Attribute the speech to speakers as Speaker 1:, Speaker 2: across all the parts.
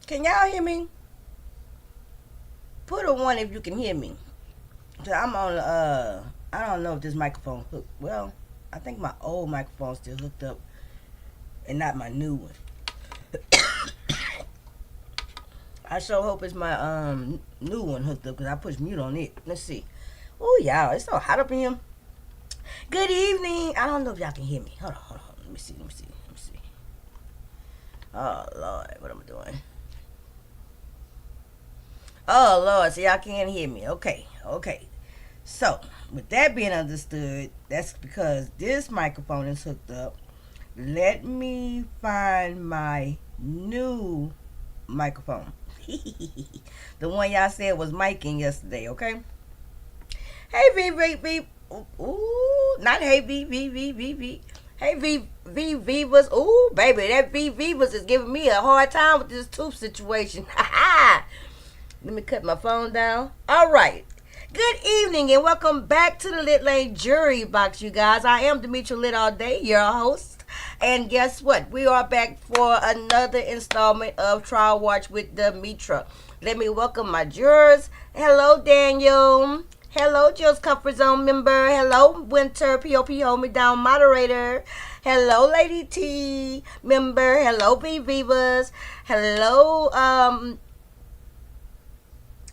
Speaker 1: Can y'all hear me? Put a one if you can hear me. So I'm on I don't know if this microphone hooked. Well, I think my old microphone's still hooked up and not my new one. I sure hope it's my new one hooked up because I pushed mute on it. Let's see. Oh y'all, it's so hot up in here. Good evening. I don't know if y'all can hear me. Hold on. Let me see. Oh Lord, what am I doing? Oh Lord, so y'all can't hear me. Okay. So, with that being understood, that's because this microphone is hooked up. Let me find my new microphone. The one y'all said was micing yesterday, okay? Hey, V. Ooh, not hey, V. Hey, Vivas. Ooh, baby, that Vivas is giving me a hard time with this tooth situation. Let me cut my phone down. All right. Good evening and welcome back to the Lit Lane Jury Box, you guys. I am demetralitALLday, your host. And guess what? We are back for another installment of Trial Watch with Demetra. Let me welcome my jurors. Hello, Daniel. Hello, Jill's Comfort Zone member. Hello, Winter POP Hold Me Down moderator. Hello, Lady T member. Hello, B Vivas. Hello,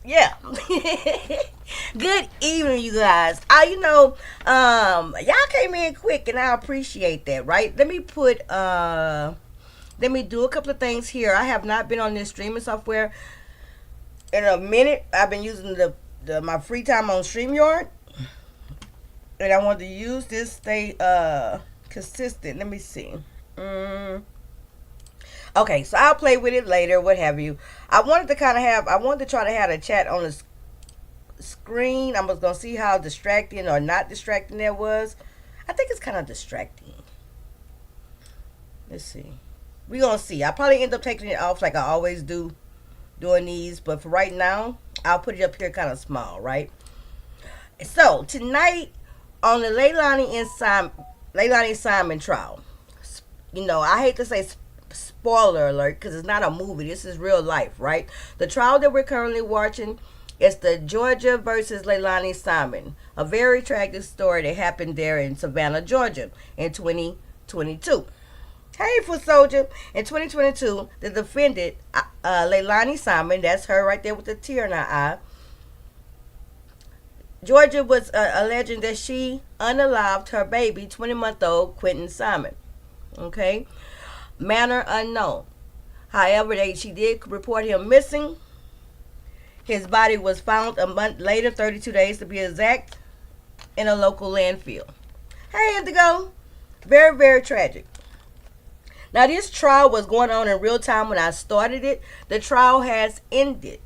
Speaker 1: yeah. Good evening, you guys. Y'all came in quick and I appreciate that, right? Let me do a couple of things here. I have not been on this streaming software in a minute. I've been using my free time on StreamYard, and I want to use this stay consistent. Let me see. Okay, so I'll play with it later, what have you. I wanted to try to have a chat on the screen. I was gonna see how distracting or not distracting that was. I think it's kind of distracting. Let's see. We're gonna see. I'll probably end up taking it off like I always do doing these, but for right now, I'll put it up here kind of small, right? So tonight on the LEILANI Simon trial, I hate to say spoiler alert because it's not a movie. This is real life, right? The trial that we're currently watching is the Georgia versus LEILANI Simon, a very tragic story that happened there in Savannah, Georgia, in 2022. Hey, foot soldier. In 2022, the defendant, LEILANI Simon, that's her right there with the tear in her eye. Georgia was alleging that she unalived her baby, 20-month-old Quentin Simon. Okay? Manner unknown. However, she did report him missing. His body was found a month later, 32 days to be exact, in a local landfill. Hey, Indigo. Very, very tragic. Now, this trial was going on in real time when I started it. The trial has ended.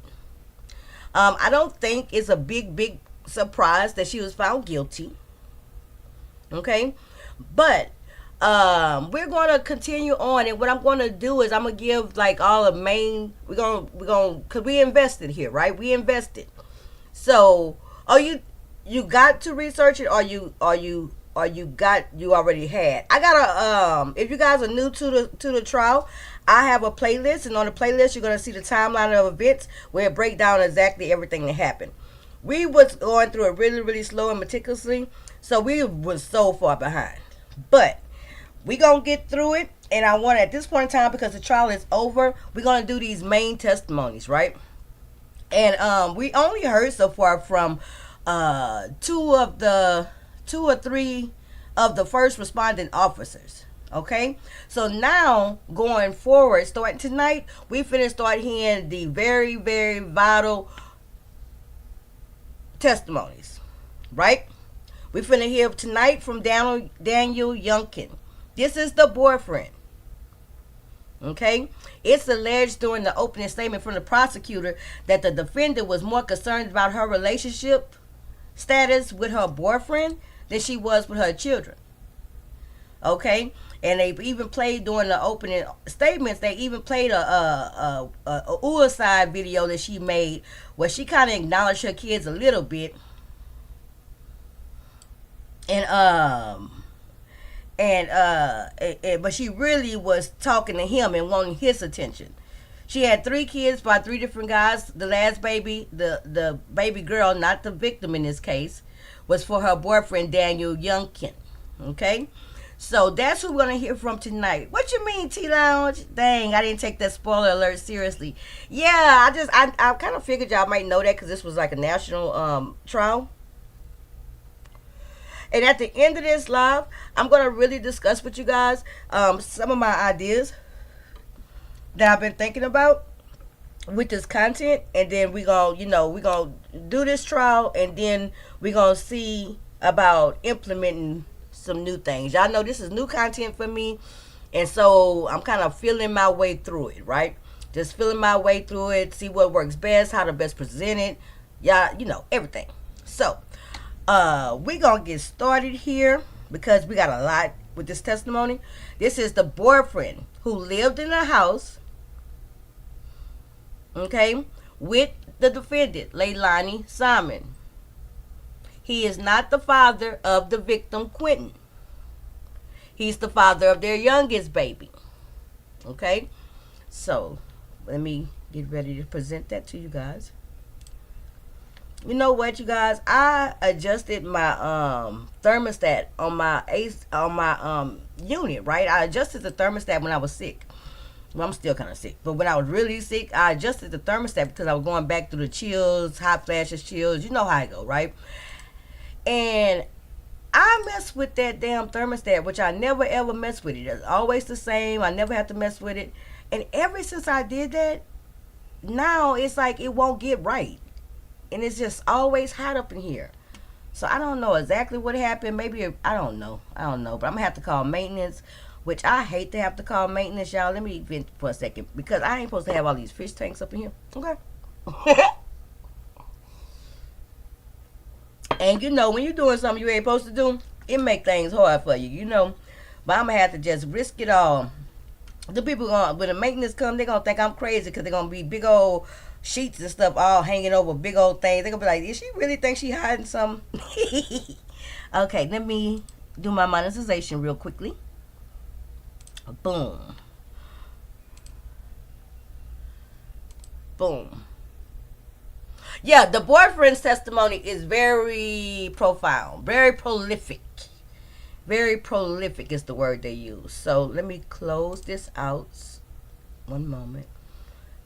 Speaker 1: I don't think it's a big surprise that she was found guilty. Okay? But we're going to continue on, and what I'm going to do is I'm going to give like all the main, we're going because we invested here, right? We invested. So, you got to research it, or you already had. I got if you guys are new to the trial, I have a playlist, and on the playlist you're going to see the timeline of events where it breaks down exactly everything that happened. We was going through it really slow and meticulously, so we was so far behind. But we gonna get through it, and I want at this point in time, because the trial is over, we're gonna do these main testimonies, right? And we only heard so far from two or three of the first responding officers. Okay, so now going forward, starting tonight, we finna start hearing the very vital testimonies, right? We finna hear tonight from Daniel Youngkin. This is the boyfriend. Okay? It's alleged during the opening statement from the prosecutor that the defendant was more concerned about her relationship status with her boyfriend than she was with her children. Okay? And they even played during the opening statements, they even played a suicide video that she made where she kind of acknowledged her kids a little bit. But she really was talking to him and wanting his attention. She had 3 kids by 3 different guys. The last baby, the baby girl, not the victim in this case, was for her boyfriend Daniel Youngkin. Okay, so that's who we're gonna hear from tonight. What you mean, T Lounge? Dang, I didn't take that spoiler alert seriously. Yeah, I kind of figured y'all might know that because this was like a national trial. And at the end of this live, I'm gonna really discuss with you guys some of my ideas that I've been thinking about with this content, and then we gonna, we gonna do this trial, and then we gonna see about implementing some new things. Y'all know this is new content for me, and so I'm kind of feeling my way through it, right? Just feeling my way through it, see what works best, how to best present it, everything. So, we gonna get started here because we got a lot with this testimony. This is the boyfriend who lived in a house, okay, with the defendant, LEILANI Simon. He is not the father of the victim, Quentin. He's the father of their youngest baby. Okay? So, let me get ready to present that to you guys. You know what, you guys? I adjusted my thermostat on my unit, right? I adjusted the thermostat when I was sick. Well, I'm still kind of sick, but when I was really sick, I adjusted the thermostat because I was going back through the chills, hot flashes, chills. You know how I go, right? And I mess with that damn thermostat, which I never ever mess with it. It's always the same. I never have to mess with it. And ever since I did that, now it's like it won't get right. And it's just always hot up in here. So I don't know exactly what happened. Maybe, I don't know. But I'm going to have to call maintenance, which I hate to have to call maintenance, y'all. Let me vent for a second, because I ain't supposed to have all these fish tanks up in here. Okay? And when you're doing something you ain't supposed to do, it make things hard for you, But I'm going to have to just risk it all. The people, when the maintenance come, they're going to think I'm crazy because they're going to be big old sheets and stuff all hanging over big old things. They're going to be like, "Is she really think she hiding something?" Okay, let me do my monetization real quickly. Boom. Boom. Yeah, the boyfriend's testimony is very profound, very prolific. Very prolific is the word they use. So let me close this out. One moment.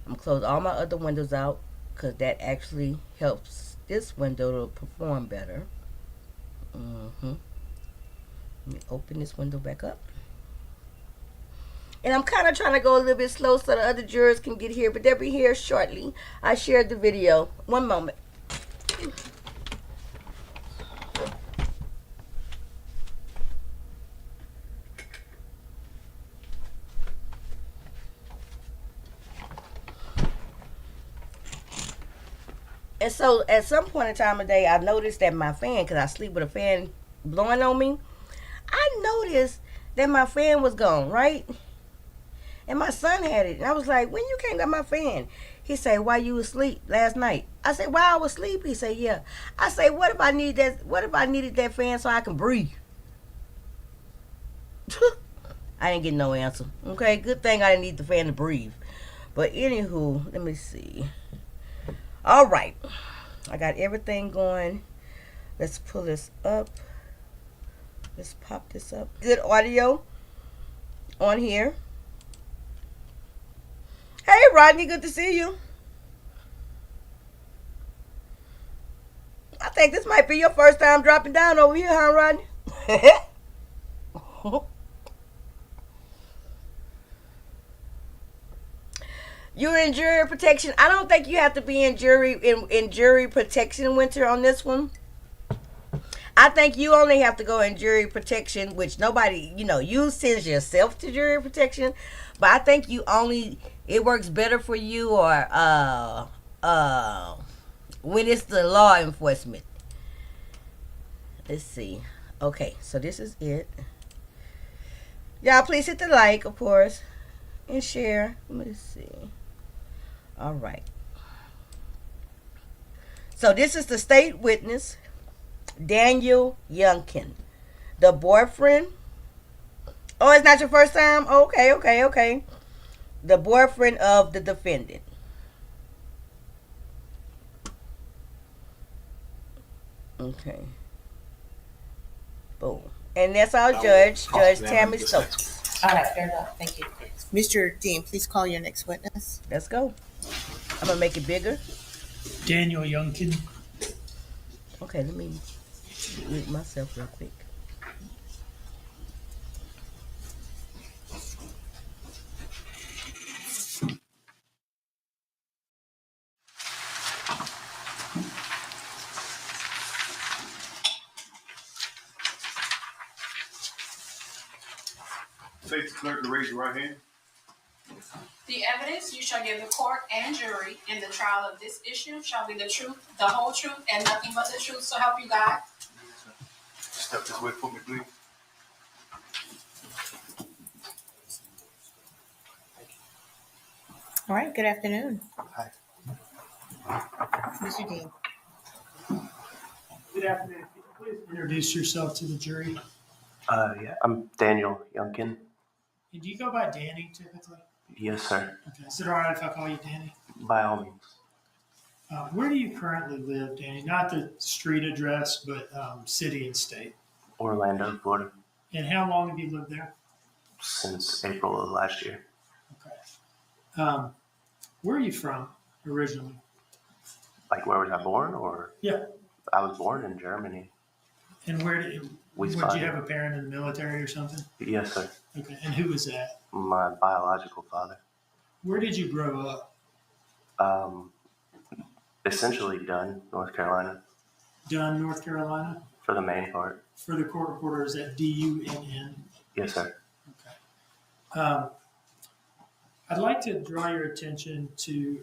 Speaker 1: I'm going to close all my other windows out because that actually helps this window to perform better. Let me open this window back up. And I'm kind of trying to go a little bit slow so the other jurors can get here, but they'll be here shortly. I shared the video. One moment. And so at some point in time of day, I noticed that my fan, because I sleep with a fan blowing on me, I noticed that my fan was gone, right? And my son had it. And I was like, "When you came got my fan?" He said, "Why you was asleep last night?" I said, "Why I was asleep?" He said, "Yeah." I said, what if I needed that fan so I can breathe?" I didn't get no answer. Okay, good thing I didn't need the fan to breathe. But anywho, let me see. All right. I got everything going. Let's pull this up. Let's pop this up. Good audio on here. Hey, Rodney, good to see you. I think this might be your first time dropping down over here, huh, Rodney? You're in jury protection. I don't think you have to be in jury protection, Winter, on this one. I think you only have to go in jury protection, which nobody, you send yourself to jury protection. But I think it works better for you or when it's the law enforcement. Let's see. Okay, so this is it. Y'all please hit the like, of course, and share. Let me see. All right. So this is the state witness, Daniel Youngkin. The boyfriend. Oh, it's not your first time? Okay. The boyfriend of the defendant. Okay. Boom. And that's our judge, Judge Tammy Stokes.
Speaker 2: All right, fair enough. Thank you.
Speaker 3: Mr. Dean, please call your next witness.
Speaker 1: Let's go. I'm gonna make it bigger.
Speaker 4: Daniel Youngkin.
Speaker 1: Okay, let me mute myself real quick.
Speaker 5: State the clerk to raise your right hand.
Speaker 6: The evidence you shall give the court and jury in the trial of this issue shall be the truth, the whole truth, and nothing but the truth, so help you God.
Speaker 5: Step this way for me, please.
Speaker 3: All right, good afternoon.
Speaker 5: Hi.
Speaker 3: Mr. Dean.
Speaker 4: Good afternoon. Could you please introduce yourself to the jury?
Speaker 7: Yeah, I'm Daniel Youngkin.
Speaker 4: And do you go by Danny typically?
Speaker 7: Yes, sir.
Speaker 4: Okay. Is it all right if I call you Danny?
Speaker 7: By all means.
Speaker 4: Where do you currently live, Danny? Not the street address, but city and state.
Speaker 7: Orlando, Florida.
Speaker 4: And how long have you lived there?
Speaker 7: Since April of last year.
Speaker 4: Okay. Where are you from originally?
Speaker 7: Like, where was I born? Or
Speaker 4: Yeah.
Speaker 7: I was born in Germany.
Speaker 4: And where did you have a parent in the military or something?
Speaker 7: Yes, sir.
Speaker 4: Okay. And who was that?
Speaker 7: My biological father.
Speaker 4: Where did you grow up?
Speaker 7: Essentially Dunn, North Carolina,
Speaker 4: Dunn, North Carolina?
Speaker 7: for the main part.
Speaker 4: For the court reporter, is that DUNN?
Speaker 7: Yes, sir.
Speaker 4: Okay. I'd like to draw your attention to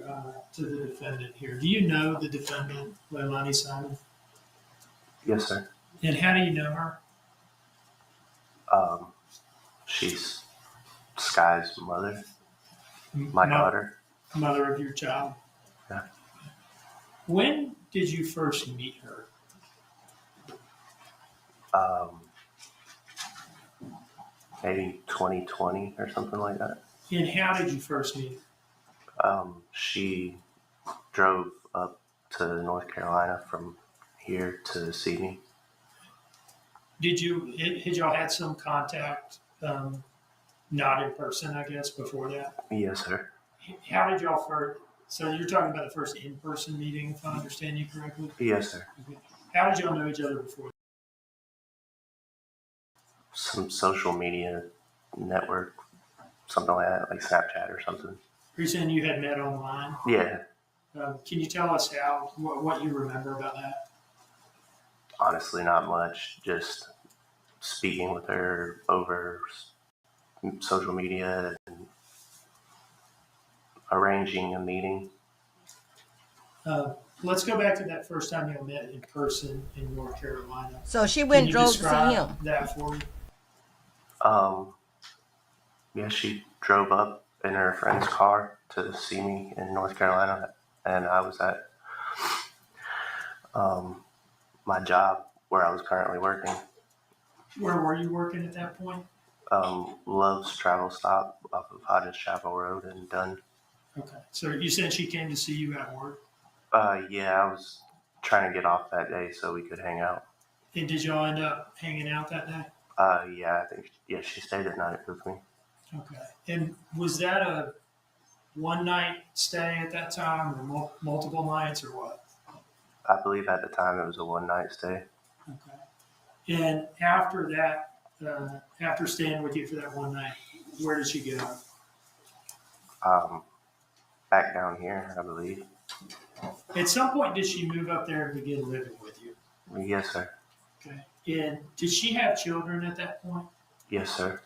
Speaker 4: the defendant here. Do you know the defendant, LEILANI Simon?
Speaker 7: Yes, sir.
Speaker 4: And how do you know her?
Speaker 7: She's Sky's mother, my daughter.
Speaker 4: Mother of your child.
Speaker 7: Yeah.
Speaker 4: When did you first meet her?
Speaker 7: Maybe 2020 or something like that.
Speaker 4: And how did you first meet her?
Speaker 7: She drove up to North Carolina from here to see me.
Speaker 4: Had y'all had some contact, not in person, I guess, before that?
Speaker 7: Yes, sir.
Speaker 4: How did y'all first, so you're talking about the first in-person meeting, if I understand you correctly?
Speaker 7: Yes, sir.
Speaker 4: Okay. How did y'all know each other before?
Speaker 7: Some social media network, something like that, like Snapchat or something.
Speaker 4: Are you saying you had met online?
Speaker 7: Yeah,
Speaker 4: Can you tell us what you remember about that?
Speaker 7: honestly, not much. Just speaking with her over social media and arranging a meeting.
Speaker 4: Let's go back to that first time you met in person in North Carolina.
Speaker 1: So she went and
Speaker 4: Can you
Speaker 1: drove to see
Speaker 4: describe
Speaker 1: him.
Speaker 4: that for me?
Speaker 7: Yeah, she drove up in her friend's car to see me in North Carolina, and I was at my job where I was currently working.
Speaker 4: Where were you working at that point?
Speaker 7: Love's Travel Stop off of Hodges Chapel Road in Dunn.
Speaker 4: Okay. So you said she came to see you at work.
Speaker 7: Yeah, I was trying to get off that day so we could hang out.
Speaker 4: And did y'all end up hanging out that day?
Speaker 7: Yeah, she stayed the night with me.
Speaker 4: Okay. And was that a one night stay at that time or multiple nights or what?
Speaker 7: I believe at the time it was a one night stay.
Speaker 4: Okay. And after that, after staying with you for that one night, where did she go?
Speaker 7: Back down here, I believe.
Speaker 4: At some point, did she move up there and begin living with you?
Speaker 7: Yes, sir.
Speaker 4: Okay. And did she have children at that point?
Speaker 7: Yes, sir.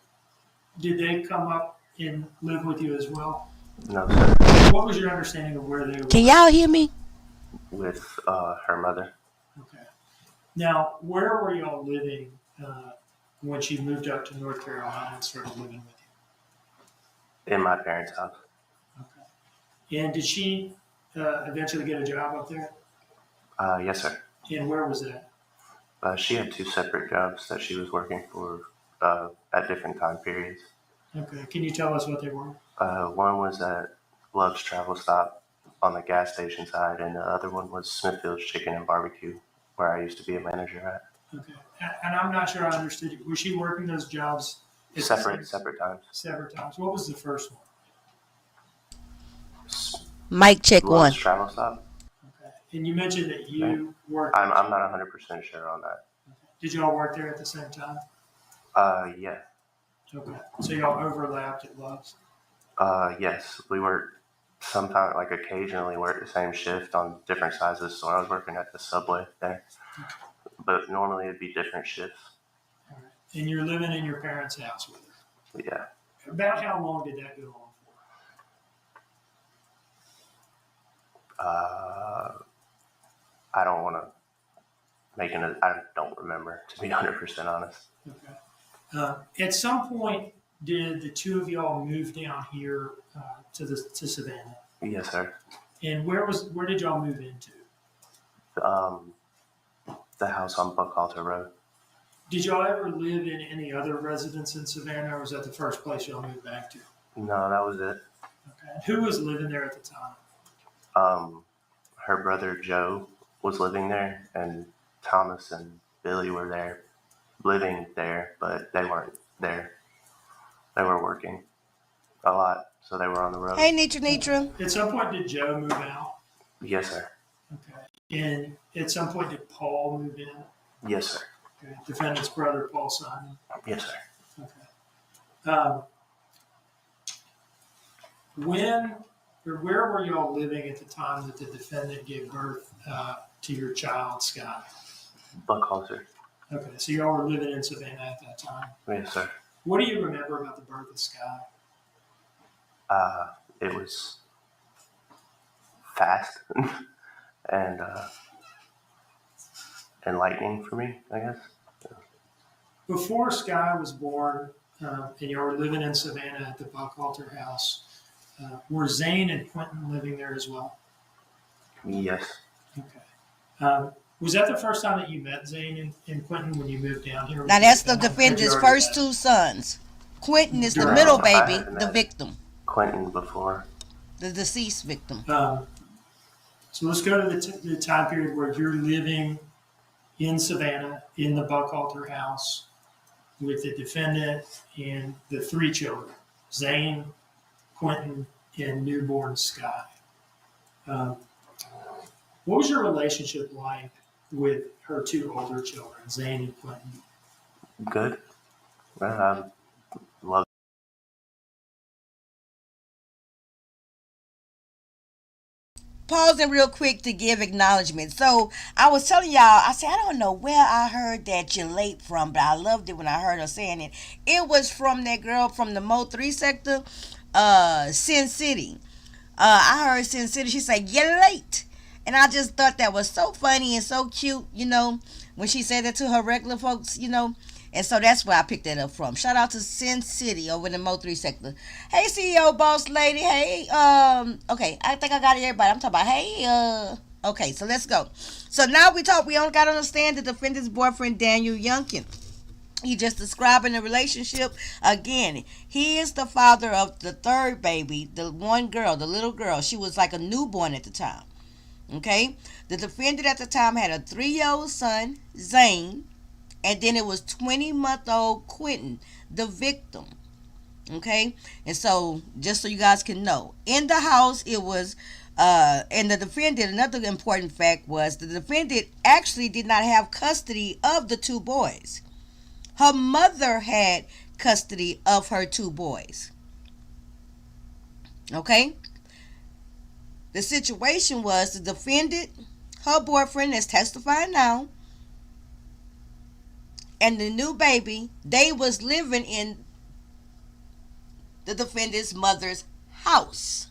Speaker 4: Did they come up and live with you as well?
Speaker 7: No, sir.
Speaker 4: What was your understanding of where they were?
Speaker 1: Can y'all hear me?
Speaker 7: With her mother.
Speaker 4: Okay. Now, where were y'all living when she moved up to North Carolina and started living with you?
Speaker 7: In my parents' house.
Speaker 4: Okay. And did she eventually get a job up there?
Speaker 7: Yes, sir.
Speaker 4: And where was that?
Speaker 7: She had two separate jobs that she was working for at different time periods.
Speaker 4: Okay. Can you tell us what they were?
Speaker 7: One was at Love's Travel Stop on the gas station side, and the other one was Smithfield's Chicken and Barbecue, where I used to be a manager at.
Speaker 4: Okay. And I'm not sure I understood you. Was she working those jobs at the
Speaker 7: Separate
Speaker 4: same-
Speaker 7: times.
Speaker 4: separate times? What was the first one?
Speaker 1: Mic check one.
Speaker 7: Love's Travel Stop.
Speaker 4: Okay. And you mentioned that you worked.
Speaker 7: I'm not 100% sure on that.
Speaker 4: Did y'all work there at the same time?
Speaker 7: Yeah.
Speaker 4: Okay. So y'all overlapped at Love's?
Speaker 7: Yes, we worked sometimes, like occasionally worked the same shift on different sizes. So I was working at the Subway there, but normally it'd be different shifts.
Speaker 4: All right. And you're living in your parents' house with her?
Speaker 7: Yeah.
Speaker 4: About how long did that go on for?
Speaker 7: I don't want to I don't remember, to be 100% honest.
Speaker 4: Okay. At some point, did the two of y'all move down here to Savannah?
Speaker 7: Yes, sir.
Speaker 4: And where did y'all move into?
Speaker 7: The house on Buckhalter Road.
Speaker 4: Did y'all ever live in any other residence in Savannah, or was that the first place y'all moved back to?
Speaker 7: No, that was it.
Speaker 4: Okay. And who was living there at the time?
Speaker 7: Her brother Joe was living there, and Thomas and Billy were there, living there, but they weren't there. They were working a lot, so they were on the road.
Speaker 1: Hey, Nitra.
Speaker 4: At some point, did Joe move out?
Speaker 7: Yes, sir.
Speaker 4: Okay. And at some point, did Paul move in?
Speaker 7: Yes, sir.
Speaker 4: Okay. Defendant's brother, Paul Simon?
Speaker 7: Yes, sir.
Speaker 4: Okay. Where were y'all living at the time that the defendant gave birth to your child, Sky?
Speaker 7: Buckhalter.
Speaker 4: Okay, so y'all were living in Savannah at that time.
Speaker 7: Yes, sir.
Speaker 4: What do you remember about the birth of Sky?
Speaker 7: It was fast and enlightening for me, I guess.
Speaker 4: Before Sky was born, and you were living in Savannah at the Buckhalter house, were Zane and Quentin living there as well?
Speaker 7: Yes.
Speaker 4: Okay. Was that the first time that you met Zane and Quentin when you moved down here?
Speaker 1: Now that's the defendant's first two sons. Quentin is the middle baby, the victim,
Speaker 7: Quentin before.
Speaker 1: the deceased victim.
Speaker 4: So let's go to the time period where you're living in Savannah in the Buckhalter house with the defendant and the three children, Zane, Quentin, and newborn Sky. What was your relationship like with her two older children, Zane and Quentin?
Speaker 7: Good. Love.
Speaker 1: Pausing real quick to give acknowledgement. So I was telling y'all, I said, I don't know where I heard that you're late from, but I loved it when I heard her saying it. It was from that girl from the Mo 3 sector, Sin City. I heard Sin City, she said, you're late. And I just thought that was so funny and so cute, you know, when she said that to her regular folks, you know. And so that's where I picked that up from. Shout out to Sin City over in the Mo 3 sector. Hey, CEO boss lady. Hey, okay, I think I got everybody. I'm talking about, hey, okay, so let's go. So now we only got to understand the defendant's boyfriend, Daniel Youngkin. He just describing the relationship. Again, he is the father of the third baby, the one girl, the little girl. She was like a newborn at the time. Okay? The defendant at the time had a 3-year-old son, Zane, and then it was 20-month-old Quentin, the victim. Okay? And so, just so you guys can know, in the house, it was, and the defendant, another important fact was, the defendant actually did not have custody of the two boys. Her mother had custody of her two boys. Okay? The situation was the defendant, her boyfriend is testifying now, and the new baby, they was living in the defendant's mother's house.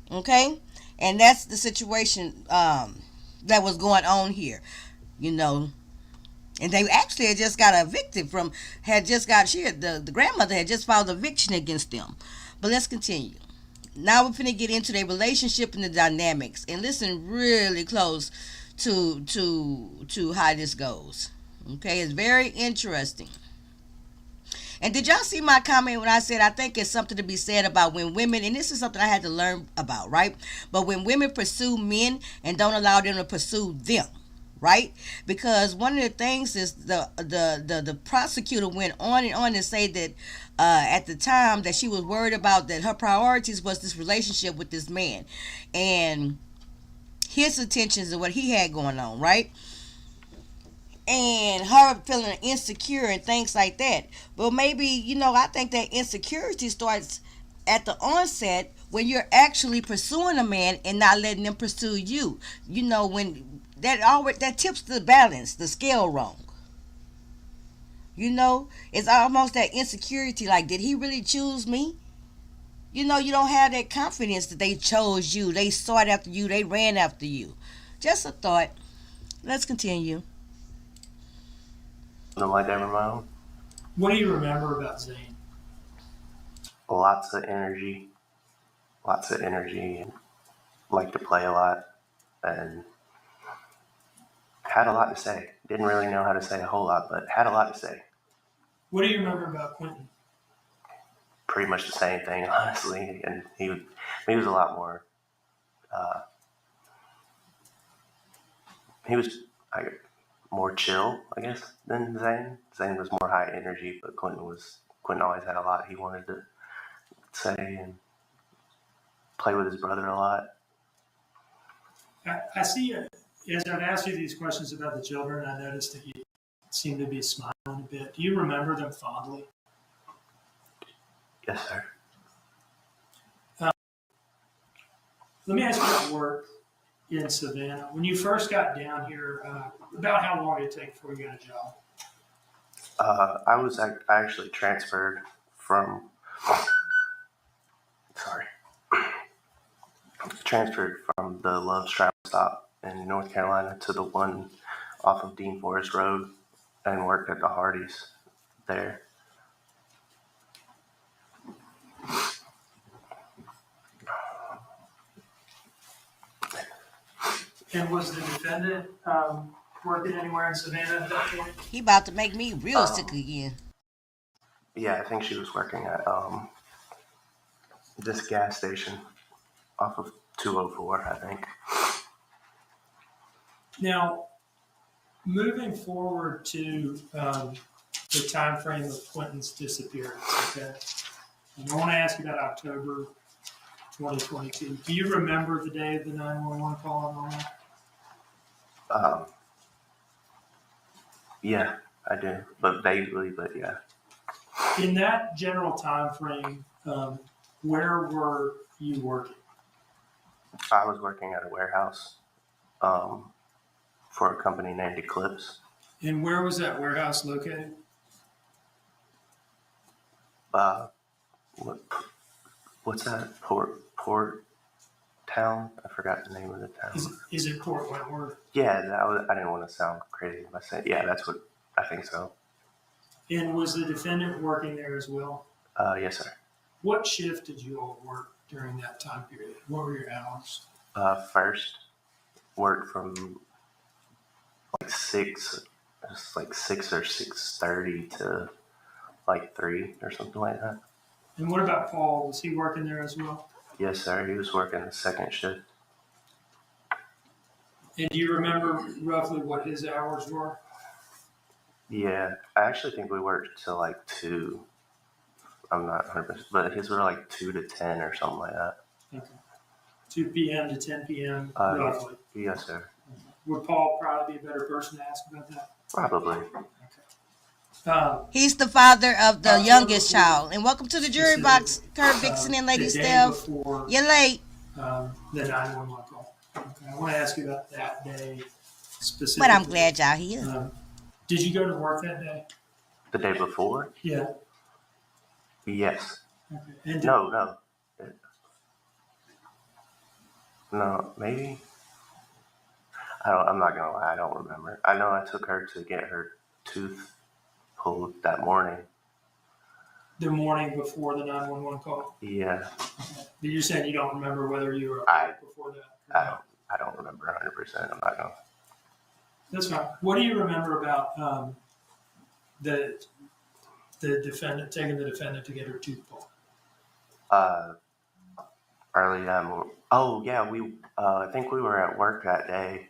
Speaker 1: Okay? And that's the situation that was going on here. You know, and they actually had just got evicted from, the grandmother had just filed eviction against them. But let's continue. Now we're finna get into their relationship and the dynamics, and listen really close to how this goes. Okay, it's very interesting. And did y'all see my comment when I said I think it's something to be said about when women, and this is something I had to learn about, right? But when women pursue men and don't allow them to pursue them, right? Because one of the things is the prosecutor went on and on to say that at the time that she was worried about that her priorities was this relationship with this man and his intentions and what he had going on, right? And her feeling insecure and things like that. But maybe, I think that insecurity starts at the onset when you're actually pursuing a man and not letting them pursue you. When that tips the balance, the scale wrong. It's almost that insecurity, like, did he really choose me? You don't have that confidence that they chose you, they sought after you, they ran after you. Just a thought. Let's continue.
Speaker 7: No, like that, Ramon.
Speaker 4: What do you remember about Zane?
Speaker 7: Lots of energy, and liked to play a lot, and had a lot to say. Didn't really know how to say a whole lot, but had a lot to say.
Speaker 4: What do you remember about Quentin?
Speaker 7: Pretty much the same thing, honestly. And he was a lot more. He was more chill, I guess, than Zane. Zane was more high energy, but Quentin always had a lot he wanted to say and play with his brother a lot.
Speaker 4: I see, as I've asked you these questions about the children, I noticed that you seem to be smiling a bit. Do you remember them fondly?
Speaker 7: Yes, sir.
Speaker 4: Let me ask you about work in Savannah. When you first got down here, about how long did it take before you got a job?
Speaker 7: I actually transferred from. Transferred from the Love's Travel Stop in North Carolina to the one off of Dean Forest Road, and worked at the Hardee's there.
Speaker 4: And was the defendant working anywhere in Savannah at that point?
Speaker 1: He about to make me real sick again.
Speaker 7: Yeah, I think she was working at this gas station off of 204, I think.
Speaker 4: Now, moving forward to the time frame of Quentin's disappearance, okay? And I want to ask you about October 2022. Do you remember the day of the 911 call and all that?
Speaker 7: Yeah, I do, but vaguely, but yeah.
Speaker 4: In that general time frame, where were you working?
Speaker 7: I was working at a warehouse for a company named Eclipse.
Speaker 4: And where was that warehouse located?
Speaker 7: What's that? Port Town? I forgot the name of the town.
Speaker 4: Is it Port Wentworth?
Speaker 7: Yeah, I didn't want to sound crazy by saying, yeah, that's what I think so.
Speaker 4: And was the defendant working there as well?
Speaker 7: Yes, sir.
Speaker 4: What shift did you all work during that time period? What were your hours?
Speaker 7: First, worked from like 6 or 6:30 to like 3 or something like that.
Speaker 4: And what about Paul? Was he working there as well?
Speaker 7: Yes, sir. He was working the second shift.
Speaker 4: And do you remember roughly what his hours were?
Speaker 7: Yeah, I actually think we worked till like 2. I'm not 100%, but his were like 2 to 10 or something like that.
Speaker 4: Okay. 2 p.m. to 10 p.m. roughly.
Speaker 7: Yes, sir.
Speaker 4: Would Paul probably be a better person to ask about that?
Speaker 7: Probably.
Speaker 1: He's the father of the youngest child. And welcome to the jury box, Kurt Dixon and Lady Steph. You're late.
Speaker 4: The 911 call. Okay. I want to ask you about that day specifically.
Speaker 1: But I'm glad y'all here.
Speaker 4: Did you go to work that day?
Speaker 7: The day before?
Speaker 4: Yeah.
Speaker 7: Yes.
Speaker 4: Okay. And
Speaker 7: No, maybe. I'm not gonna lie, I don't remember. I know I took her to get her tooth pulled that morning.
Speaker 4: the morning before the 911 call?
Speaker 7: Yeah.
Speaker 4: Okay. But you're saying you don't remember whether you were before that?
Speaker 7: I don't remember 100%. I'm not gonna.
Speaker 4: That's fine. What do you remember about the taking the defendant to get her tooth pulled?
Speaker 7: Early that morning. Oh yeah, we. I think we were at work that day,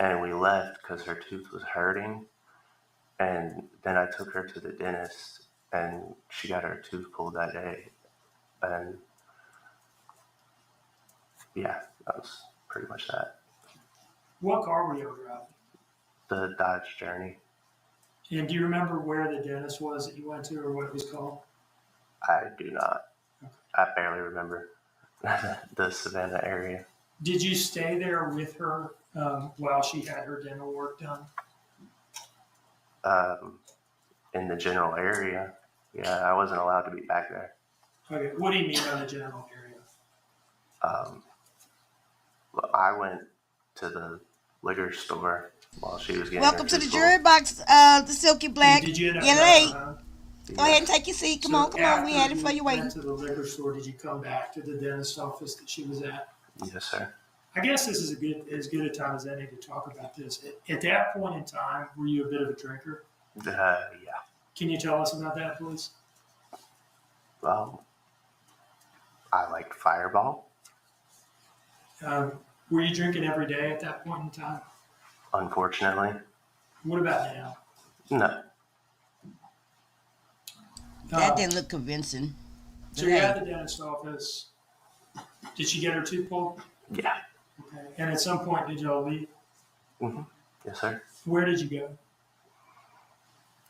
Speaker 7: and we left because her tooth was hurting. And then I took her to the dentist, and she got her tooth pulled that day. And yeah, that was pretty much that.
Speaker 4: What car were you driving?
Speaker 7: The Dodge Journey.
Speaker 4: And do you remember where the dentist was that you went to, or what it was called?
Speaker 7: I do not. I barely remember the Savannah area.
Speaker 4: Did you stay there with her while she had her dental work done?
Speaker 7: In the general area, yeah, I wasn't allowed to be back there.
Speaker 4: Okay, what do you mean by the general area?
Speaker 7: Well, I went to the liquor store while she was getting
Speaker 1: Welcome
Speaker 7: her
Speaker 1: to the
Speaker 7: tooth
Speaker 1: jury
Speaker 7: pulled.
Speaker 1: box, the Silky Black.
Speaker 4: Did you end up
Speaker 1: You're
Speaker 4: driving
Speaker 1: late.
Speaker 4: home?
Speaker 1: Go ahead and take your seat. Come on. We had it for you waiting.
Speaker 4: Went to the liquor store. Did you come back to the dentist office that she was at?
Speaker 7: Yes, sir.
Speaker 4: I guess this is as good a time as any to talk about this. At that point in time, were you a bit of a drinker?
Speaker 7: Yeah.
Speaker 4: Can you tell us about that, please?
Speaker 7: I liked Fireball.
Speaker 4: Were you drinking every day at that point in time?
Speaker 7: Unfortunately,
Speaker 4: What about now?
Speaker 7: no.
Speaker 1: That didn't look convincing.
Speaker 4: So you're at the dentist office. Did she get her tooth pulled?
Speaker 7: Yeah.
Speaker 4: Okay. And at some point, did y'all leave?
Speaker 7: Yes, sir.
Speaker 4: Where did you go?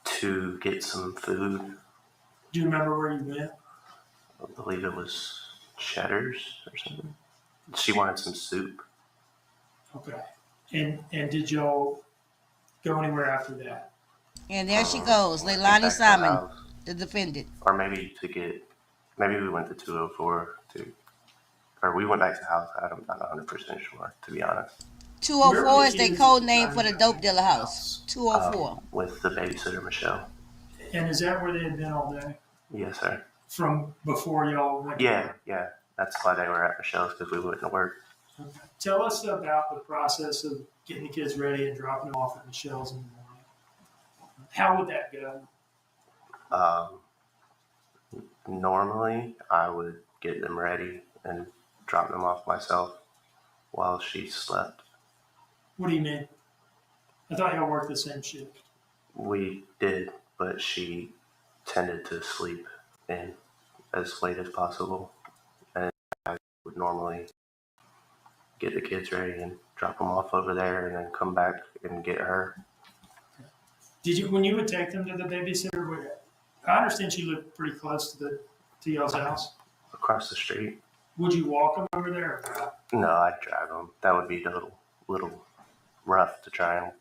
Speaker 7: To get some food.
Speaker 4: Do you remember where you went?
Speaker 7: I believe it was Cheddar's or something. She wanted some soup.
Speaker 4: Okay. And did y'all go anywhere after that?
Speaker 1: And there she goes,
Speaker 7: Back
Speaker 1: LEILANI
Speaker 7: to the
Speaker 1: Simon,
Speaker 7: house.
Speaker 1: the defendant.
Speaker 7: Or maybe we went to 204 or we went back to the house. I'm not 100% sure, to be honest.
Speaker 1: 204 is their
Speaker 4: kids
Speaker 1: code
Speaker 4: at the
Speaker 1: name
Speaker 4: time
Speaker 1: for the
Speaker 4: got
Speaker 1: dope
Speaker 4: back
Speaker 1: dealer
Speaker 4: to the
Speaker 1: house. 204.
Speaker 7: With the babysitter, Michelle.
Speaker 4: And is that where they had been all day?
Speaker 7: Yes, sir.
Speaker 4: From before y'all went?
Speaker 7: Yeah. That's why they were at Michelle's, because we went to work.
Speaker 4: Okay. Tell us about the process of getting the kids ready and dropping them off at Michelle's in the morning. How would that go?
Speaker 7: Normally, I would get them ready and drop them off myself while she slept.
Speaker 4: What do you mean? I thought y'all worked the same shift.
Speaker 7: We did, but she tended to sleep in as late as possible. And I would normally get the kids ready and drop them off over there and then come back and get her.
Speaker 4: Did you, when you would take them to the babysitter? I understand she lived pretty close to y'all's house.
Speaker 7: Across the street.
Speaker 4: Would you walk them over there? Or
Speaker 7: No, I'd drive them. That would be a little rough to try and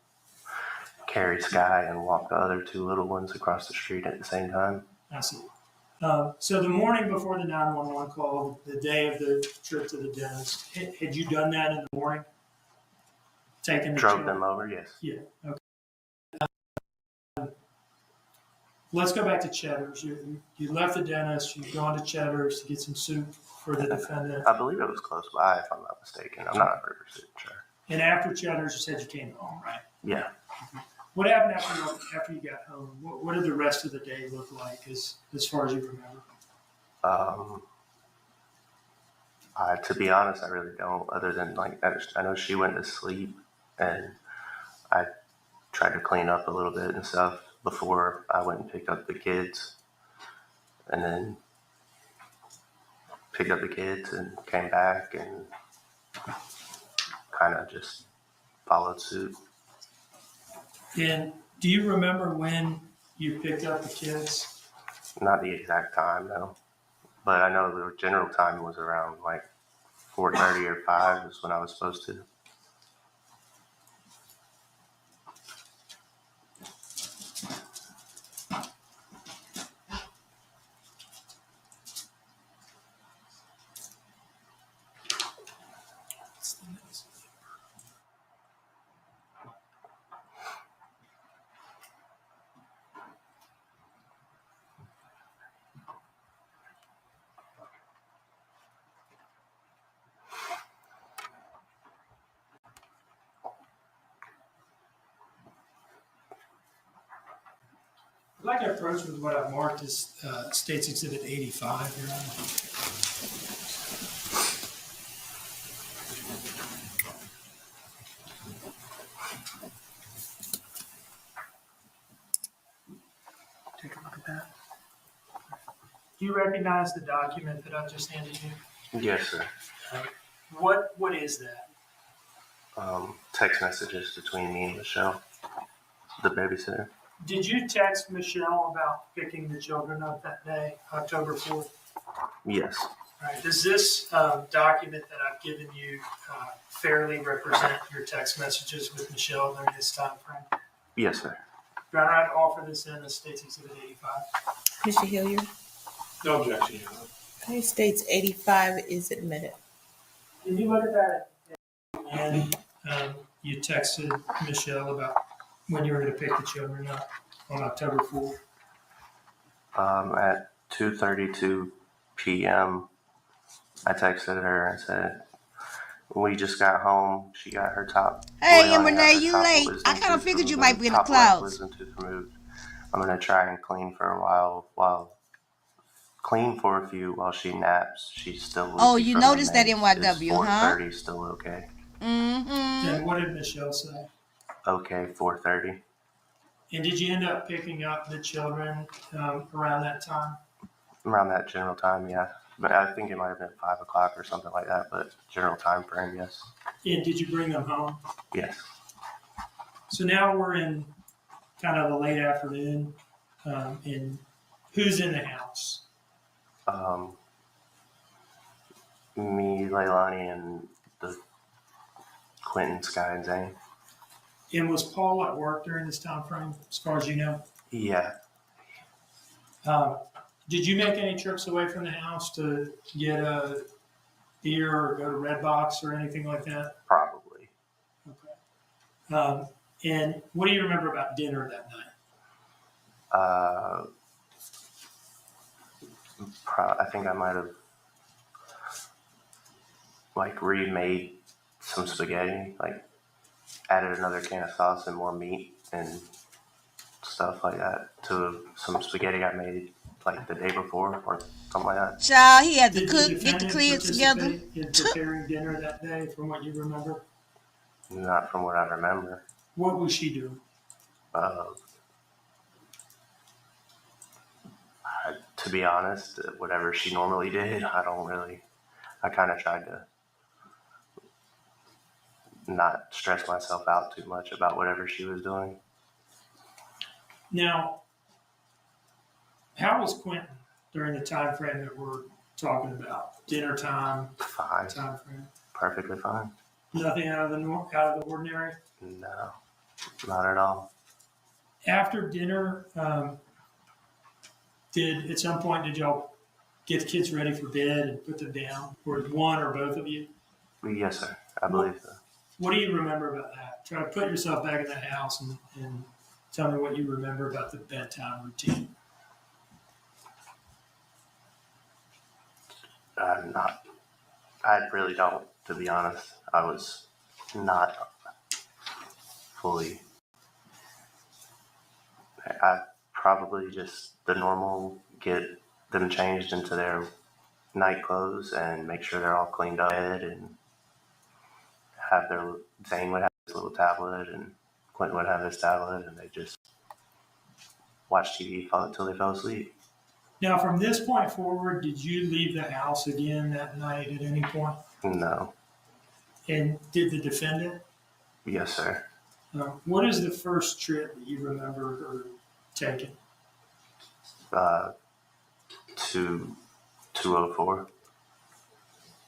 Speaker 7: carry Sky and walk the other two little ones across the street at the same time.
Speaker 4: I see. So the morning before the 911 call, the day of the trip to the dentist, had you done that in the morning? Taking the
Speaker 7: Drove
Speaker 4: child?
Speaker 7: them over, yes.
Speaker 4: Yeah. Okay. Let's go back to Cheddar's. You left the dentist. You've gone to Cheddar's to get some soup for the defendant.
Speaker 7: I believe it was close by, if I'm not mistaken. I'm not 100% sure.
Speaker 4: And after Cheddar's, you said you came home, right?
Speaker 7: Yeah.
Speaker 4: What happened after you got home? What did the rest of the day look like, as far as you remember?
Speaker 7: To be honest, I really don't. Other than I know she went to sleep, and I tried to clean up a little bit and stuff before I went and picked up the kids, and then picked up the kids and came back and kind of just followed suit.
Speaker 4: And do you remember when you picked up the kids?
Speaker 7: Not the exact time, no. But I know the general time was around 4:30 or 5 is when I was supposed to.
Speaker 4: I'd like to approach with what I've marked as State's Exhibit 85, Your Honor.
Speaker 7: Take a look at that.
Speaker 4: Do you recognize the document that I just handed you?
Speaker 7: Yes, sir.
Speaker 4: What is that?
Speaker 7: Text messages between me and Michelle, the babysitter.
Speaker 4: Did you text Michelle about picking the children up that day, October 4th?
Speaker 7: Yes.
Speaker 4: All right. Does this document that I've given you fairly represent your text messages with Michelle during this time frame?
Speaker 7: Yes, sir.
Speaker 4: Your Honor, I'd offer this in as State's Exhibit 85.
Speaker 3: Mr. Hilliard?
Speaker 5: No objection, Your Honor.
Speaker 3: Okay, states 85 is admitted.
Speaker 4: Can you look at that? And you texted Michelle about when you were going to pick the children up on October 4th.
Speaker 7: At 2:32 p.m., I texted her and said, "We just got home. She got her top.
Speaker 1: Hey,
Speaker 7: Leilani
Speaker 1: and
Speaker 7: got
Speaker 1: Renee,
Speaker 7: her
Speaker 1: you
Speaker 7: top
Speaker 1: late.
Speaker 7: wisdom
Speaker 1: I kind of
Speaker 7: tooth
Speaker 1: figured you
Speaker 7: removed
Speaker 1: might
Speaker 7: and
Speaker 1: be in the
Speaker 7: top left
Speaker 1: clouds.
Speaker 7: wisdom tooth removed. I'm gonna try and clean for a while clean for a few while she naps. She's still loopy
Speaker 1: Oh, you
Speaker 7: from the
Speaker 1: noticed that
Speaker 7: meds.
Speaker 1: NYW,
Speaker 7: Is
Speaker 1: huh?
Speaker 7: 4:30 still okay?
Speaker 1: Mm-hmm.
Speaker 4: And what did Michelle say?
Speaker 7: Okay, 4:30.
Speaker 4: And did you end up picking up the children around that time?
Speaker 7: Around that general time, yeah. But I think it might have been 5 o'clock or something like that, but general time frame, yes.
Speaker 4: And did you bring them home?
Speaker 7: Yes.
Speaker 4: So now we're in kind of the late afternoon. And who's in the house?
Speaker 7: Me, Leilani, and the Quentin, Sky, and Zane.
Speaker 4: And was Paul at work during this time frame, as far as you know?
Speaker 7: Yeah.
Speaker 4: Did you make any trips away from the house to get a beer or go to Redbox or anything like that?
Speaker 7: Probably.
Speaker 4: Okay. And what do you remember about dinner that night?
Speaker 7: I think I might have remade some spaghetti, added another can of sauce and more meat and stuff like that to some spaghetti I made the day before or something like that.
Speaker 1: Child, he had to
Speaker 4: Did
Speaker 1: cook,
Speaker 4: the
Speaker 1: get the
Speaker 4: defendant
Speaker 1: kids together.
Speaker 4: participate in preparing dinner that day, from what you remember?
Speaker 7: Not from what I remember.
Speaker 4: What was she doing?
Speaker 7: To be honest, whatever she normally did, I kind of tried to not stress myself out too much about whatever she was doing.
Speaker 4: Now, how was Quentin during the time frame that we're talking about? Dinner time,
Speaker 7: Fine.
Speaker 4: time frame?
Speaker 7: Perfectly fine.
Speaker 4: Nothing out of the ordinary?
Speaker 7: No, not at all.
Speaker 4: After dinner, at some point did y'all get the kids ready for bed and put them down? Or one or both of you?
Speaker 7: Yes, sir. I believe so.
Speaker 4: What do you remember about that? Try to put yourself back in that house and tell me what you remember about the bedtime routine.
Speaker 7: I really don't, to be honest. I was not fully. I probably just the normal, get them changed into their night clothes and make sure they're all cleaned up and have Zane would have his little tablet and Quentin would have his tablet and they just watch TV until they fell asleep.
Speaker 4: Now, from this point forward, did you leave the house again that night at any point?
Speaker 7: No.
Speaker 4: And did the defendant?
Speaker 7: Yes, sir.
Speaker 4: What is the first trip that you remember her taking?
Speaker 7: To 204.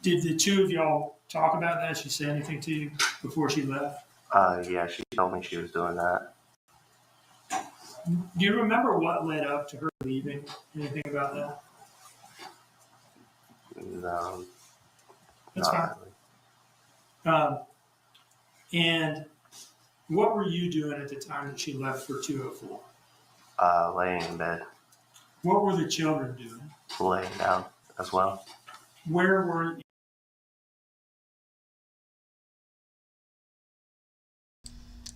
Speaker 4: Did the two of y'all talk about that? She say anything to you before she left?
Speaker 7: Yeah, she told me she was doing that.
Speaker 4: Do you remember what led up to her leaving? Anything about that?
Speaker 7: No.
Speaker 4: That's
Speaker 7: not
Speaker 4: fine.
Speaker 7: really.
Speaker 4: And what were you doing at the time that she left for 204?
Speaker 7: Laying in bed,
Speaker 4: What were the children doing?
Speaker 7: laying down as well.
Speaker 4: Where were you?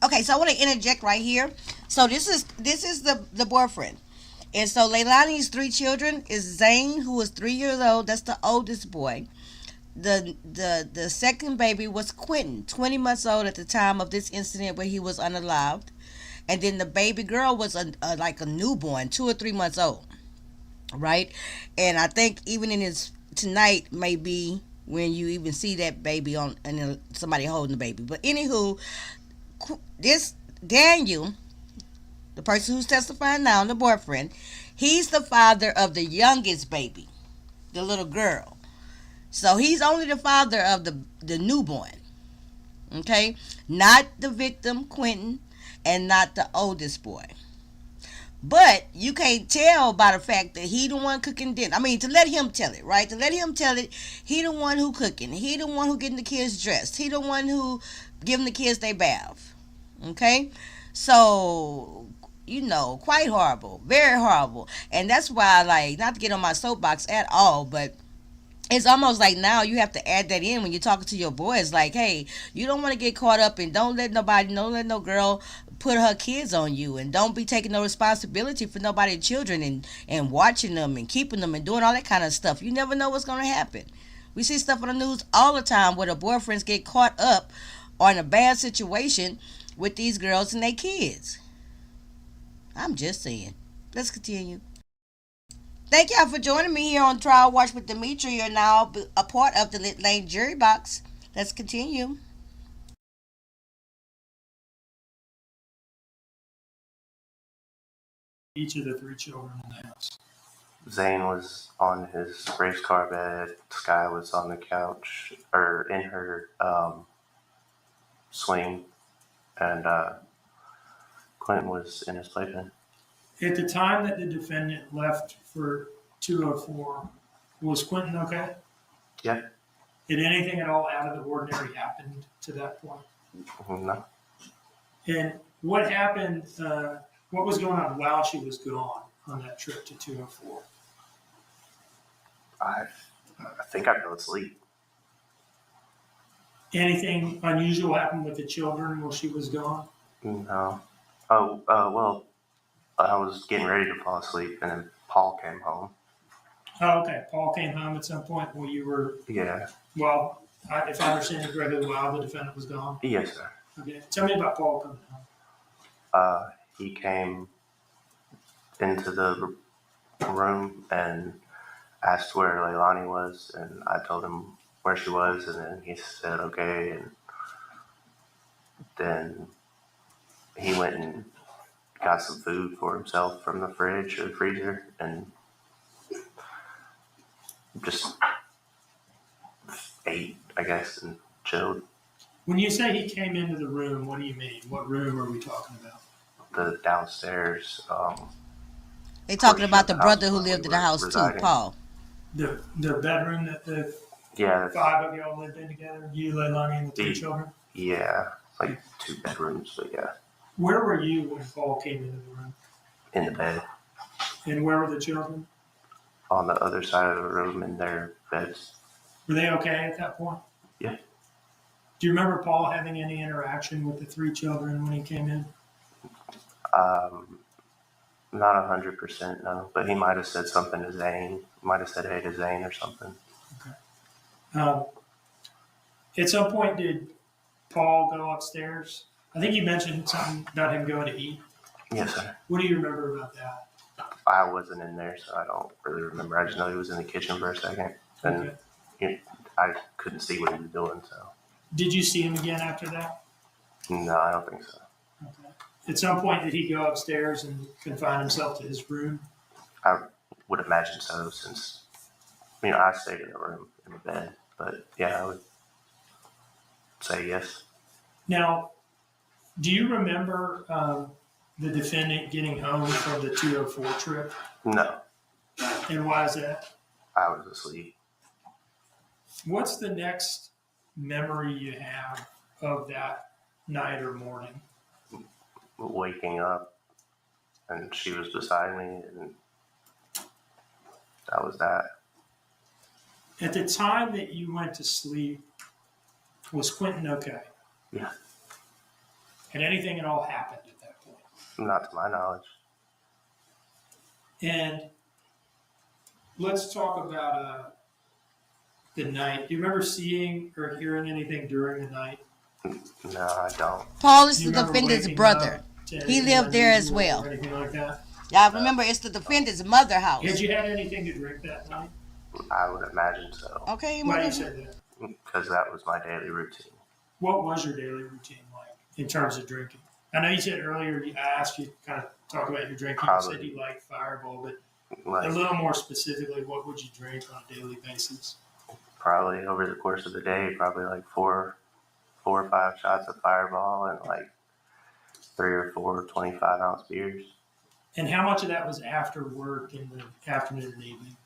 Speaker 1: Okay, so I want to interject right here. So this is the boyfriend. And so Leilani's 3 children is Zane, who was 3 years old. That's the oldest boy. The second baby was Quentin, 20 months old at the time of this incident where he was unalived. And then the baby girl was like a newborn, 2 or 3 months old, right? And I think even in his tonight may be when you even see that baby on and somebody holding the baby. But anywho, this Daniel, the person who's testifying now, the boyfriend, he's the father of the youngest baby, the little girl. So he's only the father of the newborn. Okay? Not the victim, Quentin, and not the oldest boy. But you can't tell by the fact that he the one cooking dinner. I mean, to let him tell it, right? To let him tell it, he the one who cooking. He the one who getting the kids dressed. He the one who giving the kids their bath. Okay? So, quite horrible. Very horrible. And that's why, like, not to get on my soapbox at all, but it's almost like now you have to add that in when you're talking to your boys. Like, hey, you don't want to get caught up and don't let no girl put her kids on you, and don't be taking no responsibility for nobody's children and watching them and keeping them and doing all that kind of stuff. You never know what's going to happen. We see stuff on the news all the time where the boyfriends get caught up or in a bad situation with these girls and their kids. I'm just saying. Let's continue. Thank y'all for joining me here on Trial Watch with Demetra. You're now a part of the LEILANI jury box. Let's continue.
Speaker 4: Each of the 3 children in the house.
Speaker 7: Zane was on his race car bed. Sky was on the couch or in her swing, and Quentin was in his playpen.
Speaker 4: At the time that the defendant left for 204, was Quentin okay?
Speaker 7: Yeah.
Speaker 4: Did anything at all out of the ordinary happen to that point?
Speaker 7: No.
Speaker 4: And what happened, what was going on while she was gone on that trip to 204?
Speaker 7: I think I fell asleep.
Speaker 4: Anything unusual happened with the children while she was gone?
Speaker 7: No. Oh, well, I was getting ready to fall asleep, and then Paul came home.
Speaker 4: Oh, okay. Paul came home at some point while you were,
Speaker 7: Yeah.
Speaker 4: well, if I understand it correctly, while the defendant was gone.
Speaker 7: Yes, sir.
Speaker 4: Okay. Tell me about Paul coming home.
Speaker 7: He came into the room and asked where Leilani was, and I told him where she was, and then he said okay, and then he went and got some food for himself from the fridge or the freezer, and just ate, I guess, and chilled.
Speaker 4: When you say he came into the room, what do you mean? What room are we talking about?
Speaker 7: The downstairs.
Speaker 1: They talking about the
Speaker 7: house
Speaker 1: brother who
Speaker 7: where
Speaker 1: lived
Speaker 7: we
Speaker 1: in the
Speaker 7: were
Speaker 1: house
Speaker 7: residing.
Speaker 1: too, Paul.
Speaker 4: The bedroom that the
Speaker 7: Yeah.
Speaker 4: 5 of y'all lived in together? You, Leilani, and the 3 children?
Speaker 7: Yeah, like 2 bedrooms, but yeah,
Speaker 4: Where were you when Paul came into the room?
Speaker 7: in the bed
Speaker 4: And where were the children?
Speaker 7: on the other side of the room in their beds.
Speaker 4: Were they okay at that point?
Speaker 7: Yeah.
Speaker 4: Do you remember Paul having any interaction with the 3 children when he came in?
Speaker 7: Not 100%, no, but he might have said something to Zane. Might have said hey to Zane or something.
Speaker 4: At some point, did Paul go upstairs? I think you mentioned something about him going to eat.
Speaker 7: Yes, sir.
Speaker 4: What do you remember about that?
Speaker 7: I wasn't in there, so I don't really remember. I just know he was in the kitchen for a second, and I couldn't see what he was doing. So.
Speaker 4: Did you see him again after that?
Speaker 7: No, I don't think so.
Speaker 4: Okay. At some point, did he go upstairs and confine himself to his room?
Speaker 7: I would imagine so, since I stayed in the room in the bed. But yeah, I would say yes.
Speaker 4: Now, do you remember the defendant getting home from the 204 trip?
Speaker 7: No,
Speaker 4: And why is that?
Speaker 7: I was asleep.
Speaker 4: What's the next memory you have of that night or morning?
Speaker 7: Waking up, and she was beside me, and that was that.
Speaker 4: At the time that you went to sleep, was Quentin okay?
Speaker 7: Yeah.
Speaker 4: Had anything at all happened at that point?
Speaker 7: Not to my knowledge.
Speaker 4: And let's talk about the night. Do you remember seeing or hearing anything during the night?
Speaker 7: No, I don't.
Speaker 1: Paul is
Speaker 4: Do
Speaker 1: the
Speaker 4: you remember
Speaker 1: defendant's
Speaker 4: waking
Speaker 1: brother.
Speaker 4: up to
Speaker 1: He
Speaker 4: anything
Speaker 1: lived there as
Speaker 4: unusual
Speaker 1: well.
Speaker 4: or anything like that?
Speaker 1: Y'all remember, it's the defendant's mother house.
Speaker 4: Had you had anything to drink that night?
Speaker 7: I would imagine so,
Speaker 1: Okay,
Speaker 4: Why do you
Speaker 1: mother.
Speaker 4: say that?
Speaker 7: because that was my daily routine.
Speaker 4: What was your daily routine like in terms of drinking? I know you said earlier, I asked you to kind of talk about your drinking. You said you like Fireball, but a
Speaker 7: Like,
Speaker 4: little more specifically, what would you drink on a daily basis?
Speaker 7: probably over the course of the day, probably like four or five shots of Fireball and like 3 or 4 25-ounce beers.
Speaker 4: And how much of that was after work in the afternoon and evening?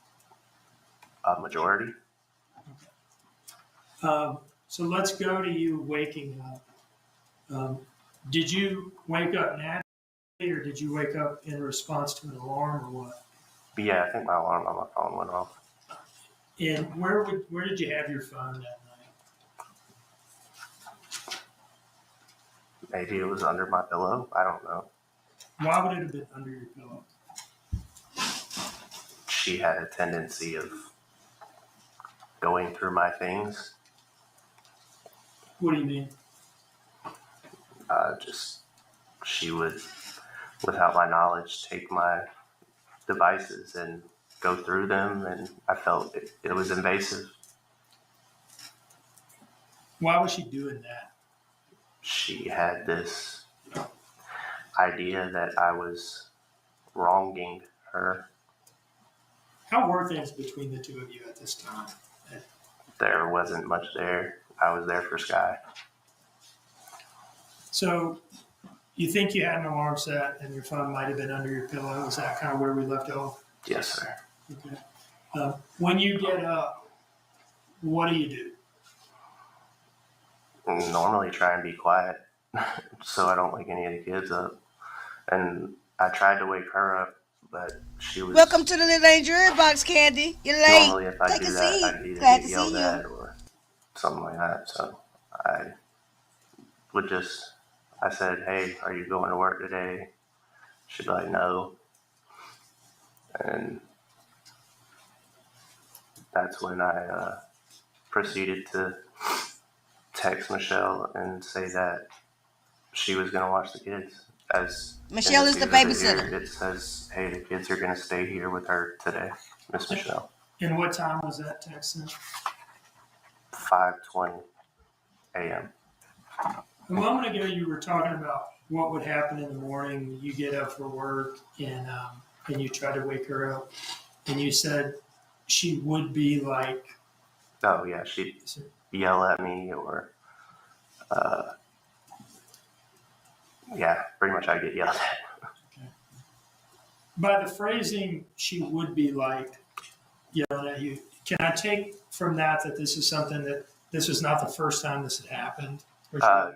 Speaker 7: A majority.
Speaker 4: So let's go to you waking up. Did you wake up naturally, or did you wake up in response to an alarm, or what?
Speaker 7: But yeah, I think my alarm on my phone went off.
Speaker 4: And where did you have your phone that night?
Speaker 7: Maybe it was under my pillow. I don't know.
Speaker 4: Why would it have been under your pillow?
Speaker 7: She had a tendency of going through my things.
Speaker 4: What do you mean?
Speaker 7: Just she would, without my knowledge, take my devices and go through them, and I felt it was invasive.
Speaker 4: Why was she doing that?
Speaker 7: She had this idea that I was wronging her.
Speaker 4: How were things between the two of you at this time?
Speaker 7: There wasn't much there. I was there for Sky.
Speaker 4: So you think you had an alarm set and your phone might have been under your pillow? Is that kind of where we left off?
Speaker 7: Yes, sir.
Speaker 4: Okay. When you get up, what do?
Speaker 7: Normally try and be quiet so I don't wake any of the kids up. And I tried to wake her up, but she was.
Speaker 1: Welcome to the LEILANI jury box, Candy. You're late.
Speaker 7: Normally, if I
Speaker 1: Take
Speaker 7: do
Speaker 1: a
Speaker 7: that,
Speaker 1: seat.
Speaker 7: I'd either
Speaker 1: Glad
Speaker 7: get
Speaker 1: to
Speaker 7: yelled
Speaker 1: see
Speaker 7: at
Speaker 1: you.
Speaker 7: or something like that. So I would just, I said, "Hey, are you going to work today?" She'd be like, "No." And that's when I proceeded to text Michelle and say that she was going to watch the kids. As
Speaker 1: Michelle is the
Speaker 7: indicated here,
Speaker 1: babysitter.
Speaker 7: it says, "Hey, the kids are going to stay here with her today, Miss Michelle."
Speaker 4: And what time was that text sent?
Speaker 7: 5:20 a.m.
Speaker 4: A moment ago, you were talking about what would happen in the morning. You get up for work and you try to wake her up, and you said she would be like.
Speaker 7: Oh yeah, she'd yell at me or, yeah, pretty much I get yelled at.
Speaker 4: Okay. By the phrasing, she would be like yelling at you. Can I take from that this is something that this was not the first time this had happened?
Speaker 7: Yes, sir.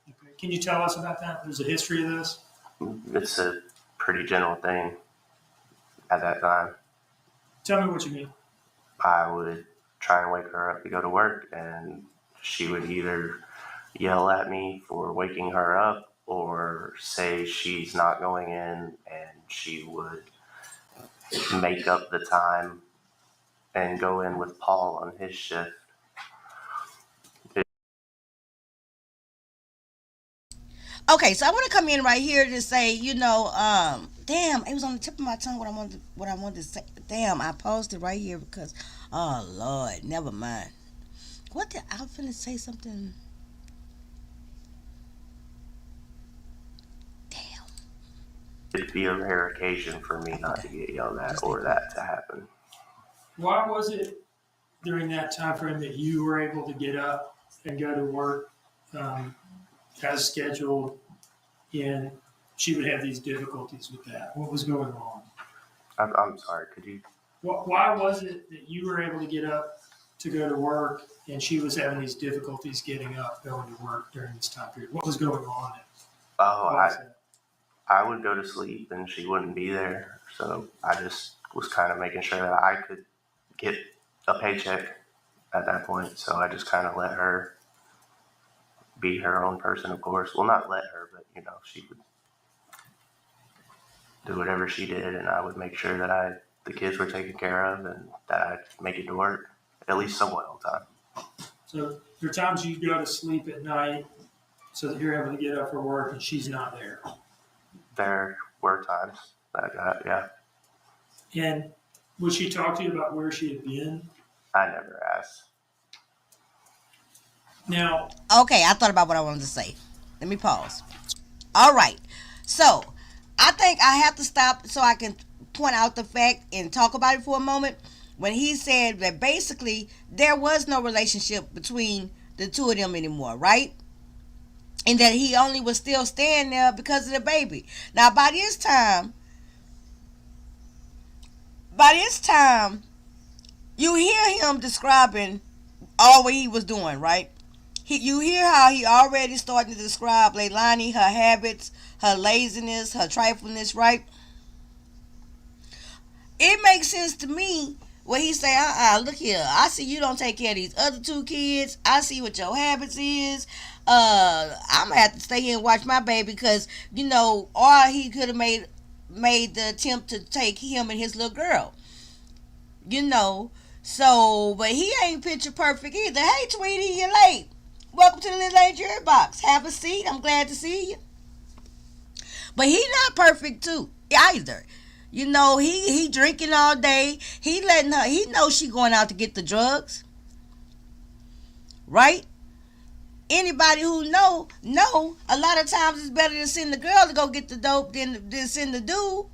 Speaker 4: Okay. Can you tell us about that? There's a history of this?
Speaker 7: It's a pretty general thing at that time.
Speaker 4: Tell me what you mean.
Speaker 7: I would try and wake her up to go to work, and she would either yell at me for waking her up or say she's not going in, and she would make up the time and go in with Paul on his shift.
Speaker 1: Okay, so I want to come in right here to say, damn, it was on the tip of my tongue what I wanted to say. Damn, I paused it right here because, oh Lord, never mind. What did I finna say something? Damn.
Speaker 7: It'd be a rare occasion for me not to get yelled at or that to happen.
Speaker 4: Why was it during that time frame that you were able to get up and go to work as scheduled, and she would have these difficulties with that? What was going on?
Speaker 7: I'm sorry, could you?
Speaker 4: Why was it that you were able to get up to go to work and she was having these difficulties getting up, going to work during this time period? What was going on?
Speaker 7: I would go to sleep and she wouldn't be there. So I just was kind of making sure that I could get a paycheck at that point. So I just kind of let her be her own person, of course. Well, not let her, but she would do whatever she did, and I would make sure that the kids were taken care of and that I'd make it to work at least somewhat on time.
Speaker 4: So there are times you go to sleep at night so that you're able to get up for work and she's not there.
Speaker 7: There were times that yeah.
Speaker 4: And would she talk to you about where she had been?
Speaker 7: I never asked.
Speaker 4: Now,
Speaker 1: Okay, I thought about what I wanted to say. Let me pause. All right. So, I think I have to stop so I can point out the fact and talk about it for a moment. When he said that basically there was no relationship between the two of them anymore, right? And that he only was still staying there because of the baby. Now, by this time, you hear him describing all what he was doing, right? You hear how he already starting to describe LEILANI, her habits, her laziness, her triflingness, right? It makes sense to me when he say, look here, I see you don't take care of these other two kids. I see what your habits is. I'm gonna have to stay here and watch my baby because, or he could have made the attempt to take him and his little girl. So, but he ain't picture perfect either. Hey, Tweety, you're late. Welcome to the Little Late Jury Box. Have a seat. I'm glad to see you. But he not perfect too either. He drinking all day. He letting her. He knows she going out to get the drugs, right? Anybody who know a lot of times it's better to send the girl to go get the dope than send the dude.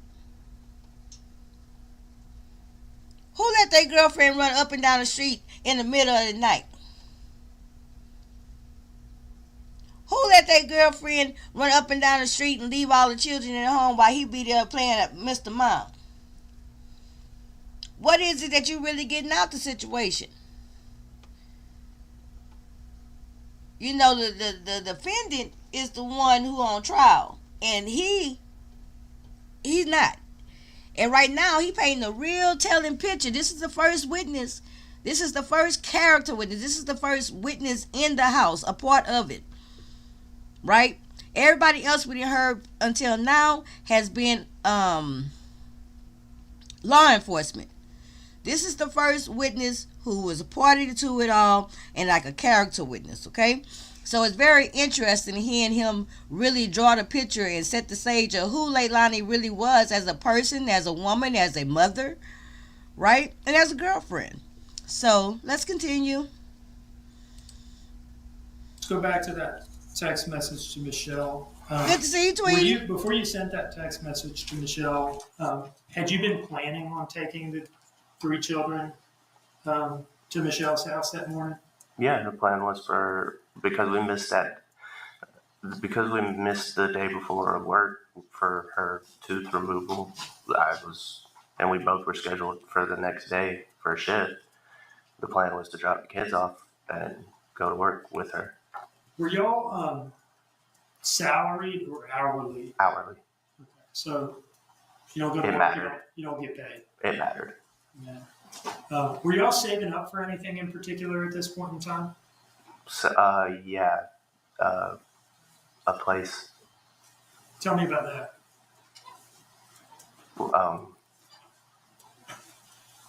Speaker 1: Who let their girlfriend run up and down the street in the middle of the night? Who let their girlfriend run up and down the street and leave all the children at home while he be there playing at Mr. Mom? What is it that you really getting out the situation? The defendant is the one who on trial, and he's not. And right now, he painting a real telling picture. This is the first witness. This is the first character witness. This is the first witness in the house, a part of it. Right? Everybody else we heard until now has been law enforcement. This is the first witness who was a party to it all and like a character witness, okay? So it's very interesting hearing him really draw the picture and set the stage of who LEILANI really was as a person, as a woman, as a mother, right? And as a girlfriend. So let's continue.
Speaker 4: let's go back to that text message to Michelle.
Speaker 1: Good to see you, Tweety.
Speaker 4: Before you sent that text message to Michelle, had you been planning on taking the 3 children to Michelle's house that morning?
Speaker 7: Yeah, the plan was because we missed the day before of work for her tooth removal. And we both were scheduled for the next day for a shift. The plan was to drop the kids off and go to work with her.
Speaker 4: Were y'all salaried or hourly?
Speaker 7: Hourly.
Speaker 4: Okay. So if you don't go to
Speaker 7: It
Speaker 4: work,
Speaker 7: mattered.
Speaker 4: you don't get paid.
Speaker 7: It mattered.
Speaker 4: Yeah. Were y'all saving up for anything in particular at this point in time?
Speaker 7: So, a place.
Speaker 4: Tell me about that.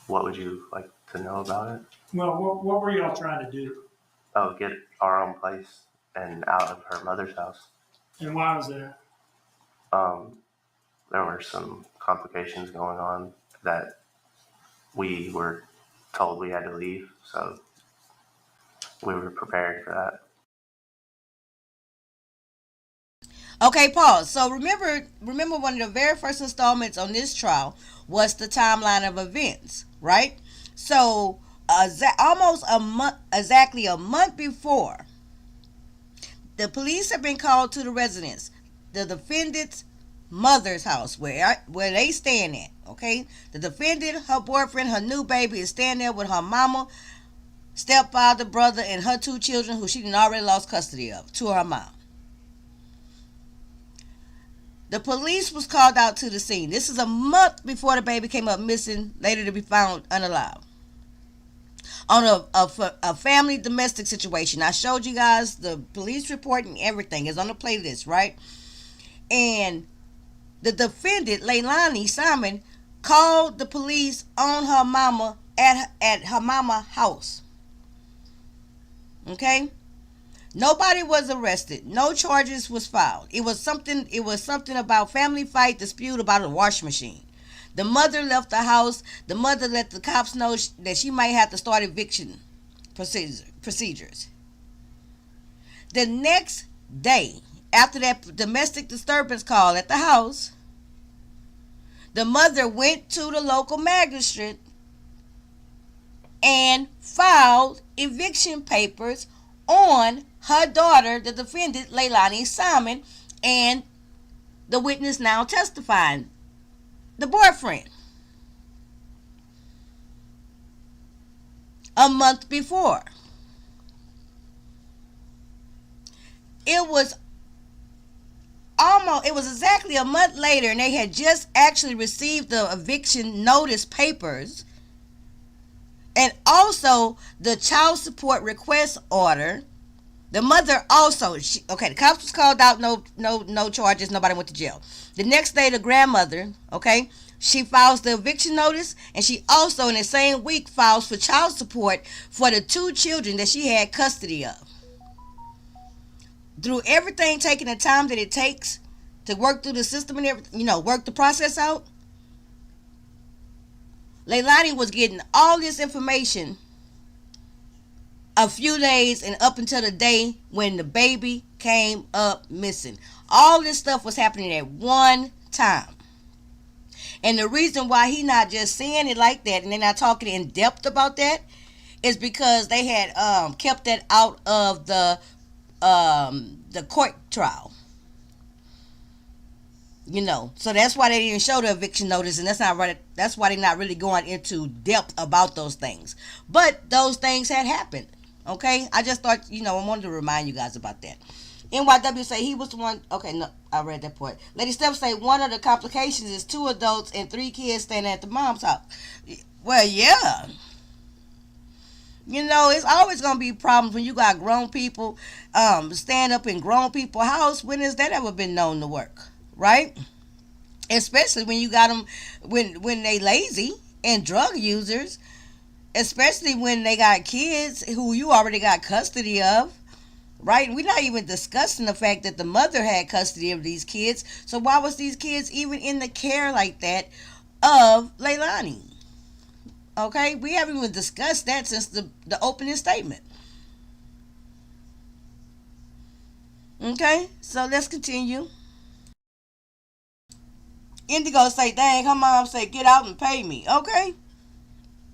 Speaker 7: What would you like to know about it?
Speaker 4: Well, what were y'all trying to do?
Speaker 7: Oh, get our own place and out of her mother's house.
Speaker 4: And why was that?
Speaker 7: There were some complications going on that we were told we had to leave, so we were prepared for that.
Speaker 1: Okay, pause. So remember one of the very first installments on this trial was the timeline of events, right? So exactly a month before, the police have been called to the residence, the defendant's mother's house, where they staying at. Okay, the defendant, her boyfriend, her new baby is staying there with her mama, stepfather, brother, and her 2 children who she done already lost custody of to her mom. The police was called out to the scene. This is a month before the baby came up missing, later to be found unalive. On a family domestic situation. I showed you guys the police report and everything is on the playlist, right? And the defendant, LEILANI Simon, called the police on her mama at her mama house. Okay? Nobody was arrested. No charges was filed. It was something about family fight dispute about a washing machine. The mother left the house. The mother let the cops know that she might have to start eviction procedures. The next day, after that domestic disturbance call at the house, the mother went to the local magistrate and filed eviction papers on her daughter, the defendant, LEILANI Simon, and the witness now testifying, the boyfriend. A month before. It was exactly a month later, and they had just actually received the eviction notice papers and also the child support request order. The mother also, the cops was called out, no charges, nobody went to jail. The next day, the grandmother, she files the eviction notice, and she also in the same week files for child support for the 2 children that she had custody of. Through everything, taking the time that it takes to work through the system and everything, work the process out, LEILANI was getting all this information a few days and up until the day when the baby came up missing. All this stuff was happening at one time. And the reason why he not just saying it like that and they're not talking in depth about that is because they had kept that out of the court trial. So that's why they didn't show the eviction notice, and that's why they're not really going into depth about those things. But those things had happened. Okay, I just thought, I wanted to remind you guys about that. NYW say he was the one. Okay, no, I read that part. Lady Steph say one of the complications is 2 adults and 3 kids staying at the mom's house. Well, yeah. It's always going to be problems when you got grown people stand up in grown people's house. When has that ever been known to work? Right? Especially when you got them, when they lazy and drug users. Especially when they got kids who you already got custody of, right? We're not even discussing the fact that the mother had custody of these kids. So why was these kids even in the care like that of LEILANI? Okay, we haven't even discussed that since the opening statement. Okay, so let's continue. Indigo say, dang, her mom said, get out and pay me. Okay.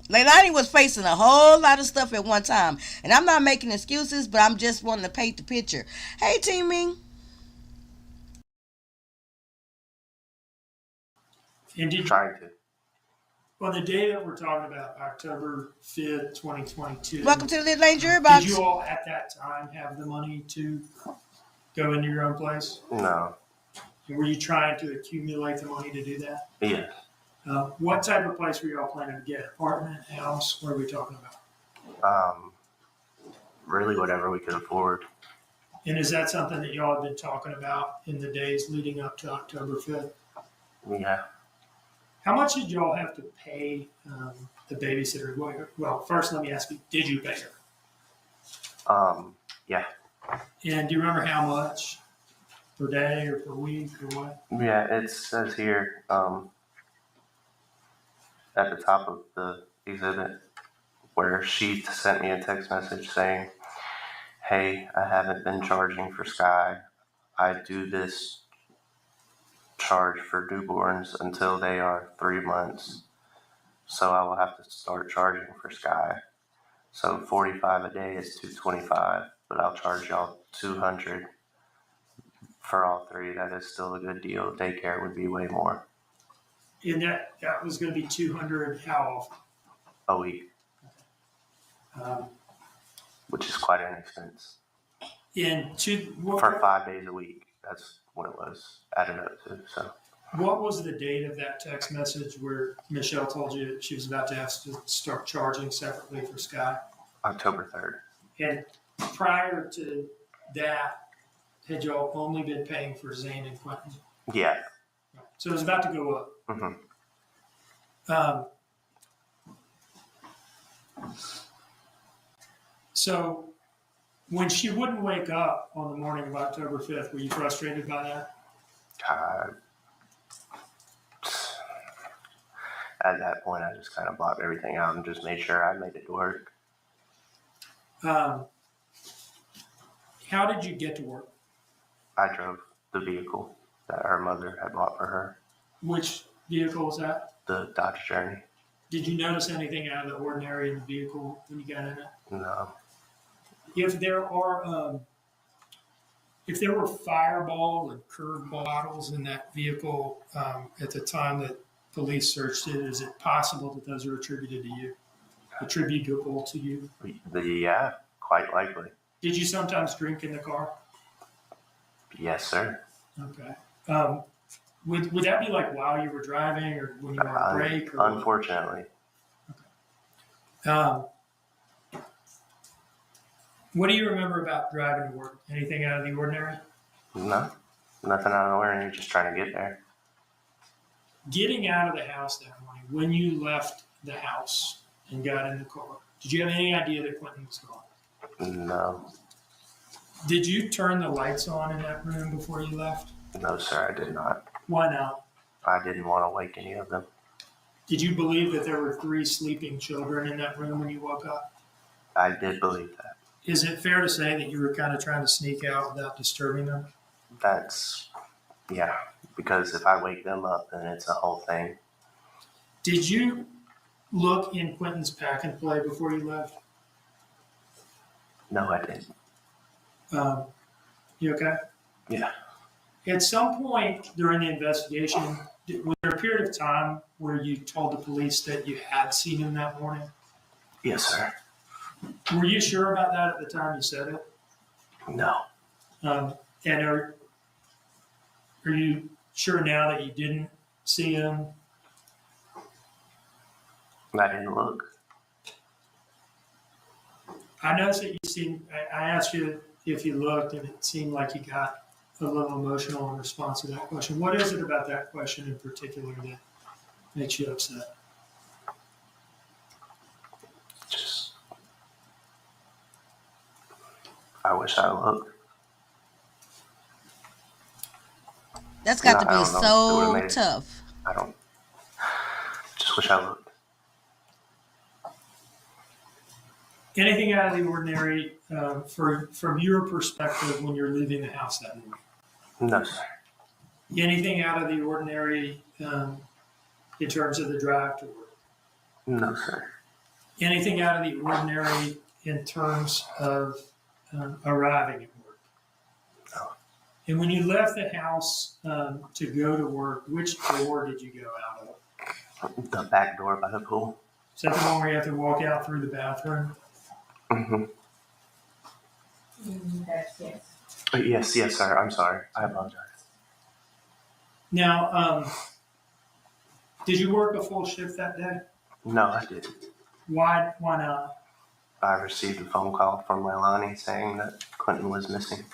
Speaker 1: LEILANI was facing a whole lot of stuff at one time. And I'm not making excuses, but I'm just wanting to paint the picture. Hey, Team Ming.
Speaker 4: And
Speaker 7: Trying to.
Speaker 4: on the day that we're talking about, October 5th, 2022.
Speaker 1: Welcome to the Little Lane Jury Box.
Speaker 4: Did you all at that time have the money to go into your own place?
Speaker 7: No.
Speaker 4: And were you trying to accumulate the money to do that?
Speaker 7: Yes.
Speaker 4: What type of place were y'all planning to get? Apartment, house? What are we talking about?
Speaker 7: Really whatever we could afford.
Speaker 4: And is that something that y'all have been talking about in the days leading up to October 5th?
Speaker 7: Yeah.
Speaker 4: How much did y'all have to pay the babysitter? Well, first let me ask you, did you pay her?
Speaker 7: Yeah.
Speaker 4: And do you remember how much? Per day or per week or what?
Speaker 7: Yeah, it says here at the top of the exhibit where she sent me a text message saying, hey, I haven't been charging for Sky. I do this charge for newborns until they are 3 months. So I will have to start charging for Sky. So $45 a day is $225, but I'll charge y'all $200 for all 3. That is still a good deal. Daycare would be way more.
Speaker 4: And that was going to be $200 how often?
Speaker 7: A week, which is quite an expense. For 5 days a week, that's what it was added up to. So,
Speaker 4: what was the date of that text message where Michelle told you that she was about to have to start charging separately for Sky?
Speaker 7: October 3rd.
Speaker 4: And prior to that, had y'all only been paying for Zane and Quentin?
Speaker 7: Yeah.
Speaker 4: So it was about to go up.
Speaker 7: Mm-hmm.
Speaker 4: So when she wouldn't wake up on the morning of October 5th, were you frustrated by that?
Speaker 7: At that point, I just kind of blocked everything out and just made sure I made it work.
Speaker 4: How did you get to work?
Speaker 7: I drove the vehicle that her mother had bought for her,
Speaker 4: Which vehicle was that?
Speaker 7: the Dodge Journey.
Speaker 4: Did you notice anything out of the ordinary in the vehicle when you got in it?
Speaker 7: No,
Speaker 4: If there were fireball and curved bottles in that vehicle at the time that police searched it, is it possible that those are attributable to you?
Speaker 7: yeah, quite likely.
Speaker 4: Did you sometimes drink in the car?
Speaker 7: Yes, sir.
Speaker 4: Okay. Would that be like while you were driving or when you were on break? Or
Speaker 7: Unfortunately,
Speaker 4: what do you remember about driving to work? Anything out of the ordinary?
Speaker 7: no, nothing out of the ordinary. Just trying to get there.
Speaker 4: Getting out of the house that morning, when you left the house and got in the car, did you have any idea that Quentin was gone?
Speaker 7: No,
Speaker 4: Did you turn the lights on in that room before you left?
Speaker 7: no, sir. I did not.
Speaker 4: Why not?
Speaker 7: I didn't want to wake any of them.
Speaker 4: Did you believe that there were 3 sleeping children in that room when you woke up?
Speaker 7: I did believe that.
Speaker 4: Is it fair to say that you were kind of trying to sneak out without disturbing them?
Speaker 7: Yeah, because if I wake them up, then it's a whole thing.
Speaker 4: Did you look in Quentin's pack and play before you left?
Speaker 7: No, I didn't.
Speaker 4: You okay?
Speaker 7: Yeah.
Speaker 4: At some point during the investigation, was there a period of time where you told the police that you had seen him that morning?
Speaker 7: Yes, sir.
Speaker 4: Were you sure about that at the time you said it?
Speaker 7: No.
Speaker 4: And are you sure now that you didn't see him?
Speaker 7: I didn't look.
Speaker 4: I noticed that you seemed, I asked you if you looked, and it seemed like you got a little emotional in response to that question. What is it about that question in particular that makes you upset?
Speaker 7: Just, I wish I looked.
Speaker 1: That's got
Speaker 7: No,
Speaker 1: to
Speaker 7: I
Speaker 1: be
Speaker 7: don't know. It would've
Speaker 1: so
Speaker 7: made it-
Speaker 1: tough.
Speaker 7: I don't. Just wish I looked.
Speaker 4: Anything out of the ordinary from your perspective when you're leaving the house that morning?
Speaker 7: No, sir.
Speaker 4: Anything out of the ordinary in terms of the drive to work?
Speaker 7: No, sir.
Speaker 4: Anything out of the ordinary in terms of arriving at work?
Speaker 7: No.
Speaker 4: And when you left the house to go to work, which door did you go out of?
Speaker 7: The back door by the pool.
Speaker 4: Is that the one where you have to walk out through the bathroom?
Speaker 7: Mm-hmm. Yes, sir. I'm sorry. I apologize.
Speaker 4: Now, did you work a full shift that day?
Speaker 7: No, I didn't.
Speaker 4: Why not?
Speaker 7: I received a phone call from LEILANI saying that Quentin was missing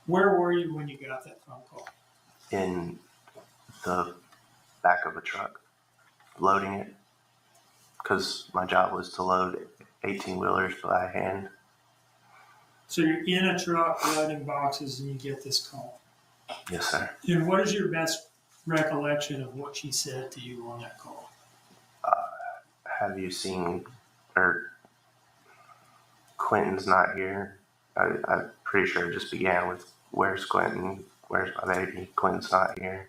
Speaker 4: Where were you when you got that phone call?
Speaker 7: in the back of a truck, loading it. Because my job was to load 18-wheelers by hand.
Speaker 4: So you're in a truck loading boxes and you get this call.
Speaker 7: Yes, sir.
Speaker 4: And what is your best recollection of what she said to you on that call?
Speaker 7: Have you seen, or Quentin's not here? I'm pretty sure it just began with, where's Quentin? Where's my baby? Quentin's not here.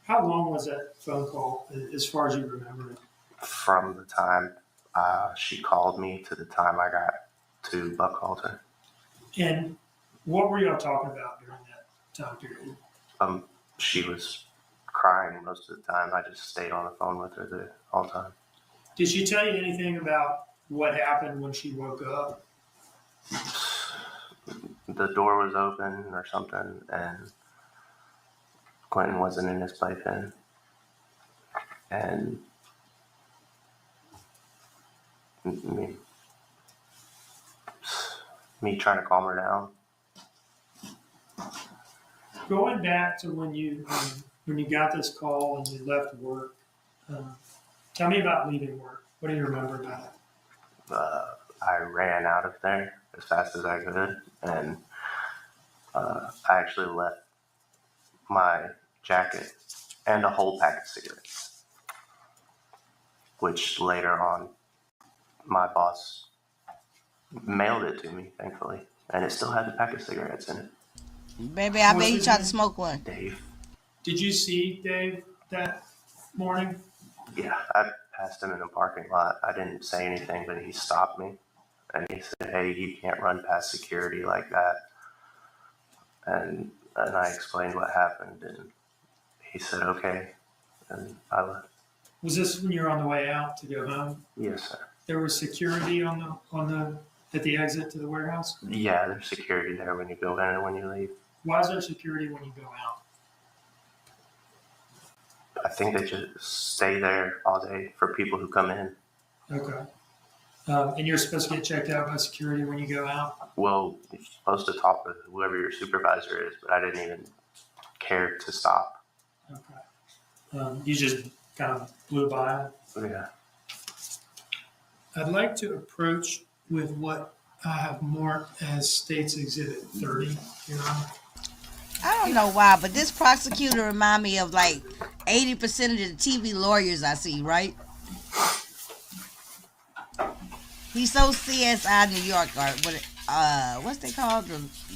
Speaker 4: How long was that phone call, as far as you remember it?
Speaker 7: From the time she called me to the time I got to Buckhalter.
Speaker 4: And what were y'all talking about during that time period?
Speaker 7: She was crying most of the time. I just stayed on the phone with her the whole time.
Speaker 4: Did she tell you anything about what happened when she woke up?
Speaker 7: The door was open or something, and Quentin wasn't in his playpen. And me trying to calm her down.
Speaker 4: Going back to when you got this call and you left work, tell me about leaving work. What do you remember about it?
Speaker 7: I ran out of there as fast as I could, and I actually left my jacket and a whole pack of cigarettes, which later on my boss mailed it to me, thankfully, and it still had the pack of cigarettes in it.
Speaker 1: Baby, I bet he tried to smoke one.
Speaker 7: Dave.
Speaker 4: Did you see Dave that morning?
Speaker 7: Yeah, I passed him in the parking lot. I didn't say anything, but he stopped me and he said, "Hey, you can't run past security like that." And I explained what happened, and he said, "Okay," and I left.
Speaker 4: Was this when you were on the way out to go home?
Speaker 7: Yes, sir.
Speaker 4: There was security at the exit to the warehouse?
Speaker 7: Yeah, there's security there when you go in and when you leave.
Speaker 4: Why is there security when you go out?
Speaker 7: I think they just stay there all day for people who come in.
Speaker 4: Okay. And you're supposed to get checked out by security when you go out?
Speaker 7: Well, you're supposed to talk with whoever your supervisor is, but I didn't even care to stop.
Speaker 4: Okay. You just kind of blew by.
Speaker 7: Yeah.
Speaker 4: I'd like to approach with what I have marked as State's Exhibit 30, Your Honor.
Speaker 1: I don't know why, but this prosecutor remind me of like 80% of the TV lawyers I see, right? He's so CSI New York, or what's they called,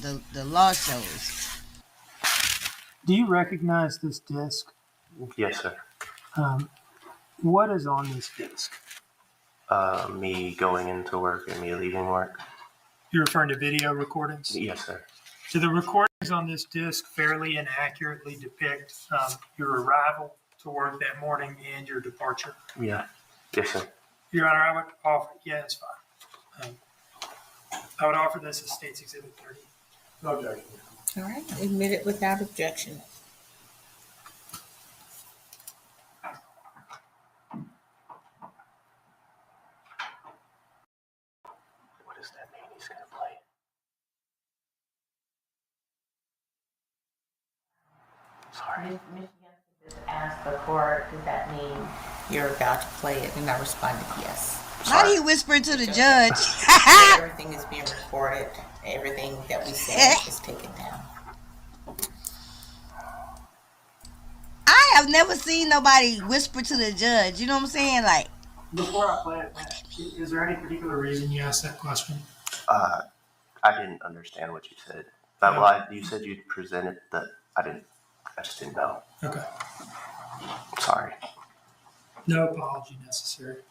Speaker 1: the law shows.
Speaker 4: Do you recognize this disc?
Speaker 7: Yes, sir.
Speaker 4: What is on this disc?
Speaker 7: Me going into work and me leaving work.
Speaker 4: You're referring to video recordings?
Speaker 7: Yes, sir.
Speaker 4: Do the recordings on this disc fairly and accurately depict your arrival to work that morning and your departure?
Speaker 7: Yeah. Yes, sir.
Speaker 4: Your Honor, I would offer, yeah, it's fine. I would offer this as State's Exhibit 30.
Speaker 5: No objection.
Speaker 3: All right, admitted without objection.
Speaker 7: What does that mean he's going to play? Sorry.
Speaker 3: Michigan just asked the court, does that mean you're about to play it? And I responded, yes.
Speaker 1: Why do you whisper to the judge?
Speaker 3: Everything is being recorded. Everything that we say is taken down.
Speaker 1: I have never seen nobody whisper to the judge. You know what I'm saying? Like,
Speaker 4: Before I play it, is there any particular reason you asked that question?
Speaker 7: I didn't understand what you said. Well, you said you presented the. I just didn't know.
Speaker 4: Okay.
Speaker 7: Sorry.
Speaker 4: No apology necessary.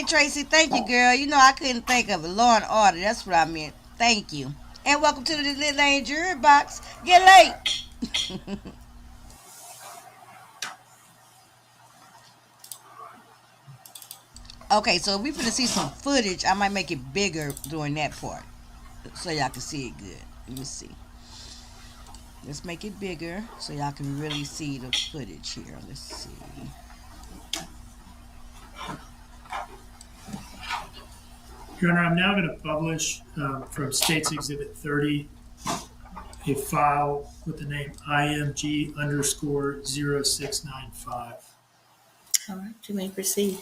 Speaker 1: hey, Tracy, thank you, girl. You know, I couldn't think of it. Law and order. That's what I meant. Thank you. And welcome to the LEILANI jury box. Get late. Okay, so if we finna see some footage, I might make it bigger during that part, so y'all can see it good. Let me see. Let's make it bigger so y'all can really see the footage here. Let's see.
Speaker 4: Your Honor, I'm now going to publish from State's Exhibit 30 a file with the name IMG_0695.
Speaker 3: All right, you may proceed.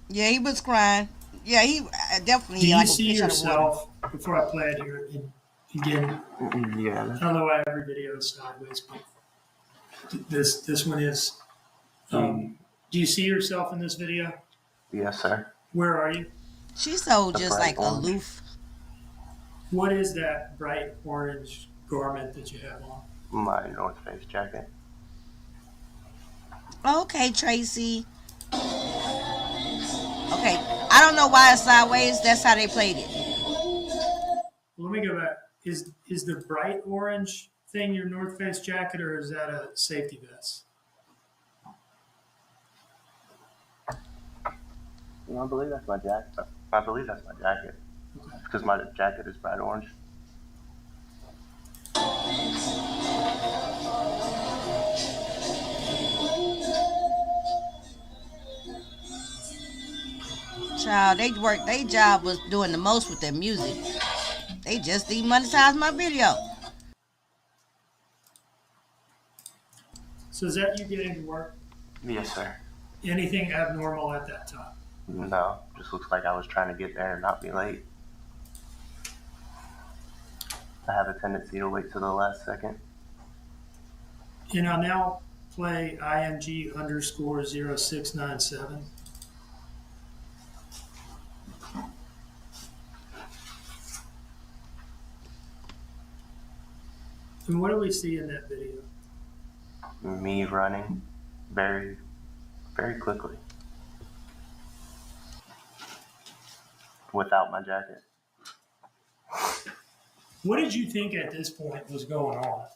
Speaker 1: Yeah, he was crying. Yeah, he definitely.
Speaker 4: Do you
Speaker 1: like a
Speaker 4: see
Speaker 1: fish out of water.
Speaker 4: yourself, before I play it here, and again,
Speaker 7: Yeah.
Speaker 4: I don't know why every video is sideways, but this one is. Do you see yourself in this video?
Speaker 7: Yes, sir.
Speaker 4: Where are you?
Speaker 1: She's so
Speaker 7: The
Speaker 1: just
Speaker 7: bright
Speaker 1: like
Speaker 7: orange.
Speaker 1: aloof.
Speaker 4: What is that bright orange garment that you have on?
Speaker 7: My North Face jacket.
Speaker 1: Okay, Tracy. Okay, I don't know why it's sideways. That's how they played it.
Speaker 4: Let me go back. is the bright orange thing your North Face jacket, or is that a safety vest?
Speaker 7: I believe that's my jacket. I believe that's my jacket
Speaker 4: Okay.
Speaker 7: because my jacket is bright orange.
Speaker 1: Child, their job was doing the most with their music. They just demonetized my video.
Speaker 4: So is that you getting to work?
Speaker 7: Yes, sir.
Speaker 4: Anything abnormal at that time?
Speaker 7: No, just looks like I was trying to get there and not be late. I have a tendency to wait till the last second.
Speaker 4: And I'll now play IMG_0697. And what do we see in that video?
Speaker 7: Me running very, very quickly without my jacket.
Speaker 4: What did you think at this point was going on?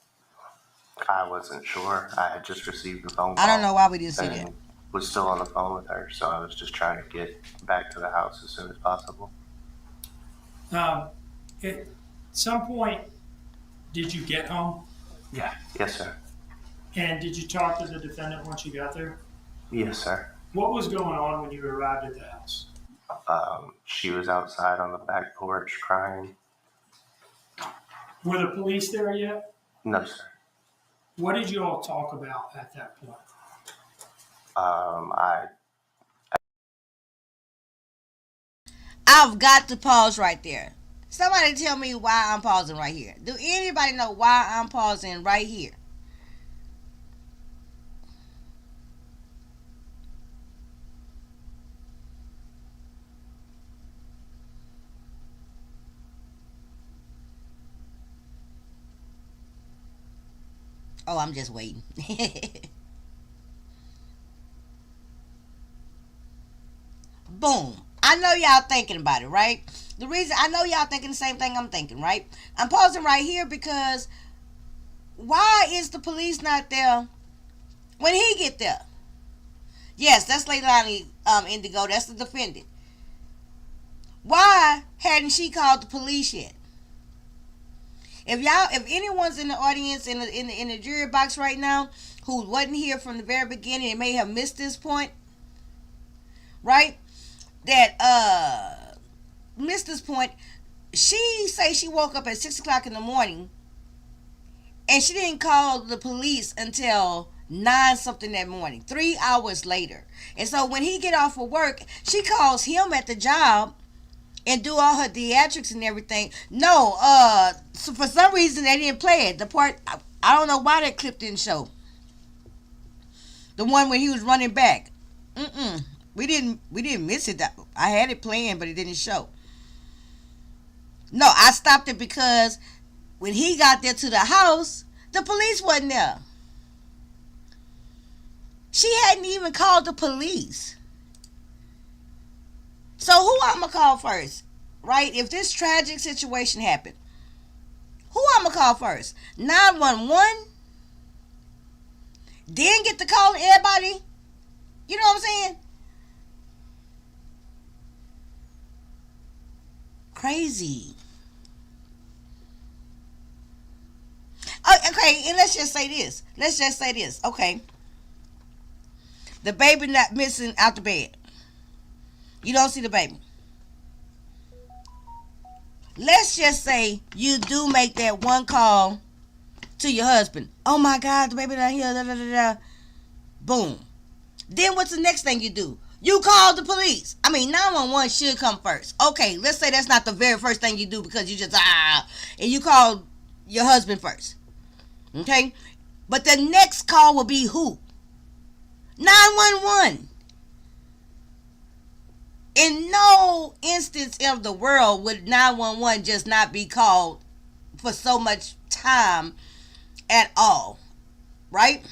Speaker 7: I wasn't sure. I had just received a phone call.
Speaker 1: I don't know why we didn't see that.
Speaker 7: and was still on the phone with her, so I was just trying to get back to the house as soon as possible.
Speaker 4: At some point, did you get home?
Speaker 7: Yeah. Yes, sir.
Speaker 4: And did you talk to the defendant once you got there?
Speaker 7: Yes, sir.
Speaker 4: What was going on when you arrived at the house?
Speaker 7: She was outside on the back porch crying.
Speaker 4: Were the police there yet?
Speaker 7: No, sir.
Speaker 4: What did you all talk about at that point?
Speaker 1: I've got to pause right there. Somebody tell me why I'm pausing right here. Do anybody know why I'm pausing right here? Oh, I'm just waiting. Boom. I know y'all thinking about it, right? The reason I know y'all thinking the same thing I'm thinking, right? I'm pausing right here because why is the police not there when he get there? Yes, that's LEILANI Indigo. That's the defendant. Why hadn't she called the police yet? If anyone's in the audience in the jury box right now who wasn't here from the very beginning and may have missed this point, right? That missed this point. She say she woke up at 6 o'clock in the morning, and she didn't call the police until 9 something that morning, 3 hours later. And so when he get off of work, she calls him at the job and do all her theatrics and everything. No, so for some reason they didn't play it. The part I don't know why that clip didn't show. The one when he was running back. We didn't miss it. I had it playing, but it didn't show. No, I stopped it because when he got there to the house, the police wasn't there. She hadn't even called the police. So who I'm going to call first, right? If this tragic situation happened, who I'm going to call first? 911? Then get the call to everybody? You know what I'm saying? Crazy. Okay, and let's just say this. Okay. The baby not missing out the bed. You don't see the baby. Let's just say you do make that one call to your husband. Oh my God, the baby not here. Da, da, da, da. Boom. Then what's the next thing you do? You call the police. 911 should come first. Okay, let's say that's not the very first thing you do because you just and you call your husband first. Okay? But the next call will be who? 911. In no instance of the world would 911 just not be called for so much time at all. Right?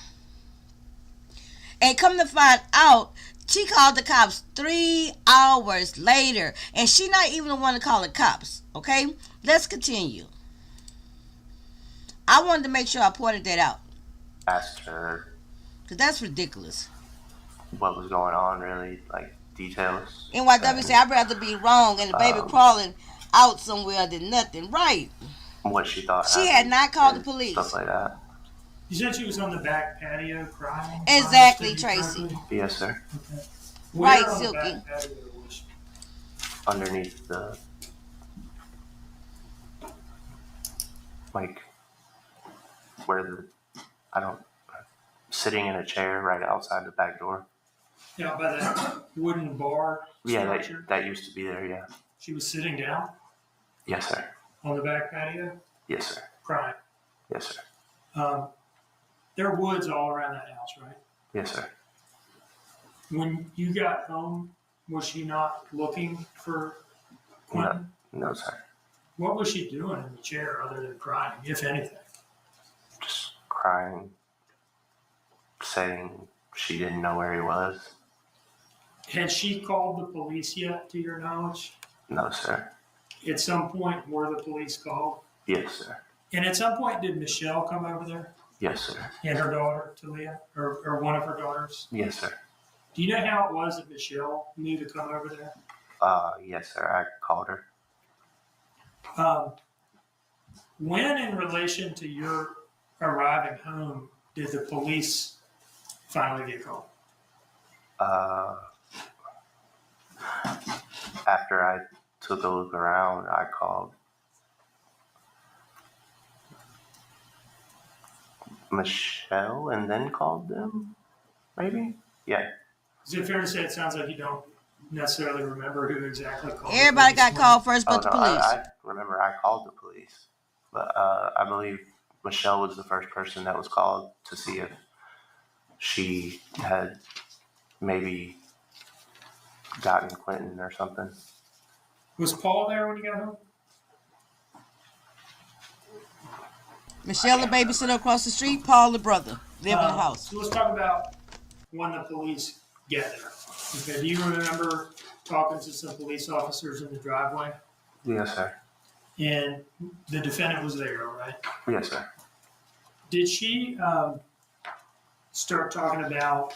Speaker 1: And come to find out, she called the cops 3 hours later. And she not even the one to call the cops. Okay? Let's continue. I wanted to make sure I pointed that out
Speaker 7: Asked her
Speaker 1: because that's ridiculous.
Speaker 7: what was going on, really, like details.
Speaker 1: NYW say I'd rather be wrong and the baby
Speaker 7: Um,
Speaker 1: crawling out somewhere than nothing. Right.
Speaker 7: what she thought
Speaker 1: She had
Speaker 7: happened
Speaker 1: not called the
Speaker 7: and
Speaker 1: police.
Speaker 7: stuff like that.
Speaker 4: You said she was on the back patio crying?
Speaker 1: Exactly,
Speaker 4: if I understood you
Speaker 1: Tracy.
Speaker 4: correctly?
Speaker 7: Yes, sir.
Speaker 4: Okay.
Speaker 1: Right,
Speaker 4: Where on the
Speaker 1: Silky.
Speaker 4: back patio was she?
Speaker 7: Underneath the, like, where the, I don't, sitting in a chair right outside the back door.
Speaker 4: Yeah, by that wooden bar
Speaker 7: Yeah,
Speaker 4: structure?
Speaker 7: that used to be there, yeah.
Speaker 4: She was sitting down
Speaker 7: Yes, sir.
Speaker 4: on the back patio
Speaker 7: Yes, sir.
Speaker 4: crying.
Speaker 7: Yes, sir.
Speaker 4: There are woods all around that house, right?
Speaker 7: Yes, sir.
Speaker 4: When you got home, was she not looking for Quentin?
Speaker 7: No, sir.
Speaker 4: What was she doing in the chair other than crying, if anything?
Speaker 7: Just crying, saying she didn't know where he was.
Speaker 4: Had she called the police yet, to your knowledge?
Speaker 7: No, sir.
Speaker 4: At some point, were the police called?
Speaker 7: Yes, sir.
Speaker 4: And at some point, did Michelle come over there
Speaker 7: Yes, sir.
Speaker 4: and her daughter, Talia, or one of her daughters?
Speaker 7: Yes, sir.
Speaker 4: Do you know how it was that Michelle knew to come over there?
Speaker 7: Yes, sir. I called her.
Speaker 4: When, in relation to your arriving home, did the police finally get called?
Speaker 7: After I took a look around, I called Michelle and then called them, maybe? Yeah.
Speaker 4: Is it fair to say it sounds like you don't necessarily remember who exactly called?
Speaker 1: Everybody got called first but
Speaker 7: Oh,
Speaker 1: the
Speaker 7: no,
Speaker 1: police.
Speaker 7: I remember I called the police. But I believe Michelle was the first person that was called to see if she had maybe gotten Quentin or something.
Speaker 4: Was Paul there when you got home?
Speaker 1: Michelle, the babysitter across the street. Paul, the brother, live in the house.
Speaker 4: So let's talk about when the police get there. Okay, do you remember talking to some police officers in the driveway?
Speaker 7: Yes, sir.
Speaker 4: And the defendant was there, right?
Speaker 7: Yes, sir.
Speaker 4: Did she start talking about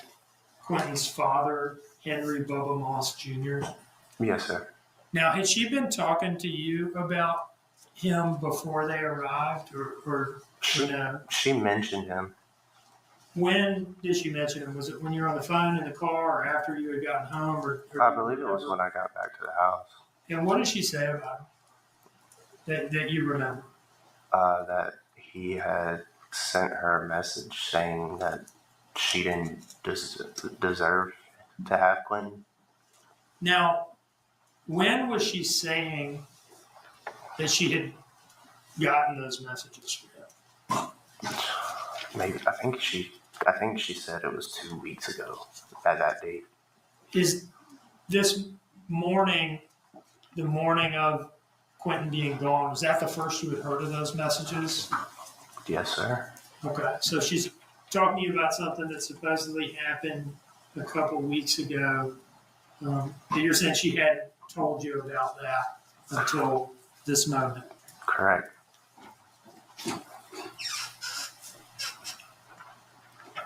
Speaker 4: Quentin's father, Henry Bubba Moss Jr.?
Speaker 7: Yes, sir.
Speaker 4: Now, had she been talking to you about him before they arrived, or no?
Speaker 7: She mentioned him.
Speaker 4: When did she mention him? Was it when you were on the phone in the car, or after you had gotten home? Or
Speaker 7: I believe it was when I got back to the house.
Speaker 4: And what did she say about him that you remember?
Speaker 7: That he had sent her a message saying that she didn't deserve to have Quentin.
Speaker 4: Now, when was she saying that she had gotten those messages from him?
Speaker 7: Maybe I think she said it was 2 weeks ago at that date.
Speaker 4: Is this morning, the morning of Quentin being gone, was that the first you had heard of those messages?
Speaker 7: Yes, sir.
Speaker 4: Okay, so she's talking to you about something that supposedly happened a couple weeks ago. That you're saying she hadn't told you about that until this moment.
Speaker 7: Correct.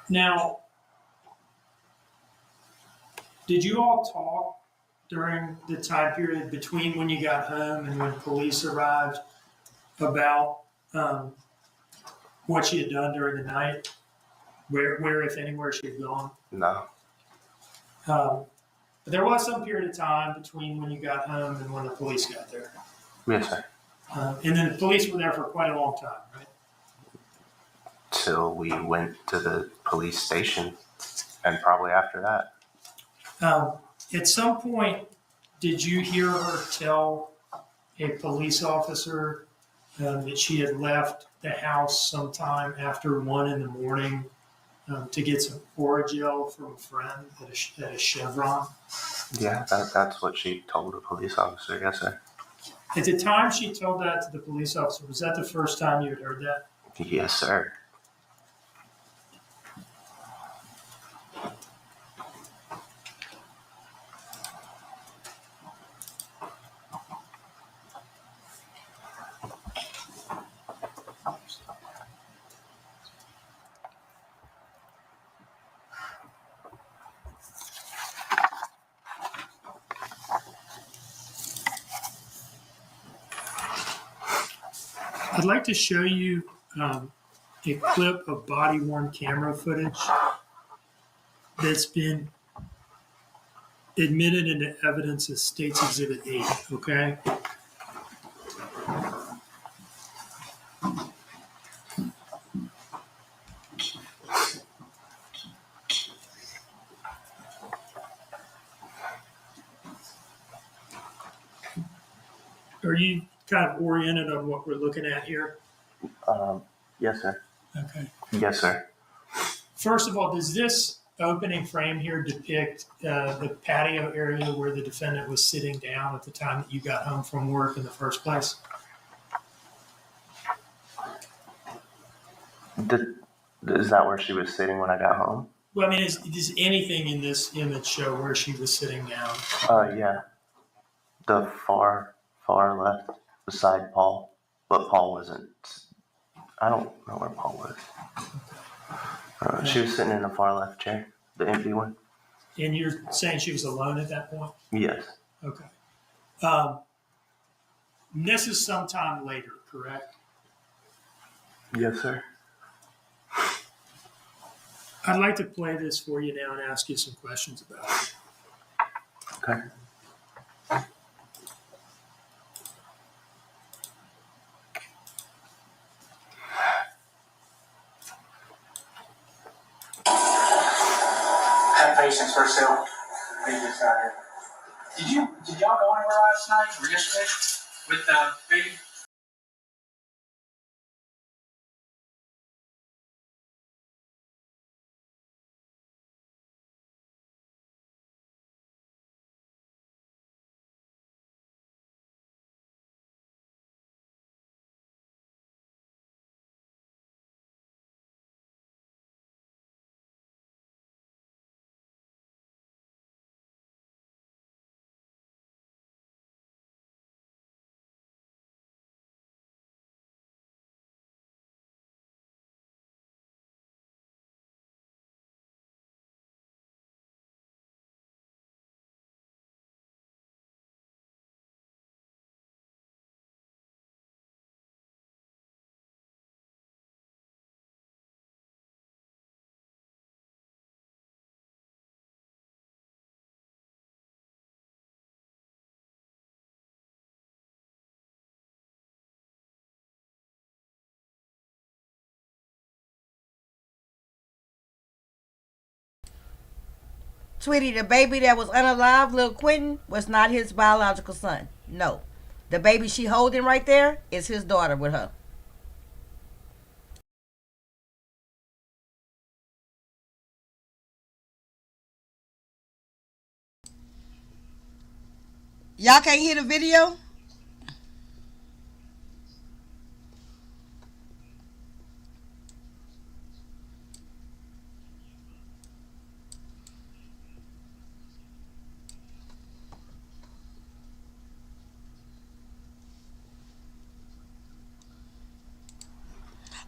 Speaker 4: Now, did you all talk during the time period between when you got home and when police arrived about what she had done during the night? Where if anywhere, she had gone?
Speaker 7: No.
Speaker 4: But there was some period of time between when you got home and when the police got there.
Speaker 7: Yes, sir.
Speaker 4: And then the police were there for quite a long time, right?
Speaker 7: Till we went to the police station, and probably after that.
Speaker 4: At some point, did you hear her tell a police officer that she had left the house sometime after 1 a.m. To get some Oragel from a friend at a Chevron?
Speaker 7: Yeah, that's what she told the police officer. Yes, sir.
Speaker 4: At the time she told that to the police officer, was that the first time you had heard that?
Speaker 7: Yes, sir.
Speaker 4: I'd like to show you a clip of body-worn camera footage that's been admitted into evidence as State's Exhibit 8, okay? Are you kind of oriented on what we're looking at here?
Speaker 7: Yes, sir.
Speaker 4: Okay.
Speaker 7: Yes, sir.
Speaker 4: First of all, does this opening frame here depict the patio area where the defendant was sitting down at the time that you got home from work in the first place?
Speaker 7: Is that where she was sitting when I got home?
Speaker 4: Well, I mean, does anything in this image show where she was sitting down?
Speaker 7: Yeah. The far left beside Paul. But Paul wasn't. I don't know where Paul was. She was sitting in the far left chair, the empty one.
Speaker 4: And you're saying she was alone at that point?
Speaker 7: Yes.
Speaker 4: Okay. This is sometime later, correct?
Speaker 7: Yes, sir.
Speaker 4: I'd like to play this for you now and ask you some questions about it.
Speaker 7: Okay.
Speaker 2: Have patience for sale. Baby just got here. Did y'all go anywhere last night or yesterday with baby?
Speaker 1: Sweetie, the baby that was unalive, little Quentin, was not his biological son. No. The baby she holding right there is his daughter with her. Y'all can't hear the video?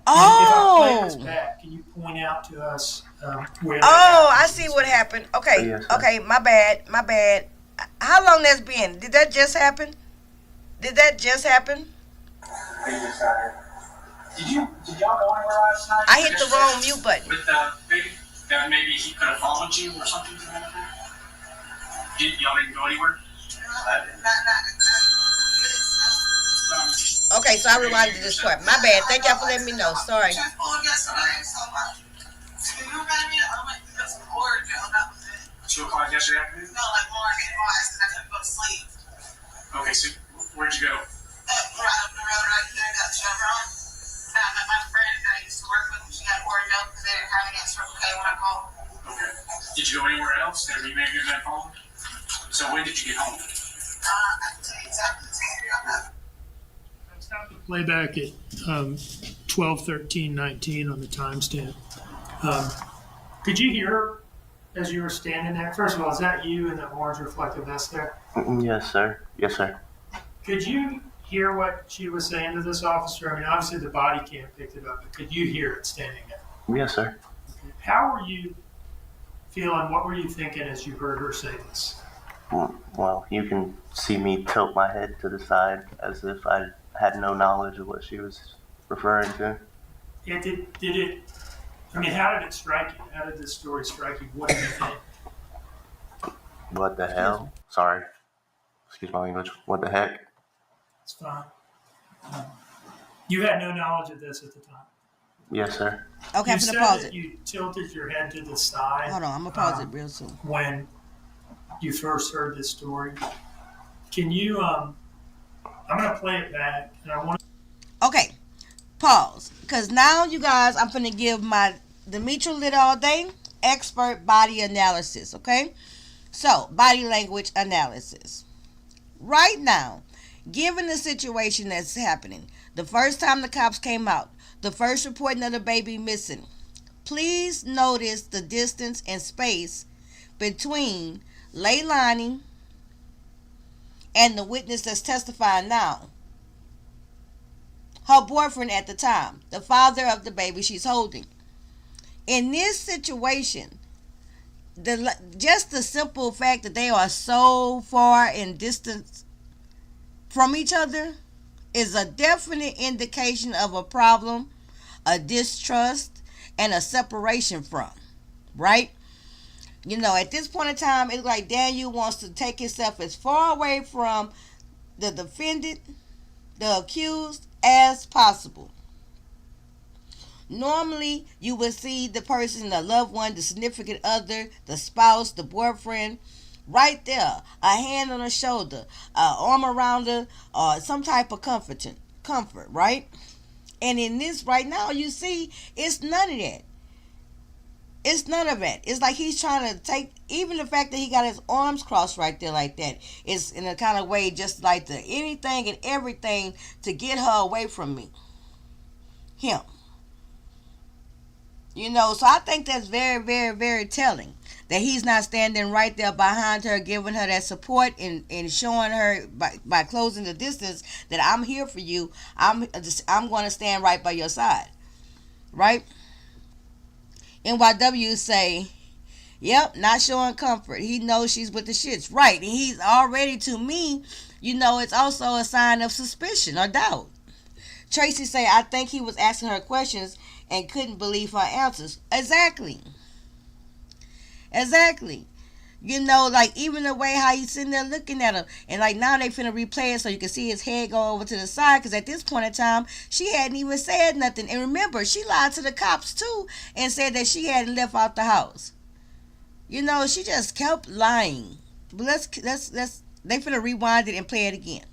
Speaker 4: If I play this
Speaker 1: Oh.
Speaker 4: back, can you point out to us where?
Speaker 1: Oh, I see what happened. Okay.
Speaker 7: Yes, sir.
Speaker 1: Okay, my bad. My bad. How long that's been? Did that just happen? Did that just happen?
Speaker 2: Baby just got here. Did y'all go anywhere last night?
Speaker 1: I hit the wrong mute button.
Speaker 2: With baby? That maybe he could have followed you or something. Y'all didn't go anywhere?
Speaker 1: Okay, so I rewinded this part. My bad. Thank y'all for letting me know. Sorry.
Speaker 2: 2 o'clock yesterday afternoon?
Speaker 8: No, like morning, I couldn't go to sleep.
Speaker 2: Okay, so where'd you go?
Speaker 8: Right up the road right here, got Chevron. I met my friend that I used to work with. She got ordered out because they didn't have an answer okay when I called.
Speaker 2: Okay. Did you go anywhere else that you maybe been home? So when did you get home?
Speaker 8: I can tell you exactly the story on that.
Speaker 4: Stop the playback at 12:13:19 on the timestamp. Could you hear as you were standing there? First of all, is that you in the orange reflective vest there?
Speaker 7: Yes, sir. Yes, sir.
Speaker 4: Could you hear what she was saying to this officer? I mean, obviously the body cam picked it up, but could you hear it standing there?
Speaker 7: Yes, sir.
Speaker 4: How were you feeling? What were you thinking as you heard her say this?
Speaker 7: Well, you can see me tilt my head to the side as if I had no knowledge of what she was referring to?
Speaker 4: Did it, I mean, how did it strike you? How did this story strike you? What did you think?
Speaker 7: What the
Speaker 4: Excuse me.
Speaker 7: hell? Sorry. Excuse my language. What the heck?
Speaker 4: It's fine. You had no knowledge of this at the time.
Speaker 7: Yes, sir.
Speaker 1: Okay,
Speaker 4: You
Speaker 1: I'm
Speaker 4: said
Speaker 1: gonna pause
Speaker 4: that
Speaker 1: it.
Speaker 4: you tilted your head to the side.
Speaker 1: Hold on, I'm gonna pause it real soon.
Speaker 4: When you first heard this story. Can you, I'm going to play it back, and I want to...
Speaker 1: Okay, pause. Because now, you guys, I'm going to give my demetralitALLday expert body analysis, okay? So, body language analysis. Right now, given the situation that's happening, the first time the cops came out, the first reporting of the baby missing, please notice the distance and space between LEILANI and the witness that's testifying now. Her boyfriend at the time, the father of the baby she's holding. In this situation, just the simple fact that they are so far in distance from each other is a definite indication of a problem, a distrust, and a separation from, right? You know, at this point in time, it's like Daniel wants to take himself as far away from the defendant, the accused, as possible. Normally, you would see the person, the loved one, the significant other, the spouse, the boyfriend, right there. A hand on her shoulder, an arm around her, or some type of comfort, right? And in this right now, you see, it's none of that. It's none of it. It's like he's trying to take, even the fact that he got his arms crossed right there like that, is in a kind of way just like the anything and everything to get her away from me. Him. You know, so I think that's very, very, very telling. That he's not standing right there behind her, giving her that support and showing her by closing the distance that I'm here for you. I'm going to stand right by your side. Right? NYW say, yep, not showing comfort. He knows she's with the shits. Right. And he's already, to me, you know, it's also a sign of suspicion or doubt. Tracy say, I think he was asking her questions and couldn't believe her answers. Exactly. You know, like even the way how he's sitting there looking at her. And like now they finna replay it so you can see his head go over to the side. Because at this point in time, she hadn't even said nothing. And remember, she lied to the cops too and said that she hadn't left out the house. You know, she just kept lying. But let's they finna rewind it and play it again.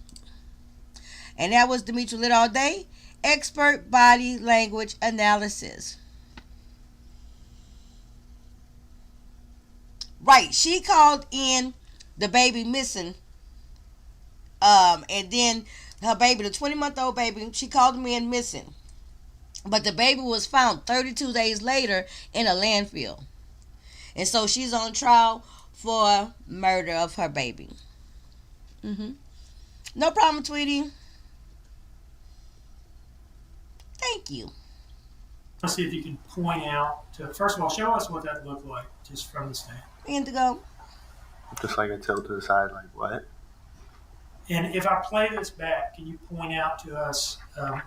Speaker 1: And that was demetralitALLday, expert body language analysis. Right, she called in the baby missing, and then her baby, the 20-month-old baby, she called him in missing. But the baby was found 32 days later in a landfill. And so she's on trial for murder of her baby. No problem, Tweety. Thank you.
Speaker 4: Let's see if you can point out, first of all, show us what that looked like, just from the stand.
Speaker 1: Indigo.
Speaker 7: Just like a tilt to the side, like what?
Speaker 4: And if I play this back, can you point out to us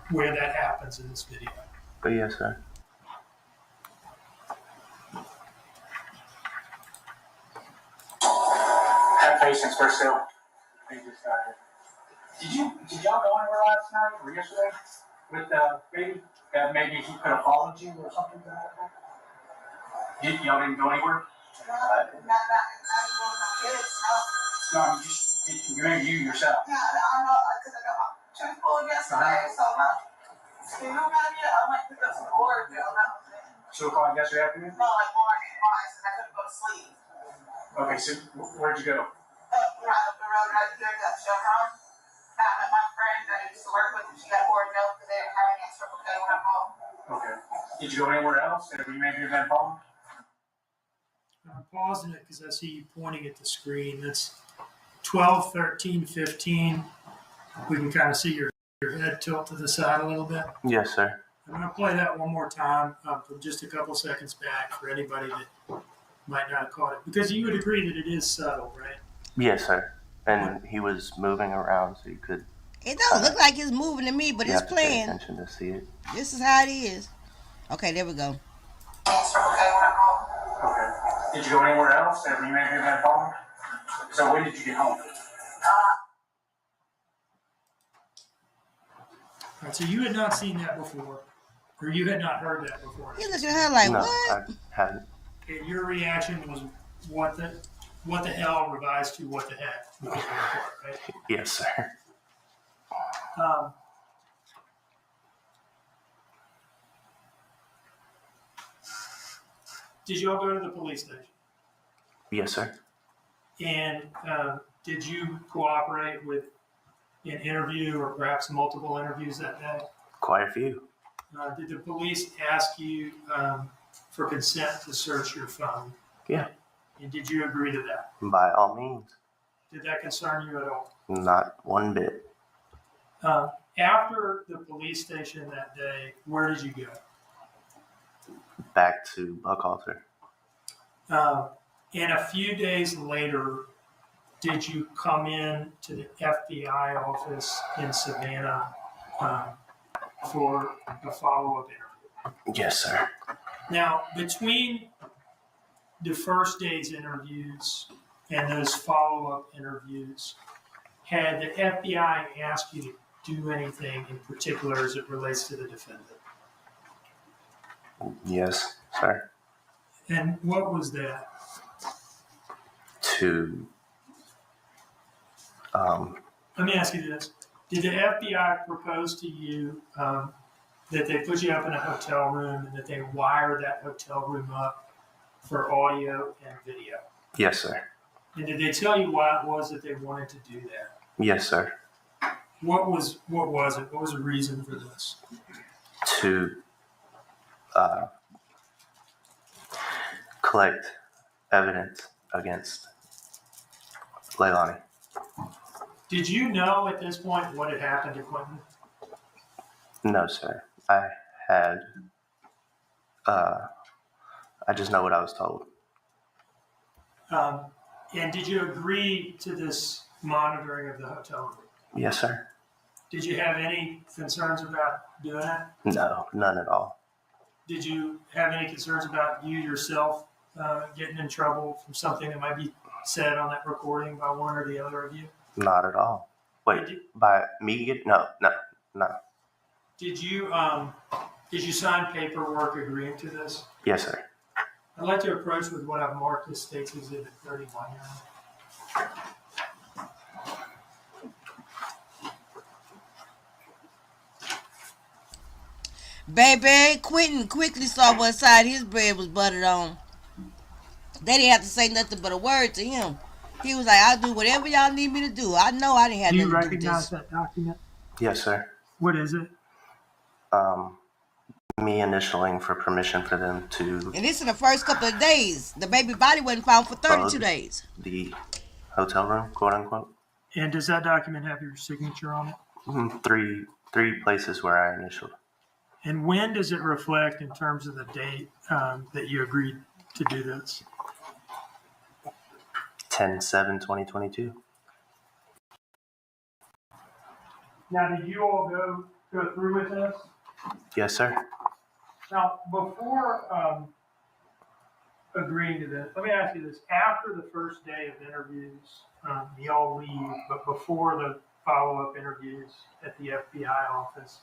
Speaker 4: where that happens in this video?
Speaker 7: But yes, sir.
Speaker 2: Have patience for sale. They just got here. Did y'all go anywhere last night or yesterday with the baby? That maybe he could have followed you or something like that? Y'all didn't go anywhere?
Speaker 8: Not with my kids, no.
Speaker 2: No, I mean, just you yourself.
Speaker 8: Yeah, I know, because I got my two school yesterday, so I'm not. You know about it? I went to pick up some board, you know, that was it.
Speaker 2: 2 o'clock yesterday afternoon?
Speaker 8: No, like morning, I said I couldn't go to sleep.
Speaker 2: Okay, so where'd you go?
Speaker 8: Right up the road right here, that Chevron. I met my friend that I used to work with, and she got bored milk because they didn't have any extra when they went home.
Speaker 2: Okay. Did you go anywhere else? Have you maybe been home?
Speaker 4: I'm pausing it because I see you pointing at the screen. That's 12, 13, 15. We can kind of see your head tilt to the side a little bit.
Speaker 7: Yes, sir.
Speaker 4: I'm going to play that one more time from just a couple seconds back for anybody that might not have caught it. Because you would agree that it is subtle, right?
Speaker 7: Yes, sir. And he was moving around so you could
Speaker 1: It don't look like it's moving to me, but
Speaker 7: You
Speaker 1: it's
Speaker 7: have to pay
Speaker 1: playing.
Speaker 7: attention to see it.
Speaker 1: This is how it is. Okay, there we go.
Speaker 8: Answer okay when I call.
Speaker 2: Okay. Did you go anywhere else? Have you made that phone? So when did you get home?
Speaker 4: All right, so you had not seen that before, or you had not heard that before.
Speaker 1: You looking at her like,
Speaker 7: No,
Speaker 1: what?
Speaker 7: I hadn't.
Speaker 4: And your reaction was, what the hell, revised to what the heck, right?
Speaker 7: Yes, sir.
Speaker 4: Did you all go to the police station?
Speaker 7: Yes, sir.
Speaker 4: And did you cooperate with an interview or perhaps multiple interviews that day?
Speaker 7: Quite a few.
Speaker 4: Did the police ask you for consent to search your phone?
Speaker 7: Yeah.
Speaker 4: And did you agree to that?
Speaker 7: By all means.
Speaker 4: Did that concern you at all?
Speaker 7: Not one bit.
Speaker 4: After the police station that day, where did you go?
Speaker 7: Back to Buckhalter.
Speaker 4: And a few days later, did you come in to the FBI office in Savannah for a follow-up interview?
Speaker 7: Yes, sir.
Speaker 4: Now, between the first day's interviews and those follow-up interviews, had the FBI asked you to do anything in particular as it relates to the defendant?
Speaker 7: Yes, sir.
Speaker 4: And what was that?
Speaker 7: To
Speaker 4: Let me ask you this. Did the FBI propose to you that they put you up in a hotel room and that they wire that hotel room up for audio and video?
Speaker 7: yes, sir.
Speaker 4: And did they tell you why it was that they wanted to do that?
Speaker 7: Yes, sir.
Speaker 4: What was it? What was the reason for this?
Speaker 7: To collect evidence against LEILANI.
Speaker 4: Did you know at this point what had happened to Quentin?
Speaker 7: No, sir. I had. I just know what I was told.
Speaker 4: And did you agree to this monitoring of the hotel room?
Speaker 7: Yes, sir.
Speaker 4: Did you have any concerns about doing it?
Speaker 7: No, none at all.
Speaker 4: Did you have any concerns about you yourself getting in trouble from something that might be said on that recording by one or the other of you?
Speaker 7: Not at all. Wait, by me getting no.
Speaker 4: Did you sign paperwork agreeing to this?
Speaker 7: Yes, sir.
Speaker 4: I'd like to approach with what I've marked as State's Exhibit 31 here.
Speaker 1: Baby, Quentin quickly saw what side his bread was buttered on. They didn't have to say nothing but a word to him. He was like, I'll do whatever y'all need me to do. I know I didn't have
Speaker 4: Do you
Speaker 1: nothing to do with
Speaker 4: recognize
Speaker 1: this.
Speaker 4: that document?
Speaker 7: Yes, sir.
Speaker 4: What is it?
Speaker 7: Me initialing for permission for them to
Speaker 1: And this is the first couple of days. The baby body wasn't found for 32
Speaker 7: Bug.
Speaker 1: days.
Speaker 7: the hotel room, quote unquote.
Speaker 4: And does that document have your signature on it?
Speaker 7: Three places where I initialed.
Speaker 4: And when does it reflect in terms of the date that you agreed to do this?
Speaker 7: 10/7/2022.
Speaker 4: Now, did you all go through with this?
Speaker 7: Yes, sir.
Speaker 4: Now, before agreeing to this, let me ask you this. After the first day of interviews, y'all leave, but before the follow-up interviews at the FBI office,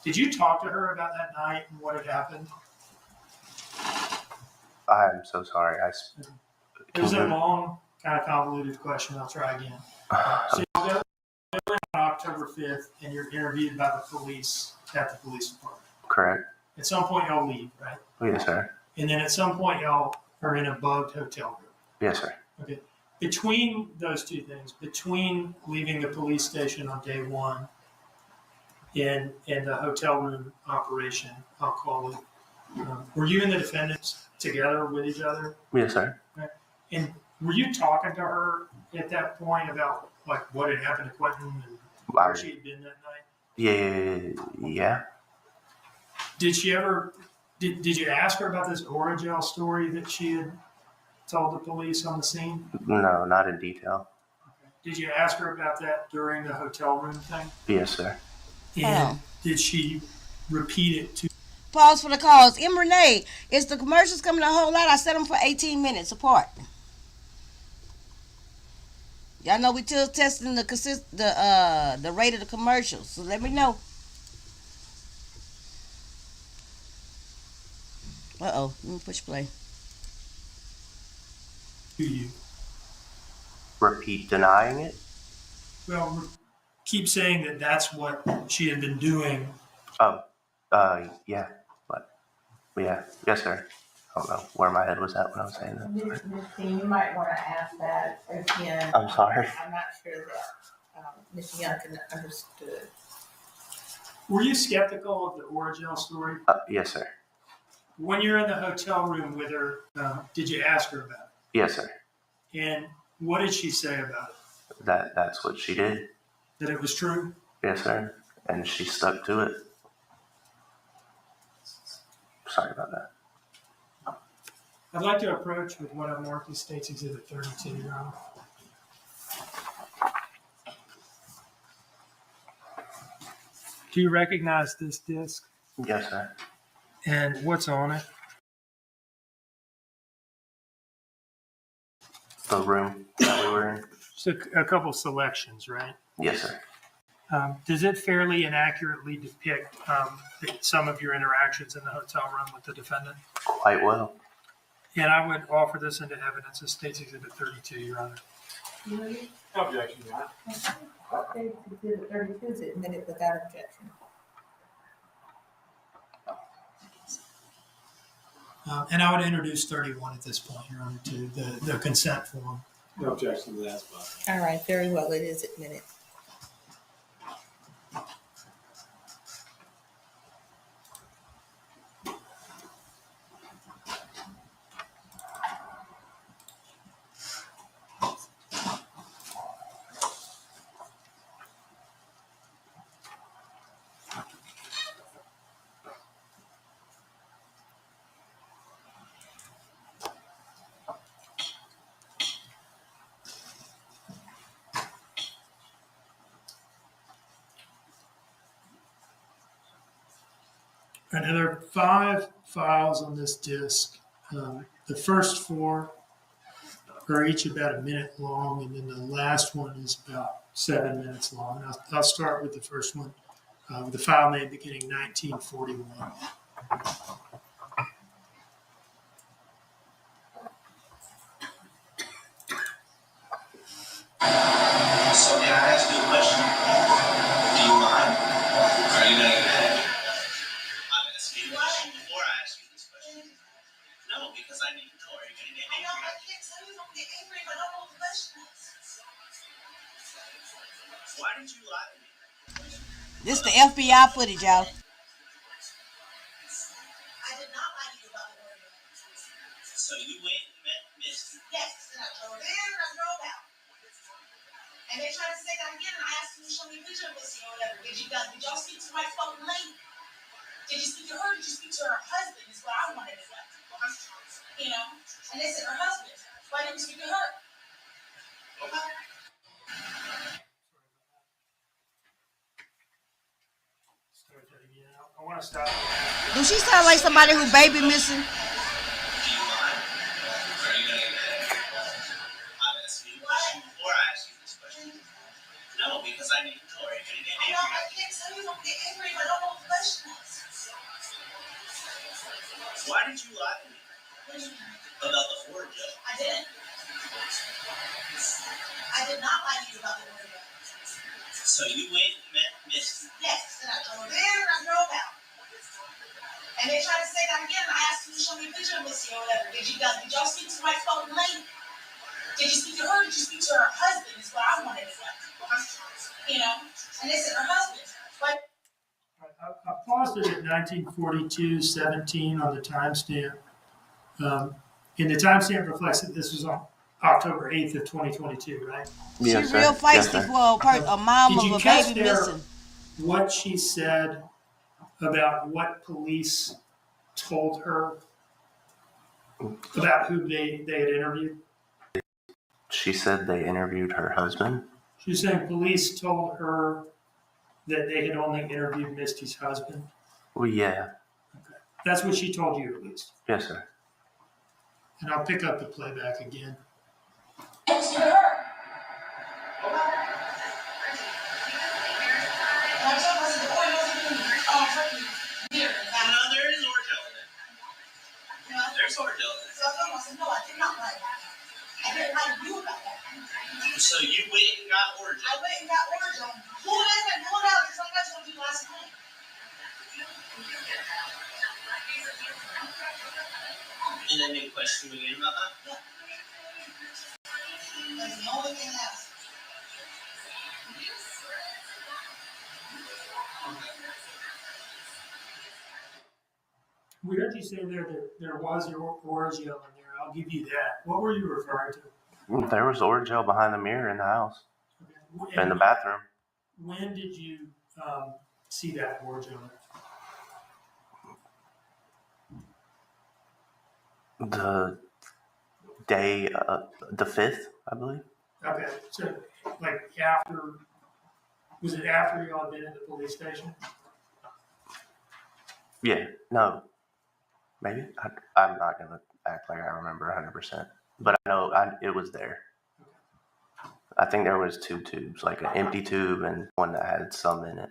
Speaker 4: did you talk to her about that night and what had happened?
Speaker 7: I'm so sorry.
Speaker 4: It was a long, kind of convoluted question. I'll try again. So you go in on October 5th, and you're interviewed by the police at the police department.
Speaker 7: Correct.
Speaker 4: At some point, y'all leave, right?
Speaker 7: Yes, sir.
Speaker 4: And then at some point, y'all are in a bugged hotel room.
Speaker 7: Yes, sir.
Speaker 4: Okay. Between those two things, between leaving the police station on day one and the hotel room operation, I'll call it, were you and the defendants together with each other?
Speaker 7: Yes, sir.
Speaker 4: And were you talking to her at that point about like what had happened to Quentin and where she had been that night?
Speaker 7: Yeah.
Speaker 4: Did she ever? Did you ask her about this Oragel story that she had told the police on the scene?
Speaker 7: No, not in detail.
Speaker 4: Okay. Did you ask her about that during the hotel room thing?
Speaker 7: Yes, sir.
Speaker 4: And did she repeat it to?
Speaker 1: Pause for the calls. M. Renee, is the commercials coming a whole lot? I set them for 18 minutes apart. Y'all know we still testing the rate of the commercials, so let me know. Uh-oh, let me push play.
Speaker 4: To you?
Speaker 7: Repeat denying it?
Speaker 4: Well, keep saying that that's what she had been doing.
Speaker 7: Oh, yeah. But, yeah. Yes, sir. I don't know where my head was at when I was saying that.
Speaker 3: Ms. Dean, you might want to ask that again.
Speaker 7: I'm sorry.
Speaker 3: I'm not sure that Ms. Young understood.
Speaker 4: Were you skeptical of the Origel story?
Speaker 7: Yes, sir.
Speaker 4: When you're in the hotel room with her, did you ask her about
Speaker 7: Yes, sir.
Speaker 4: it? And what did she say about it?
Speaker 7: That's what she did.
Speaker 4: That it was true?
Speaker 7: Yes, sir. And she stuck to it. Sorry about that.
Speaker 4: I'd like to approach with what I marked as State's Exhibit 32, Your Honor. Do you recognize this disc?
Speaker 7: Yes, sir.
Speaker 4: And what's on it?
Speaker 7: The room that we were in?
Speaker 4: Just a couple selections, right?
Speaker 7: Yes, sir.
Speaker 4: Does it fairly and accurately depict some of your interactions in the hotel room with the defendant?
Speaker 7: Quite well.
Speaker 4: And I would offer this into evidence as State's Exhibit 32, Your Honor.
Speaker 5: No objection, Your Honor.
Speaker 3: State's Exhibit 32 is admitted without objection.
Speaker 4: And I would introduce 31 at this point, Your Honor, to the consent form.
Speaker 5: No objection to that as well.
Speaker 3: All right, very well, it is admitted.
Speaker 4: And there are 5 files on this disk. The first 4 are each about a minute long, and then the last one is about 7 minutes long. I'll start with the first one, with the file name beginning 1941.
Speaker 8: So can I ask you a question? Do you mind? Are you gonna get ahead? I'm asking you a question before I ask you this question. No, because I need to know. Are you gonna get angry? I know I can't tell you don't get angry, but I don't know the question. Why did you lie to me?
Speaker 1: This the FBI footage, y'all.
Speaker 8: I did not lie to you about the order. So you went and met Misty? Yes, and I drove in and I drove out. And they tried to say that again, and I asked them to show me a picture of Missy or whatever. Did y'all speak to my fucking lady? Did you speak to her? Did you speak to her husband? Is what I wanted to know. You know? And they said her husband. Why didn't you speak to her? Okay.
Speaker 4: Start that again. I want to stop.
Speaker 1: Do she sound like somebody who baby missing?
Speaker 8: Do you mind? Are you gonna get ahead? I'm asking you a question before I ask you this question. No, because I need to know. Are you gonna get angry? I know I can't tell you don't get angry, but I don't know the question. Why did you lie to me? About the order job? I didn't. I did not lie to you about the order job. So you went and met Misty? Yes, and I drove in and I drove out. And they tried to say that again, and I asked them to show me a picture of Missy or whatever. Did y'all speak to my fucking lady? Did you speak to her? Did you speak to her husband? Is what I wanted to know. You know? And they said her husband. But
Speaker 4: I paused it at 1942:17 on the timestamp. And the timestamp reflects that this was on October 8th of 2022, right?
Speaker 7: Yes,
Speaker 1: She
Speaker 7: sir.
Speaker 1: real feisty
Speaker 7: Yes, sir.
Speaker 1: for a mom
Speaker 4: Did
Speaker 1: of
Speaker 4: you
Speaker 1: a
Speaker 4: catch
Speaker 1: baby
Speaker 4: there
Speaker 1: missing.
Speaker 4: what she said about what police told her about who they had interviewed?
Speaker 7: She said they interviewed her husband.
Speaker 4: She's saying police told her that they had only interviewed Misty's husband.
Speaker 7: Well, yeah.
Speaker 4: Okay. That's what she told you, at least.
Speaker 7: Yes, sir.
Speaker 4: And I'll pick up the playback again.
Speaker 8: No, there is orgeal in it. There's orgeil in it. No, I did not lie. I didn't lie to you about that. So you went and got orgeil? I went and got orgeil. Who doesn't pull it out? It's like I told you last night. And then they question you again about that? Yeah. That's the only thing else.
Speaker 4: We heard you say there was orgeal in there. I'll give you that. What were you referring to?
Speaker 7: There was orgeil behind the mirror in the house,
Speaker 4: Okay.
Speaker 7: in the bathroom.
Speaker 4: When did you see that orgeal?
Speaker 7: The day, the 5th, I believe.
Speaker 4: Okay, so like after, was it after you all had been at the police station?
Speaker 7: Yeah, no, maybe. I'm not going to act like I remember 100%, but I know it was there. I think there was 2 tubes, like an empty tube and one that had some in it.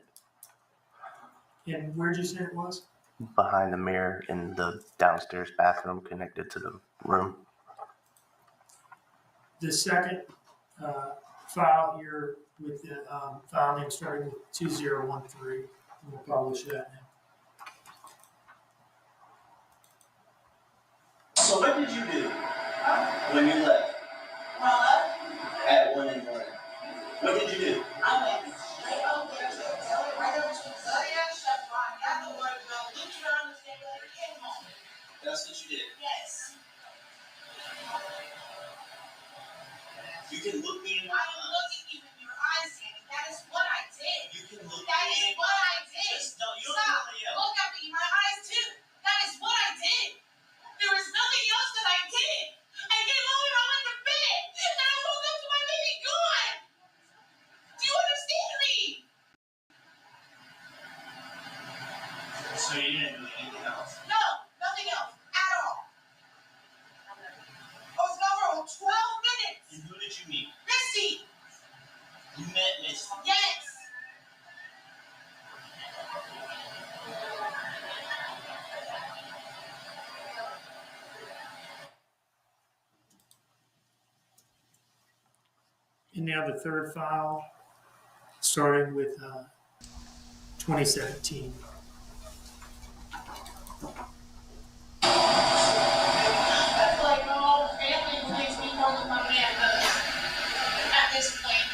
Speaker 4: And where'd you say it was?
Speaker 7: Behind the mirror in the downstairs bathroom connected to the room.
Speaker 4: The second file here with the file name starting with 2013. We'll publish that now.
Speaker 8: So what did you do when you left? At 1 in the morning. What did you do? I went straight over there to the Zillion, right over to the Zillion shop line, got the word, looked around the table, and came home. That's what you did? Yes. You can look me in my eyes. I'm looking you in your eyes, Sandy. That is what I did. You can look me in my eyes. That is what I did. Just don't, you don't have to yell. Look at me in my eyes, too. That is what I did. There was nothing else that I did. I came over, I went to bed, and I woke up to my baby gone. Do you understand me? So you didn't do anything else? No, nothing else at all. I was gone for 12 minutes. And who did you meet? Misty. You met Misty? Yes.
Speaker 4: And now the third file, starting with 2017.
Speaker 6: That's like my whole family makes me more than my man does at this point.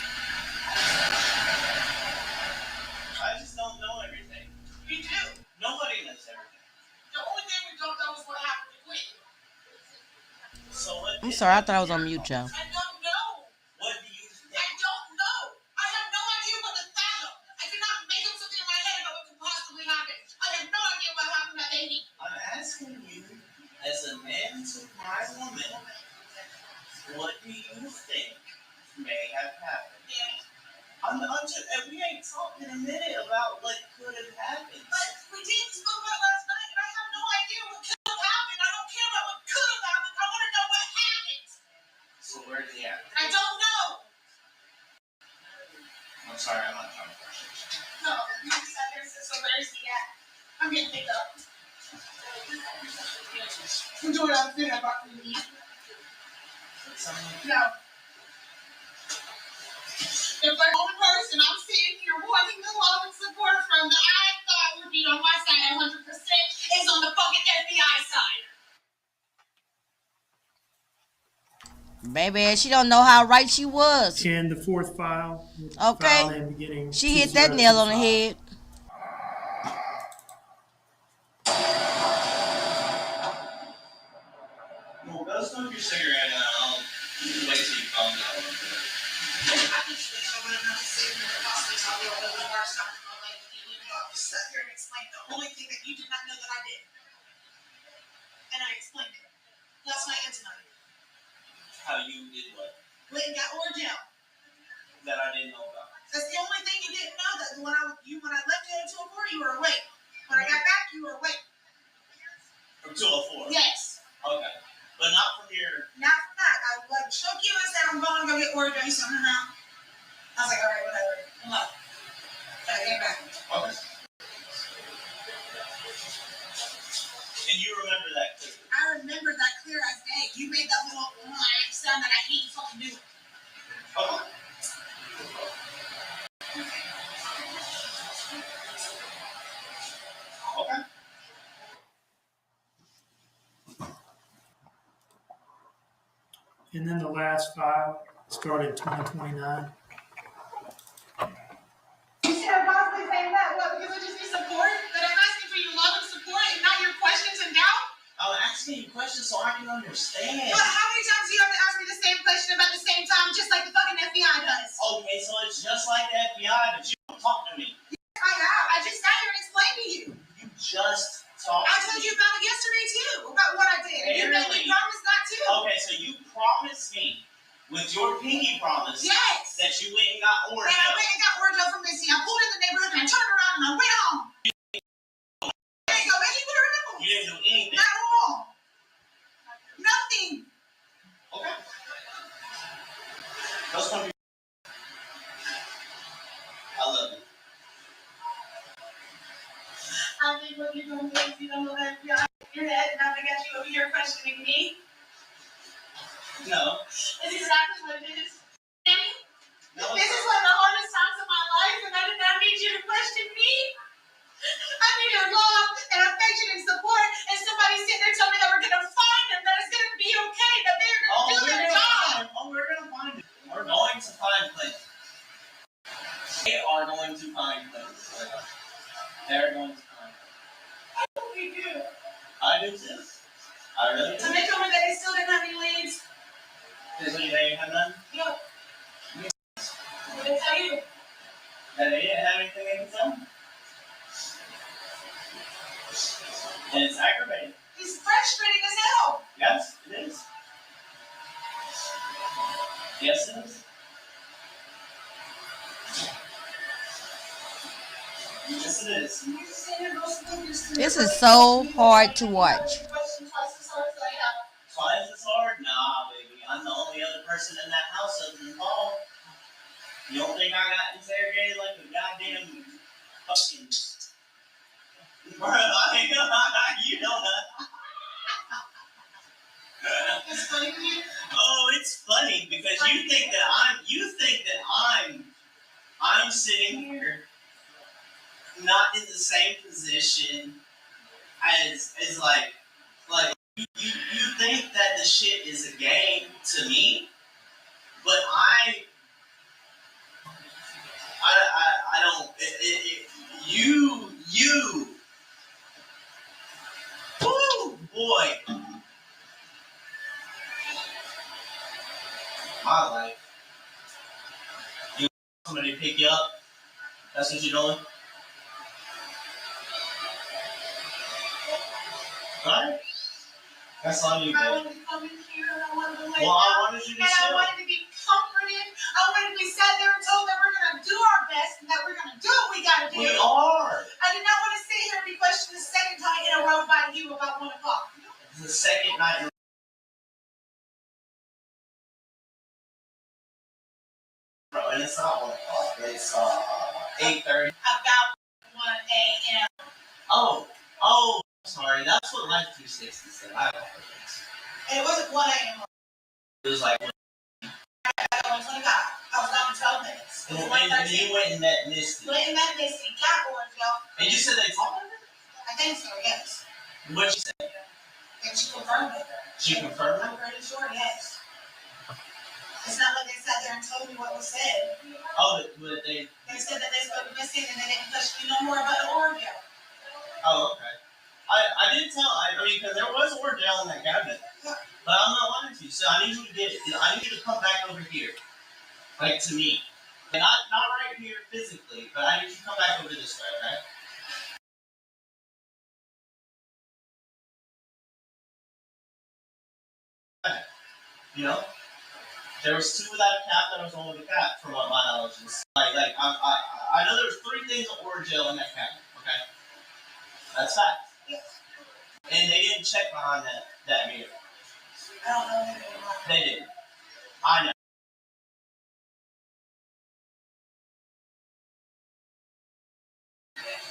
Speaker 8: I just don't know everything. You do. Nobody knows everything. The only thing we don't know is what happened to Quinn. So what?
Speaker 1: I'm sorry, I thought I was on mute, Joe.
Speaker 8: I don't know. What do you think? I don't know. I have no idea what to fathom. I cannot make up something in my head about what could possibly happen. I have no idea what happened to baby. I'm asking you, as a man to my woman, what do you think may have happened? Yeah. We ain't talking a minute about what could have happened. But we did spoke about last night, and I have no idea what could have happened. I don't care about what could have happened. I want to know what happened. So where's he at? I don't know. I'm sorry, I'm not trying to push it. No, you just sat there and said, so where's he at? I'm getting picked up. I'm doing other thing I brought from me. No. If the only person I'm sitting here wanting the love and support from that I thought would be on my side 100% is on the fucking FBI side.
Speaker 1: Baby, she don't know how right she was.
Speaker 4: And the fourth file,
Speaker 1: Okay.
Speaker 4: file name beginning
Speaker 1: She hit that nail on the
Speaker 4: 2025.
Speaker 1: head.
Speaker 8: Well, go smoke your cigarette and I'll wait till you calm down a little bit. I just wish I would have known to say you could possibly tell me what the worst time in my life with you. You know, just sat here and explained the only thing that you did not know that I did. And I explained it. Last night and tonight. How you did what? Went and that I didn't know about. That's the only thing you didn't know. That when I left you at 204, you were awake. When I got back, you were awake. From 204? Yes. Okay. But not from here. Not from that. I like shook you and said, I'm going to go get Oreo. You said, I was like, all right, whatever. I'm up. So I came back. Okay. And you remember that clear? I remember that clear as day. You made that little sound that I hate fucking doing. Okay. Okay.
Speaker 4: And then the last file started 2029.
Speaker 8: You see how possibly saying that? What, because I just need support? That I'm asking for your love and support and not your questions and doubt? I'm asking you questions so I can understand. But how many times do you have to ask me the same question about the same time, just like the fucking FBI does? Okay, so it's just like the FBI, but you don't talk to me. Yes, I have. I just sat here and explained to you. You just talked. I told you about it yesterday too, about what I did. And you made me promise not to. Okay, so you promised me with your pinky promise. Yes. That you went and got Oreo. And I went and got Oreo from Missy. I pulled in the neighborhood and I turned around and I went home. There you go, baby. You better remember. You didn't do anything. Not at all. Nothing. Okay. Those come. I love you. I think what you're doing is you don't know that you're out of your head and now they got you over here questioning me. No. This is exactly what it is. No. This is one of the hardest times of my life and I did not need you to question me. I need your love and affection and support and somebody sitting there telling me that we're going to find them, that it's going to be okay, that they're going to do their job. We're going to find them. We're going to find Clinton. They are going to find Clinton. They're going to find Clinton. I hope we do. I do too. I really do. And they told me that they still didn't have any leads. They told you they didn't have none? No. What did they tell you? That they didn't have anything they could tell me. And it's aggravating. It's frustrating as hell. Yes, it is. Yes, it is. Yes, it is.
Speaker 1: This is so hard to watch.
Speaker 8: Twice as hard? Nah, baby. I'm the only other person in that house other than Paul. You don't think I got interrogated like a goddamn fucking... Bro, you know that. It's funny to you? Oh, it's funny because you think that I'm sitting here not in the same position as like you think that the shit is a game to me, but I don't. You. Woo, boy. My life. You want somebody to pick you up? That's what you're doing? Alright? That's all you do. I wanted to come in here and I wanted to lay down. I wanted you to chill. I wanted to be comforted. I wanted to be sat there and told that we're going to do our best and that we're going to do what we got to do. We are. I did not want to sit here and be questioned the second time in a row by you about 1 o'clock. The second night. Bro, and it's not 1 o'clock. It's 8:30. About 1 a.m. Oh, sorry. That's what Life 360 said. I apologize. And it wasn't 1 a.m. It was like 1. I was 25. I was gone for 12 minutes. And you went and met Misty. Went and met Misty. Got Oreo. And you said they talked to her? I think so, yes. What did she say? And she confirmed it. She confirmed it? I'm pretty sure, yes. It's not like they sat there and told me what was said. Oh, but they said that they spoke to Misty and they didn't question me no more about the Oreo. Oh, okay. I did tell, because there was Oreo in that cabinet. Yeah. But I'm not lying to you. So I need you to come back over here. Like to me. And not right here physically, but I need you to come back over this way, okay? You know? There was 2 without a cap, there was 1 with a cap, from what my knowledge I know there's 3 things of orangel in that cabinet. Okay, that's fact. Yeah. And they didn't check behind that mirror. I don't know anything about it. They didn't. I know.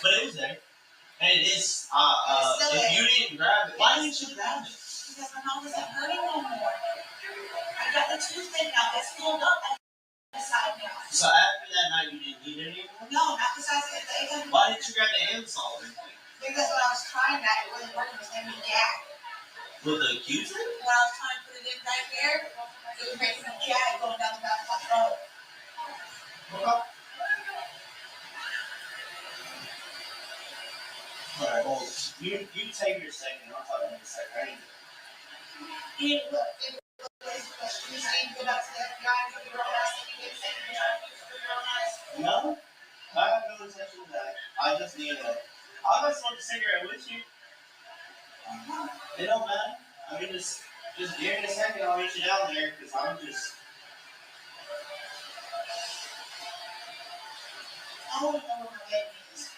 Speaker 8: But it was there. And it is, if you didn't grab it, why didn't you grab it? Because my mom wasn't hurting no more. I got the toothpick out that's filled up at the side now. So after that night, you didn't need it anymore? No, not besides the Why didn't you grab the hand salt? Because when I was trying that, it wasn't working. It was making me gag. With the Q-tip? When I was trying to put it in right there, it was making me gag going down the back of my throat. Okay. Alright, well, you take your second, I'll talk in a second. Right? Look, you saying go back to the FBI and put your own ass in, you didn't say you're trying to put your own ass. No, I have no intention of that. I just need a. I'll just smoke a cigarette with you. It don't matter. I mean, just give me a second, I'll meet you down there, because I'm just. I don't know what my baby is.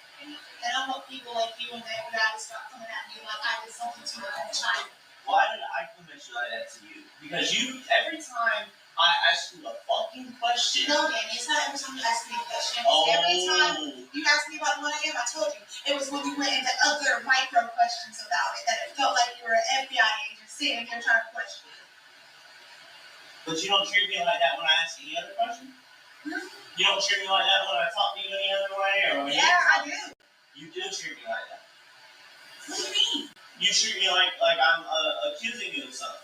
Speaker 8: And I want people like you and that guy to stop coming at me like I did something to your own child. Why did I convince you like that to you? Because every time I ask you a fucking question. No, Danny, it's not every time you ask me a question. Oh. Every time you ask me about what I am, I told you. It was when you went into other micro questions about it that it felt like you were an FBI agent sitting here trying to question me. But you don't treat me like that when I ask any other question? Hmm? You don't treat me like that when I talk to you any other way? Or yeah, I do. You do treat me like that. What do you mean? You treat me like I'm accusing you of something.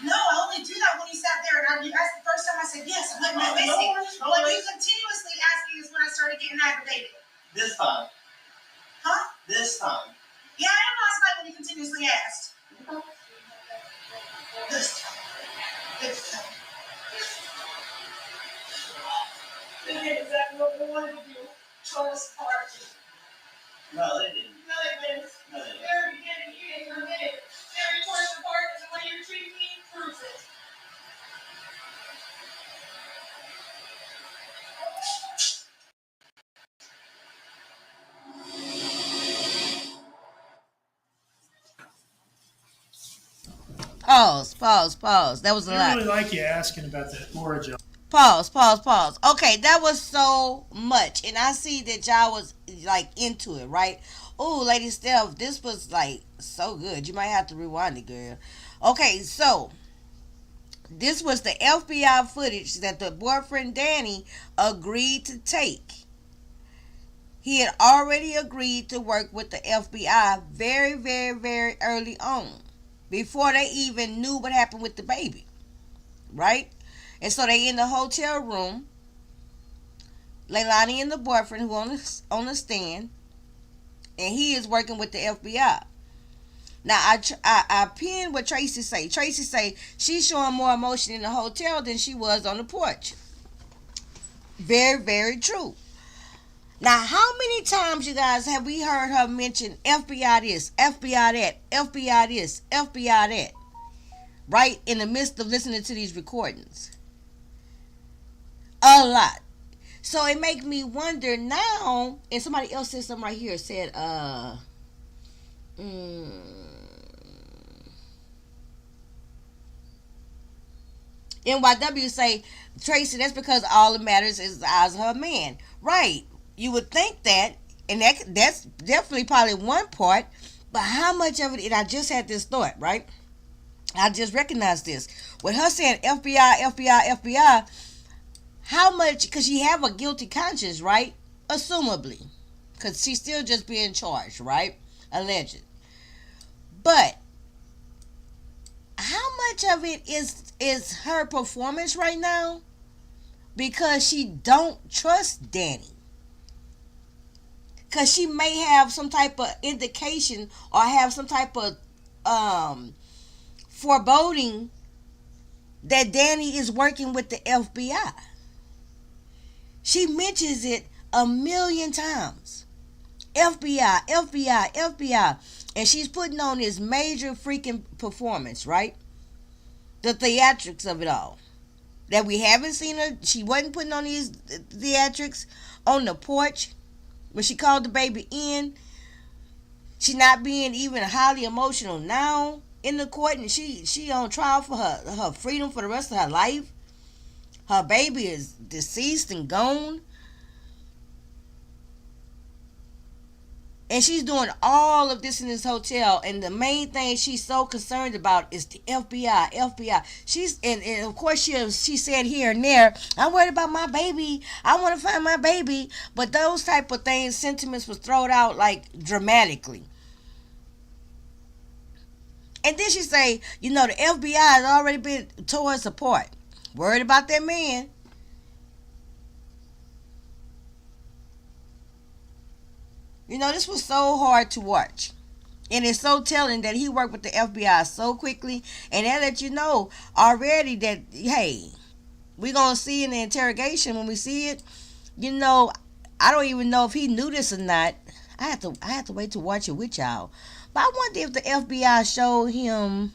Speaker 8: No, I only do that when you sat there and you asked the first time. I said yes. I'm like, what you continuously asking is when I started getting aggravated. This time. Huh? This time. Yeah, I am last night when you continuously asked. This time. This time. They did exactly what we wanted to do. Tore us apart. No, they didn't. No, they didn't. No, they didn't. Very beginning, you didn't admit it. Every tore us apart because the way you're treating me proves it.
Speaker 1: Pause. That was a lot.
Speaker 4: I really like you asking about the origin.
Speaker 1: Pause. Okay, that was so much. And I see that y'all was like into it, right? Oh, Lady Steph, this was like so good. You might have to rewind it, girl. Okay, so this was the FBI footage that the boyfriend Danny agreed to take. He had already agreed to work with the FBI very, very, very early on, before they even knew what happened with the baby, right? And so they in the hotel room, LEILANI and the boyfriend who on the stand, and he is working with the FBI. Now I pinned what Tracy say. Tracy say she's showing more emotion in the hotel than she was on the porch. Very, very true. Now, how many times, you guys, have we heard her mention FBI this, FBI that, FBI this, FBI that, right, in the midst of listening to these recordings? A lot. So it makes me wonder now, and somebody else said something right here, said, NYW say, Tracy, that's because all that matters is the eyes of her man. Right. You would think that, and that's definitely probably one part, but how much of it, and I just had this thought, right? I just recognized this. With her saying FBI, how much, because she have a guilty conscience, right? Assumably. Because she's still just being charged, right? Alleged. But how much of it is her performance right now? Because she don't trust Danny. Because she may have some type of indication or have some type of foreboding that Danny is working with the FBI. She mentions it a million times. FBI. And she's putting on this major freaking performance, right? The theatrics of it all. that we haven't seen her. She wasn't putting on these theatrics on the porch when she called the baby in. She's not being even highly emotional now in the court, and she on trial for her freedom for the rest of her life. Her baby is deceased and gone. And she's doing all of this in this hotel, and the main thing she's so concerned about is the FBI, FBI. She's and of course she said here and there, I'm worried about my baby. I want to find my baby. But those type of things, sentiments was thrown out like dramatically. And then she say, the FBI has already been tore us apart. Worried about that man. This was so hard to watch. And it's so telling that he worked with the FBI so quickly. And that let you know already that, hey, we're going to see in the interrogation when we see it. I don't even know if he knew this or not. I have to wait to watch it with y'all. But I wonder if the FBI showed him.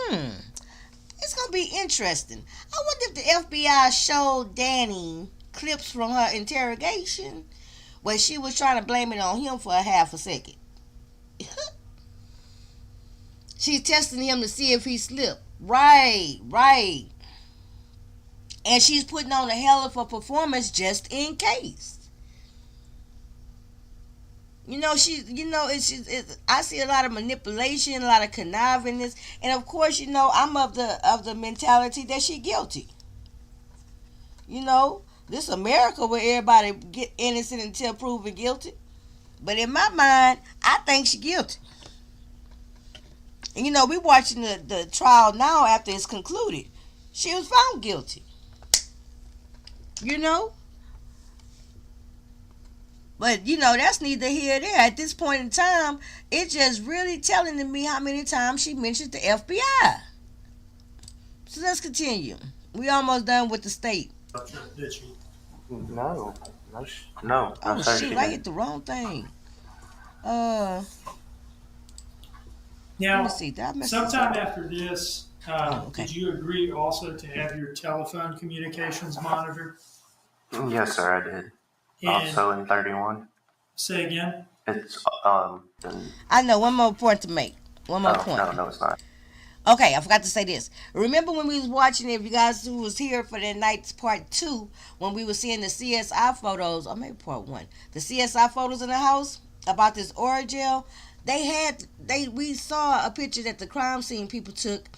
Speaker 1: It's going to be interesting. I wonder if the FBI showed Danny clips from her interrogation where she was trying to blame it on him for a half a second. She's testing him to see if he slipped. Right. And she's putting on a hell of a performance just in case. I see a lot of manipulation, a lot of connivingness, and of course, I'm of the mentality that she's guilty. This America where everybody get innocent until proven guilty. But in my mind, I think she's guilty. And we watching the trial now after it's concluded. She was found guilty. But that's neither here nor there. At this point in time, it's just really telling to me how many times she mentioned the FBI. So let's continue. We almost done with the state.
Speaker 7: No,
Speaker 1: Oh
Speaker 7: sorry,
Speaker 1: shoot! I hit the wrong thing. Let
Speaker 4: Now,
Speaker 1: me see. Did I mess this
Speaker 4: sometime
Speaker 1: up?
Speaker 4: after this,
Speaker 1: Okay.
Speaker 4: did you agree also to have your telephone communications monitored?
Speaker 7: Yes, sir, I did.
Speaker 4: And
Speaker 7: Also in 31,
Speaker 4: say again?
Speaker 7: it's
Speaker 1: I know one more point to make. One more point.
Speaker 7: no, it's not.
Speaker 1: Okay, I forgot to say this. Remember when we was watching it, if you guys who was here for that night's part 2, when we were seeing the CSI photos, or maybe part 1, the CSI photos in the house about this Oragel, we saw a picture that the crime scene people took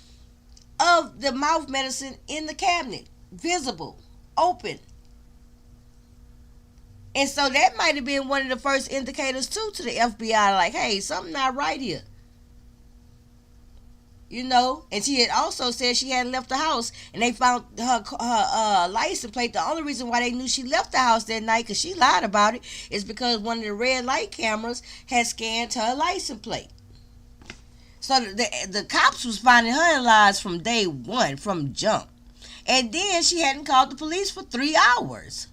Speaker 1: of the mouth medicine in the cabinet, visible, open. And so that might have been one of the first indicators too to the FBI, like, hey, something not right here. And she had also said she hadn't left the house, and they found her license plate. The only reason why they knew she left the house that night, because she lied about it, is because one of the red light cameras had scanned her license plate. So the cops was finding her in lies from day one, from jump. And then she hadn't called the police for 3 hours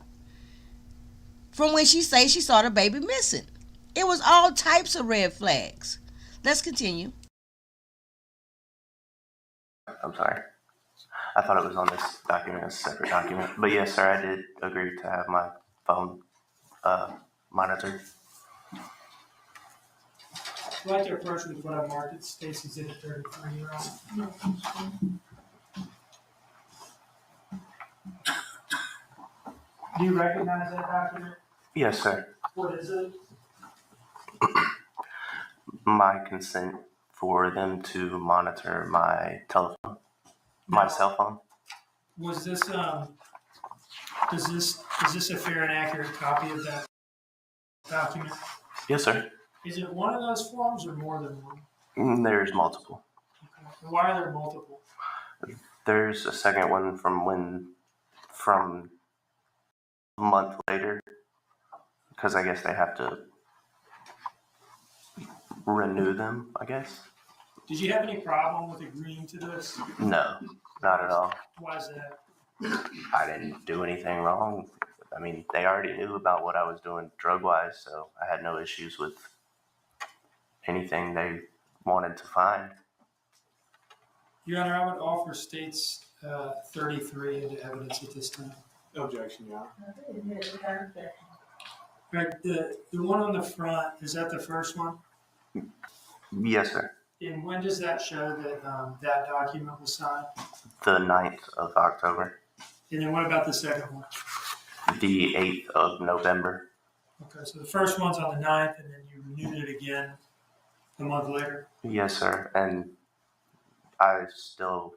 Speaker 1: from when she say she saw the baby missing. It was all types of red flags. Let's continue.
Speaker 7: I'm sorry. I thought it was on this document, a separate document. But yes, sir, I did agree to have my phone monitored.
Speaker 4: I'd like to approach with what I marked at Stacy's in a 33-year-old. Do you recognize that document?
Speaker 7: Yes, sir.
Speaker 4: What is it?
Speaker 7: My consent for them to monitor my telephone, my cell phone.
Speaker 4: Was this is this a fair and accurate copy of that document?
Speaker 7: Yes, sir.
Speaker 4: Is it one of those forms or more than one?
Speaker 7: There's multiple.
Speaker 4: Okay. Why are there multiple?
Speaker 7: There's a second one from a month later, because I guess they have to renew them, I guess.
Speaker 4: Did you have any problem with agreeing to this?
Speaker 7: No, not at all.
Speaker 4: Why is that?
Speaker 7: I didn't do anything wrong. I mean, they already knew about what I was doing drug-wise, so I had no issues with anything they wanted to find.
Speaker 4: Your Honor, I would offer state's 33 into evidence at this time.
Speaker 5: Objection, Your Honor.
Speaker 4: Right, the one on the front, is that the first one?
Speaker 7: Yes, sir.
Speaker 4: And when does that show that that document was signed?
Speaker 7: The 9th of October.
Speaker 4: And then what about the second one?
Speaker 7: The 8th of November.
Speaker 4: Okay, so the first one's on the 9th, and then you renewed it again a month later?
Speaker 7: Yes, sir. And I still,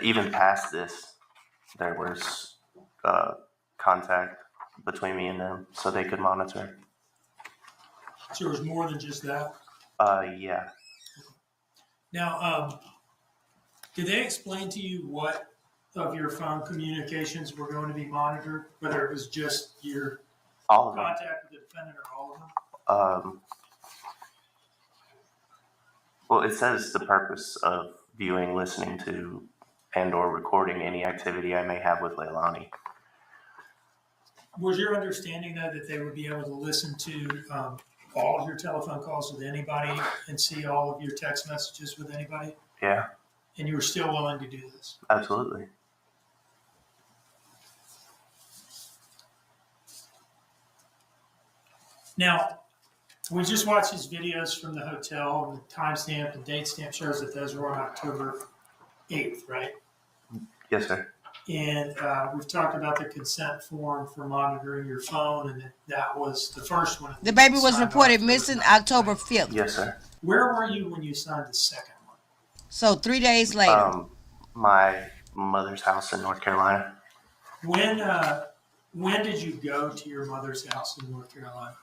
Speaker 7: even past this, there was contact between me and them so they could monitor.
Speaker 4: So there was more than just that?
Speaker 7: Yeah.
Speaker 4: Now, did they explain to you what of your phone communications were going to be monitored, whether it was just your
Speaker 7: All of them.
Speaker 4: contact with the defendant or all of them?
Speaker 7: Well, it says the purpose of viewing, listening to, and or recording any activity I may have with LEILANI.
Speaker 4: Was your understanding, though, that they would be able to listen to all of your telephone calls with anybody and see all of your text messages with anybody?
Speaker 7: Yeah,
Speaker 4: And you were still willing to do this?
Speaker 7: absolutely.
Speaker 4: Now, we just watched these videos from the hotel, and the timestamp and date stamp shows that those were on October 8th, right?
Speaker 7: Yes, sir.
Speaker 4: And we've talked about the consent form for monitoring your phone, and that was the first one.
Speaker 1: The baby was
Speaker 4: Signed
Speaker 1: reported
Speaker 4: October
Speaker 1: missing
Speaker 4: 9th.
Speaker 1: October 5th.
Speaker 7: Yes, sir.
Speaker 4: Where were you when you signed the second one?
Speaker 1: So 3 days later.
Speaker 7: My mother's house in North Carolina.
Speaker 4: When did you go to your mother's house in North Carolina?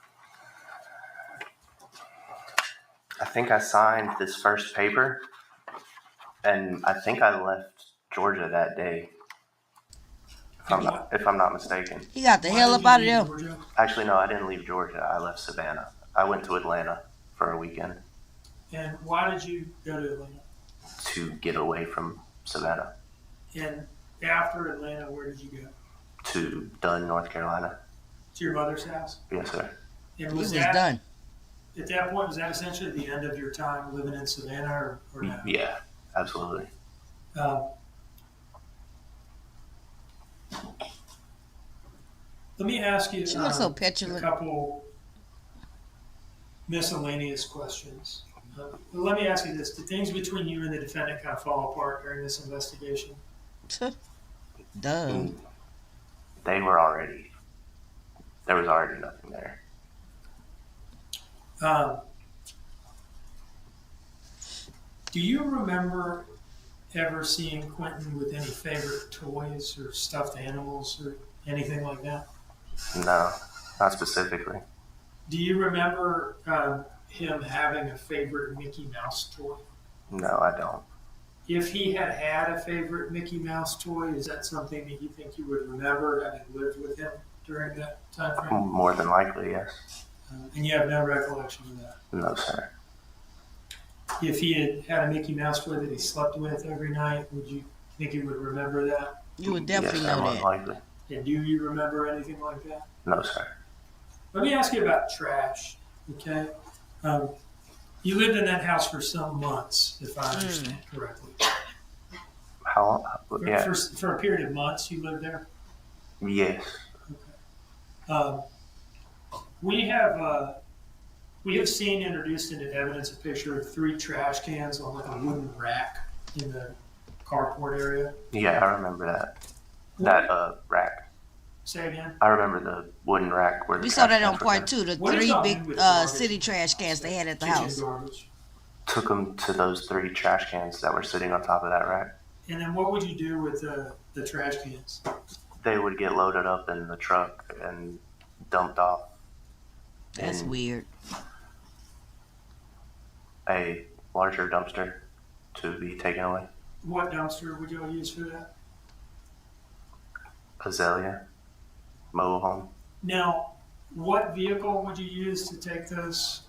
Speaker 7: I think I signed this first paper, and I think I left Georgia that day. If I'm not mistaken.
Speaker 1: He got the hell up out of there.
Speaker 7: Actually, no, I didn't leave Georgia. I left Savannah. I went to Atlanta for a weekend
Speaker 4: And why did you go to Atlanta?
Speaker 7: to get away from Savannah
Speaker 4: And after Atlanta, where did you go?
Speaker 7: to Dunn, North Carolina.
Speaker 4: To your mother's house?
Speaker 7: Yes, sir.
Speaker 4: And
Speaker 1: He
Speaker 4: was
Speaker 1: was
Speaker 4: that,
Speaker 1: done.
Speaker 4: at that point, was that essentially the end of your time living in Savannah or no?
Speaker 7: Yeah, absolutely.
Speaker 4: Let me ask you
Speaker 1: She looks so
Speaker 4: a
Speaker 1: petulant.
Speaker 4: couple miscellaneous questions. Let me ask you this. Did things between you and the defendant kind of fall apart during this investigation?
Speaker 1: Duh.
Speaker 7: There was already nothing there.
Speaker 4: Do you remember ever seeing Quentin with any favorite toys or stuffed animals or anything like that?
Speaker 7: No, not specifically.
Speaker 4: Do you remember him having a favorite Mickey Mouse toy?
Speaker 7: No, I don't.
Speaker 4: If he had had a favorite Mickey Mouse toy, is that something that you think you would remember having lived with him during that time frame?
Speaker 7: More than likely, yes.
Speaker 4: And you have no recollection of that?
Speaker 7: No, sir.
Speaker 4: If he had had a Mickey Mouse toy that he slept with every night, would you think you would remember that?
Speaker 1: You would definitely
Speaker 7: yes, sir,
Speaker 1: know
Speaker 7: more
Speaker 1: that.
Speaker 7: than likely.
Speaker 4: And do you remember anything like that?
Speaker 7: No, sir.
Speaker 4: Let me ask you about trash, okay? You lived in that house for some months, if I understand correctly.
Speaker 7: How long? Yeah.
Speaker 4: For a period of months, you lived there?
Speaker 7: Yes.
Speaker 4: Okay. We have seen introduced into evidence a picture of 3 trash cans on like a wooden rack in the carport area.
Speaker 7: Yeah, I remember that. That rack.
Speaker 4: Say again?
Speaker 7: I remember the wooden rack where the
Speaker 1: We saw that
Speaker 7: trash
Speaker 1: on
Speaker 7: cans were
Speaker 1: part
Speaker 7: there.
Speaker 1: 2, the
Speaker 4: What is
Speaker 1: 3
Speaker 4: up
Speaker 1: big
Speaker 4: with garbage?
Speaker 1: city trash cans they had at the
Speaker 4: Kitchen
Speaker 1: house.
Speaker 4: garbage.
Speaker 7: Took them to those 3 trash cans that were sitting on top of that rack.
Speaker 4: And then what would you do with the trash cans?
Speaker 7: They would get loaded up in the truck and dumped off
Speaker 1: That's
Speaker 7: in
Speaker 1: weird.
Speaker 7: a larger dumpster to be taken away.
Speaker 4: What dumpster would y'all use for that?
Speaker 7: Azalea mobile home.
Speaker 4: Now, what vehicle would you use to take those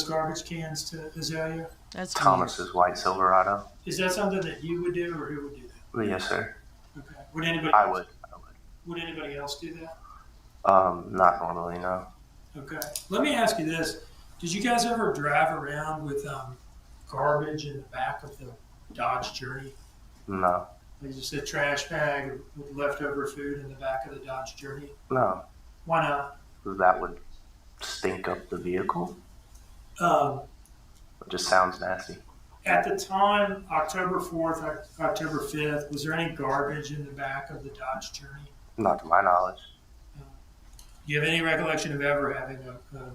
Speaker 4: garbage cans to Azalea?
Speaker 1: That's
Speaker 7: Thomas's white Silverado.
Speaker 4: Is that something that you would do, or who would do that?
Speaker 7: Yes, sir.
Speaker 4: Okay. Would anybody?
Speaker 7: I
Speaker 4: else,
Speaker 7: would.
Speaker 4: Would anybody else do that?
Speaker 7: Not normally, no.
Speaker 4: Okay. Let me ask you this: did you guys ever drive around with garbage in the back of the Dodge Journey?
Speaker 7: No,
Speaker 4: Like just a trash bag with leftover food in the back of the Dodge Journey?
Speaker 7: no,
Speaker 4: Why not?
Speaker 7: that would stink up the vehicle.
Speaker 4: Um,
Speaker 7: It just sounds nasty.
Speaker 4: at the time, October 4th, October 5th, was there any garbage in the back of the Dodge Journey?
Speaker 7: Not to my knowledge.
Speaker 4: Do you have any recollection of ever having a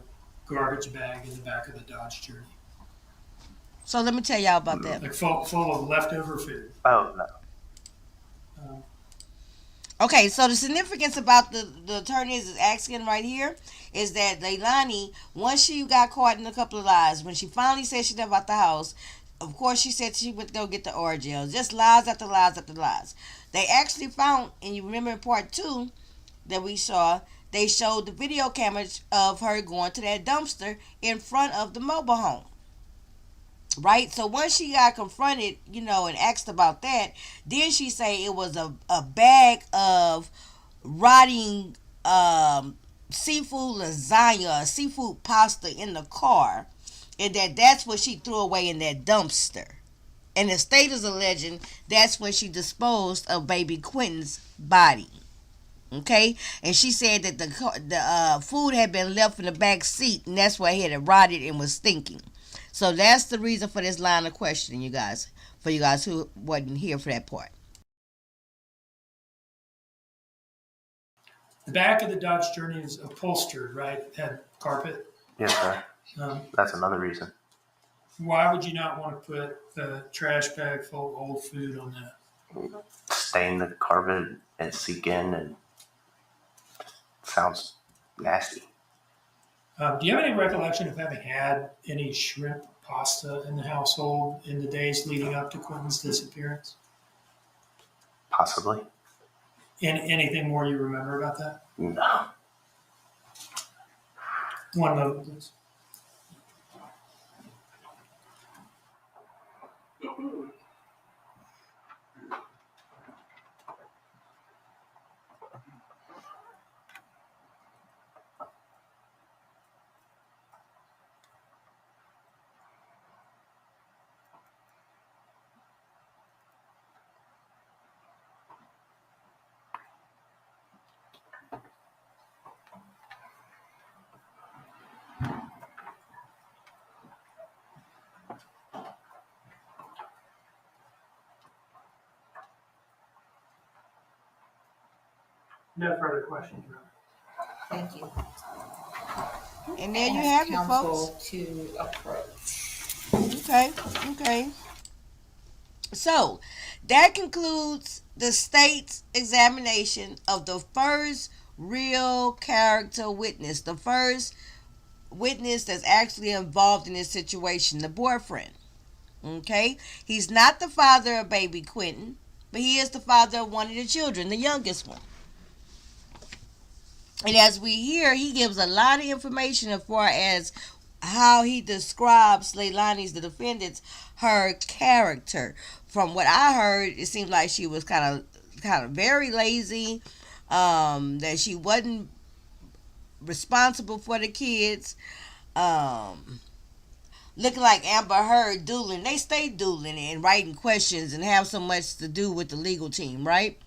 Speaker 4: garbage bag in the back of the Dodge Journey?
Speaker 1: So let me tell y'all about that.
Speaker 4: Like full of leftover food?
Speaker 7: Oh, no.
Speaker 1: Okay, so the significance about the attorney is asking right here is that LEILANI, once she got caught in a couple of lies, when she finally said she left out the house, of course she said she went to go get the ordeal. Just lies after lies after lies. They actually found, and you remember in part 2 that we saw, they showed the video cameras of her going to that dumpster in front of the mobile home. Right? So once she got confronted, and asked about that, then she say it was a bag of rotting seafood lasagna, seafood pasta in the car, and that's what she threw away in that dumpster. And the state is alleging that's when she disposed of baby Quentin's body. Okay, and she said that the food had been left in the back seat, and that's why it had rotted and was stinking. So that's the reason for this line of questioning, you guys. For you guys who wasn't here for that part.
Speaker 4: The back of the Dodge Journey is upholstered, right? It had carpet.
Speaker 7: Yes, sir. That's another reason.
Speaker 4: Why would you not want to put a trash bag full of old food on that?
Speaker 7: Stain the carpet and seek in, and sounds nasty.
Speaker 4: Do you have any recollection of having had any shrimp pasta in the household in the days leading up to Quentin's disappearance?
Speaker 7: Possibly.
Speaker 4: Anything more you remember about that?
Speaker 7: No.
Speaker 4: One moment, please. No further questions,
Speaker 3: Thank you.
Speaker 1: And there you have it,
Speaker 3: Counsel
Speaker 1: folks.
Speaker 3: to approach.
Speaker 1: Okay. So that concludes the state's examination of the first real character witness, the first witness that's actually involved in this situation, the boyfriend. Okay, he's not the father of baby Quentin, but he is the father of one of the children, the youngest one. And as we hear, he gives a lot of information as far as how he describes LEILANI's, the defendant's, her character. From what I heard, it seemed like she was kind of very lazy, that she wasn't responsible for the kids, looking like Amber Heard dueling. They stay dueling and writing questions and have so much to do with the legal team, right?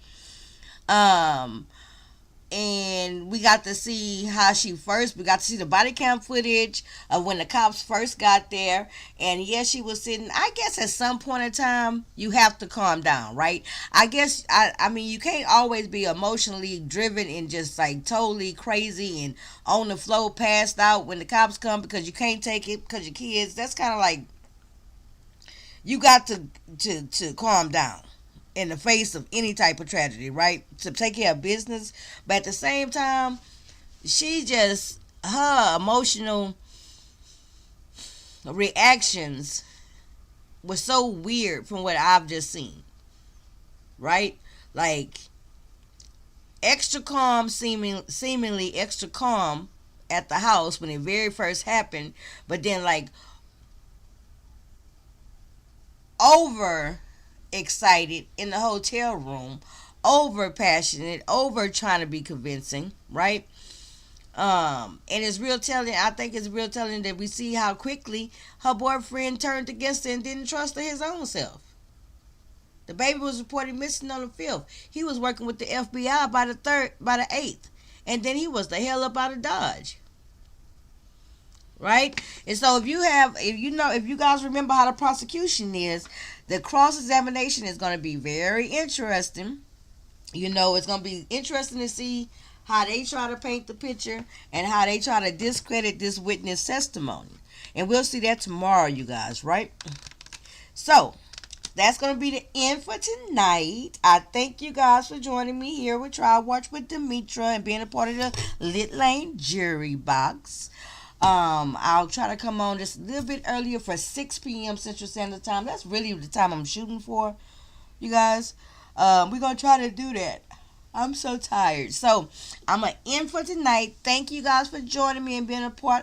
Speaker 1: And we got to see we got to see the body cam footage of when the cops first got there. And yes, she was sitting, I guess at some point in time, you have to calm down, right? I guess, I mean, you can't always be emotionally driven and just like totally crazy and on the floor passed out when the cops come because you can't take it because your kids. That's kind of like, you got to calm down in the face of any type of tragedy, right? To take care of business. But at the same time, her emotional reactions were so weird from what I've just seen, right? Like, extra calm, seemingly extra calm at the house when it very first happened, but then like over excited in the hotel room, over passionate, over trying to be convincing, right? And it's real telling. I think it's real telling that we see how quickly her boyfriend turned against her and didn't trust her his own self. The baby was reported missing on the 5th. He was working with the FBI by the 8th. And then he was the hell up out of Dodge. Right? And so if you guys remember how the prosecution is, the cross-examination is going to be very interesting. It's going to be interesting to see how they try to paint the picture and how they try to discredit this witness testimony. And we'll see that tomorrow, you guys, right? So, that's going to be the end for tonight. I thank you guys for joining me here with Trial Watch with Demetra and being a part of the LEILANI jury box. I'll try to come on just a little bit earlier for 6 p.m. Central Standard Time. That's really the time I'm shooting for, you guys. We're going to try to do that. I'm so tired. So, I'm going to end for tonight. Thank you guys for joining me and being a part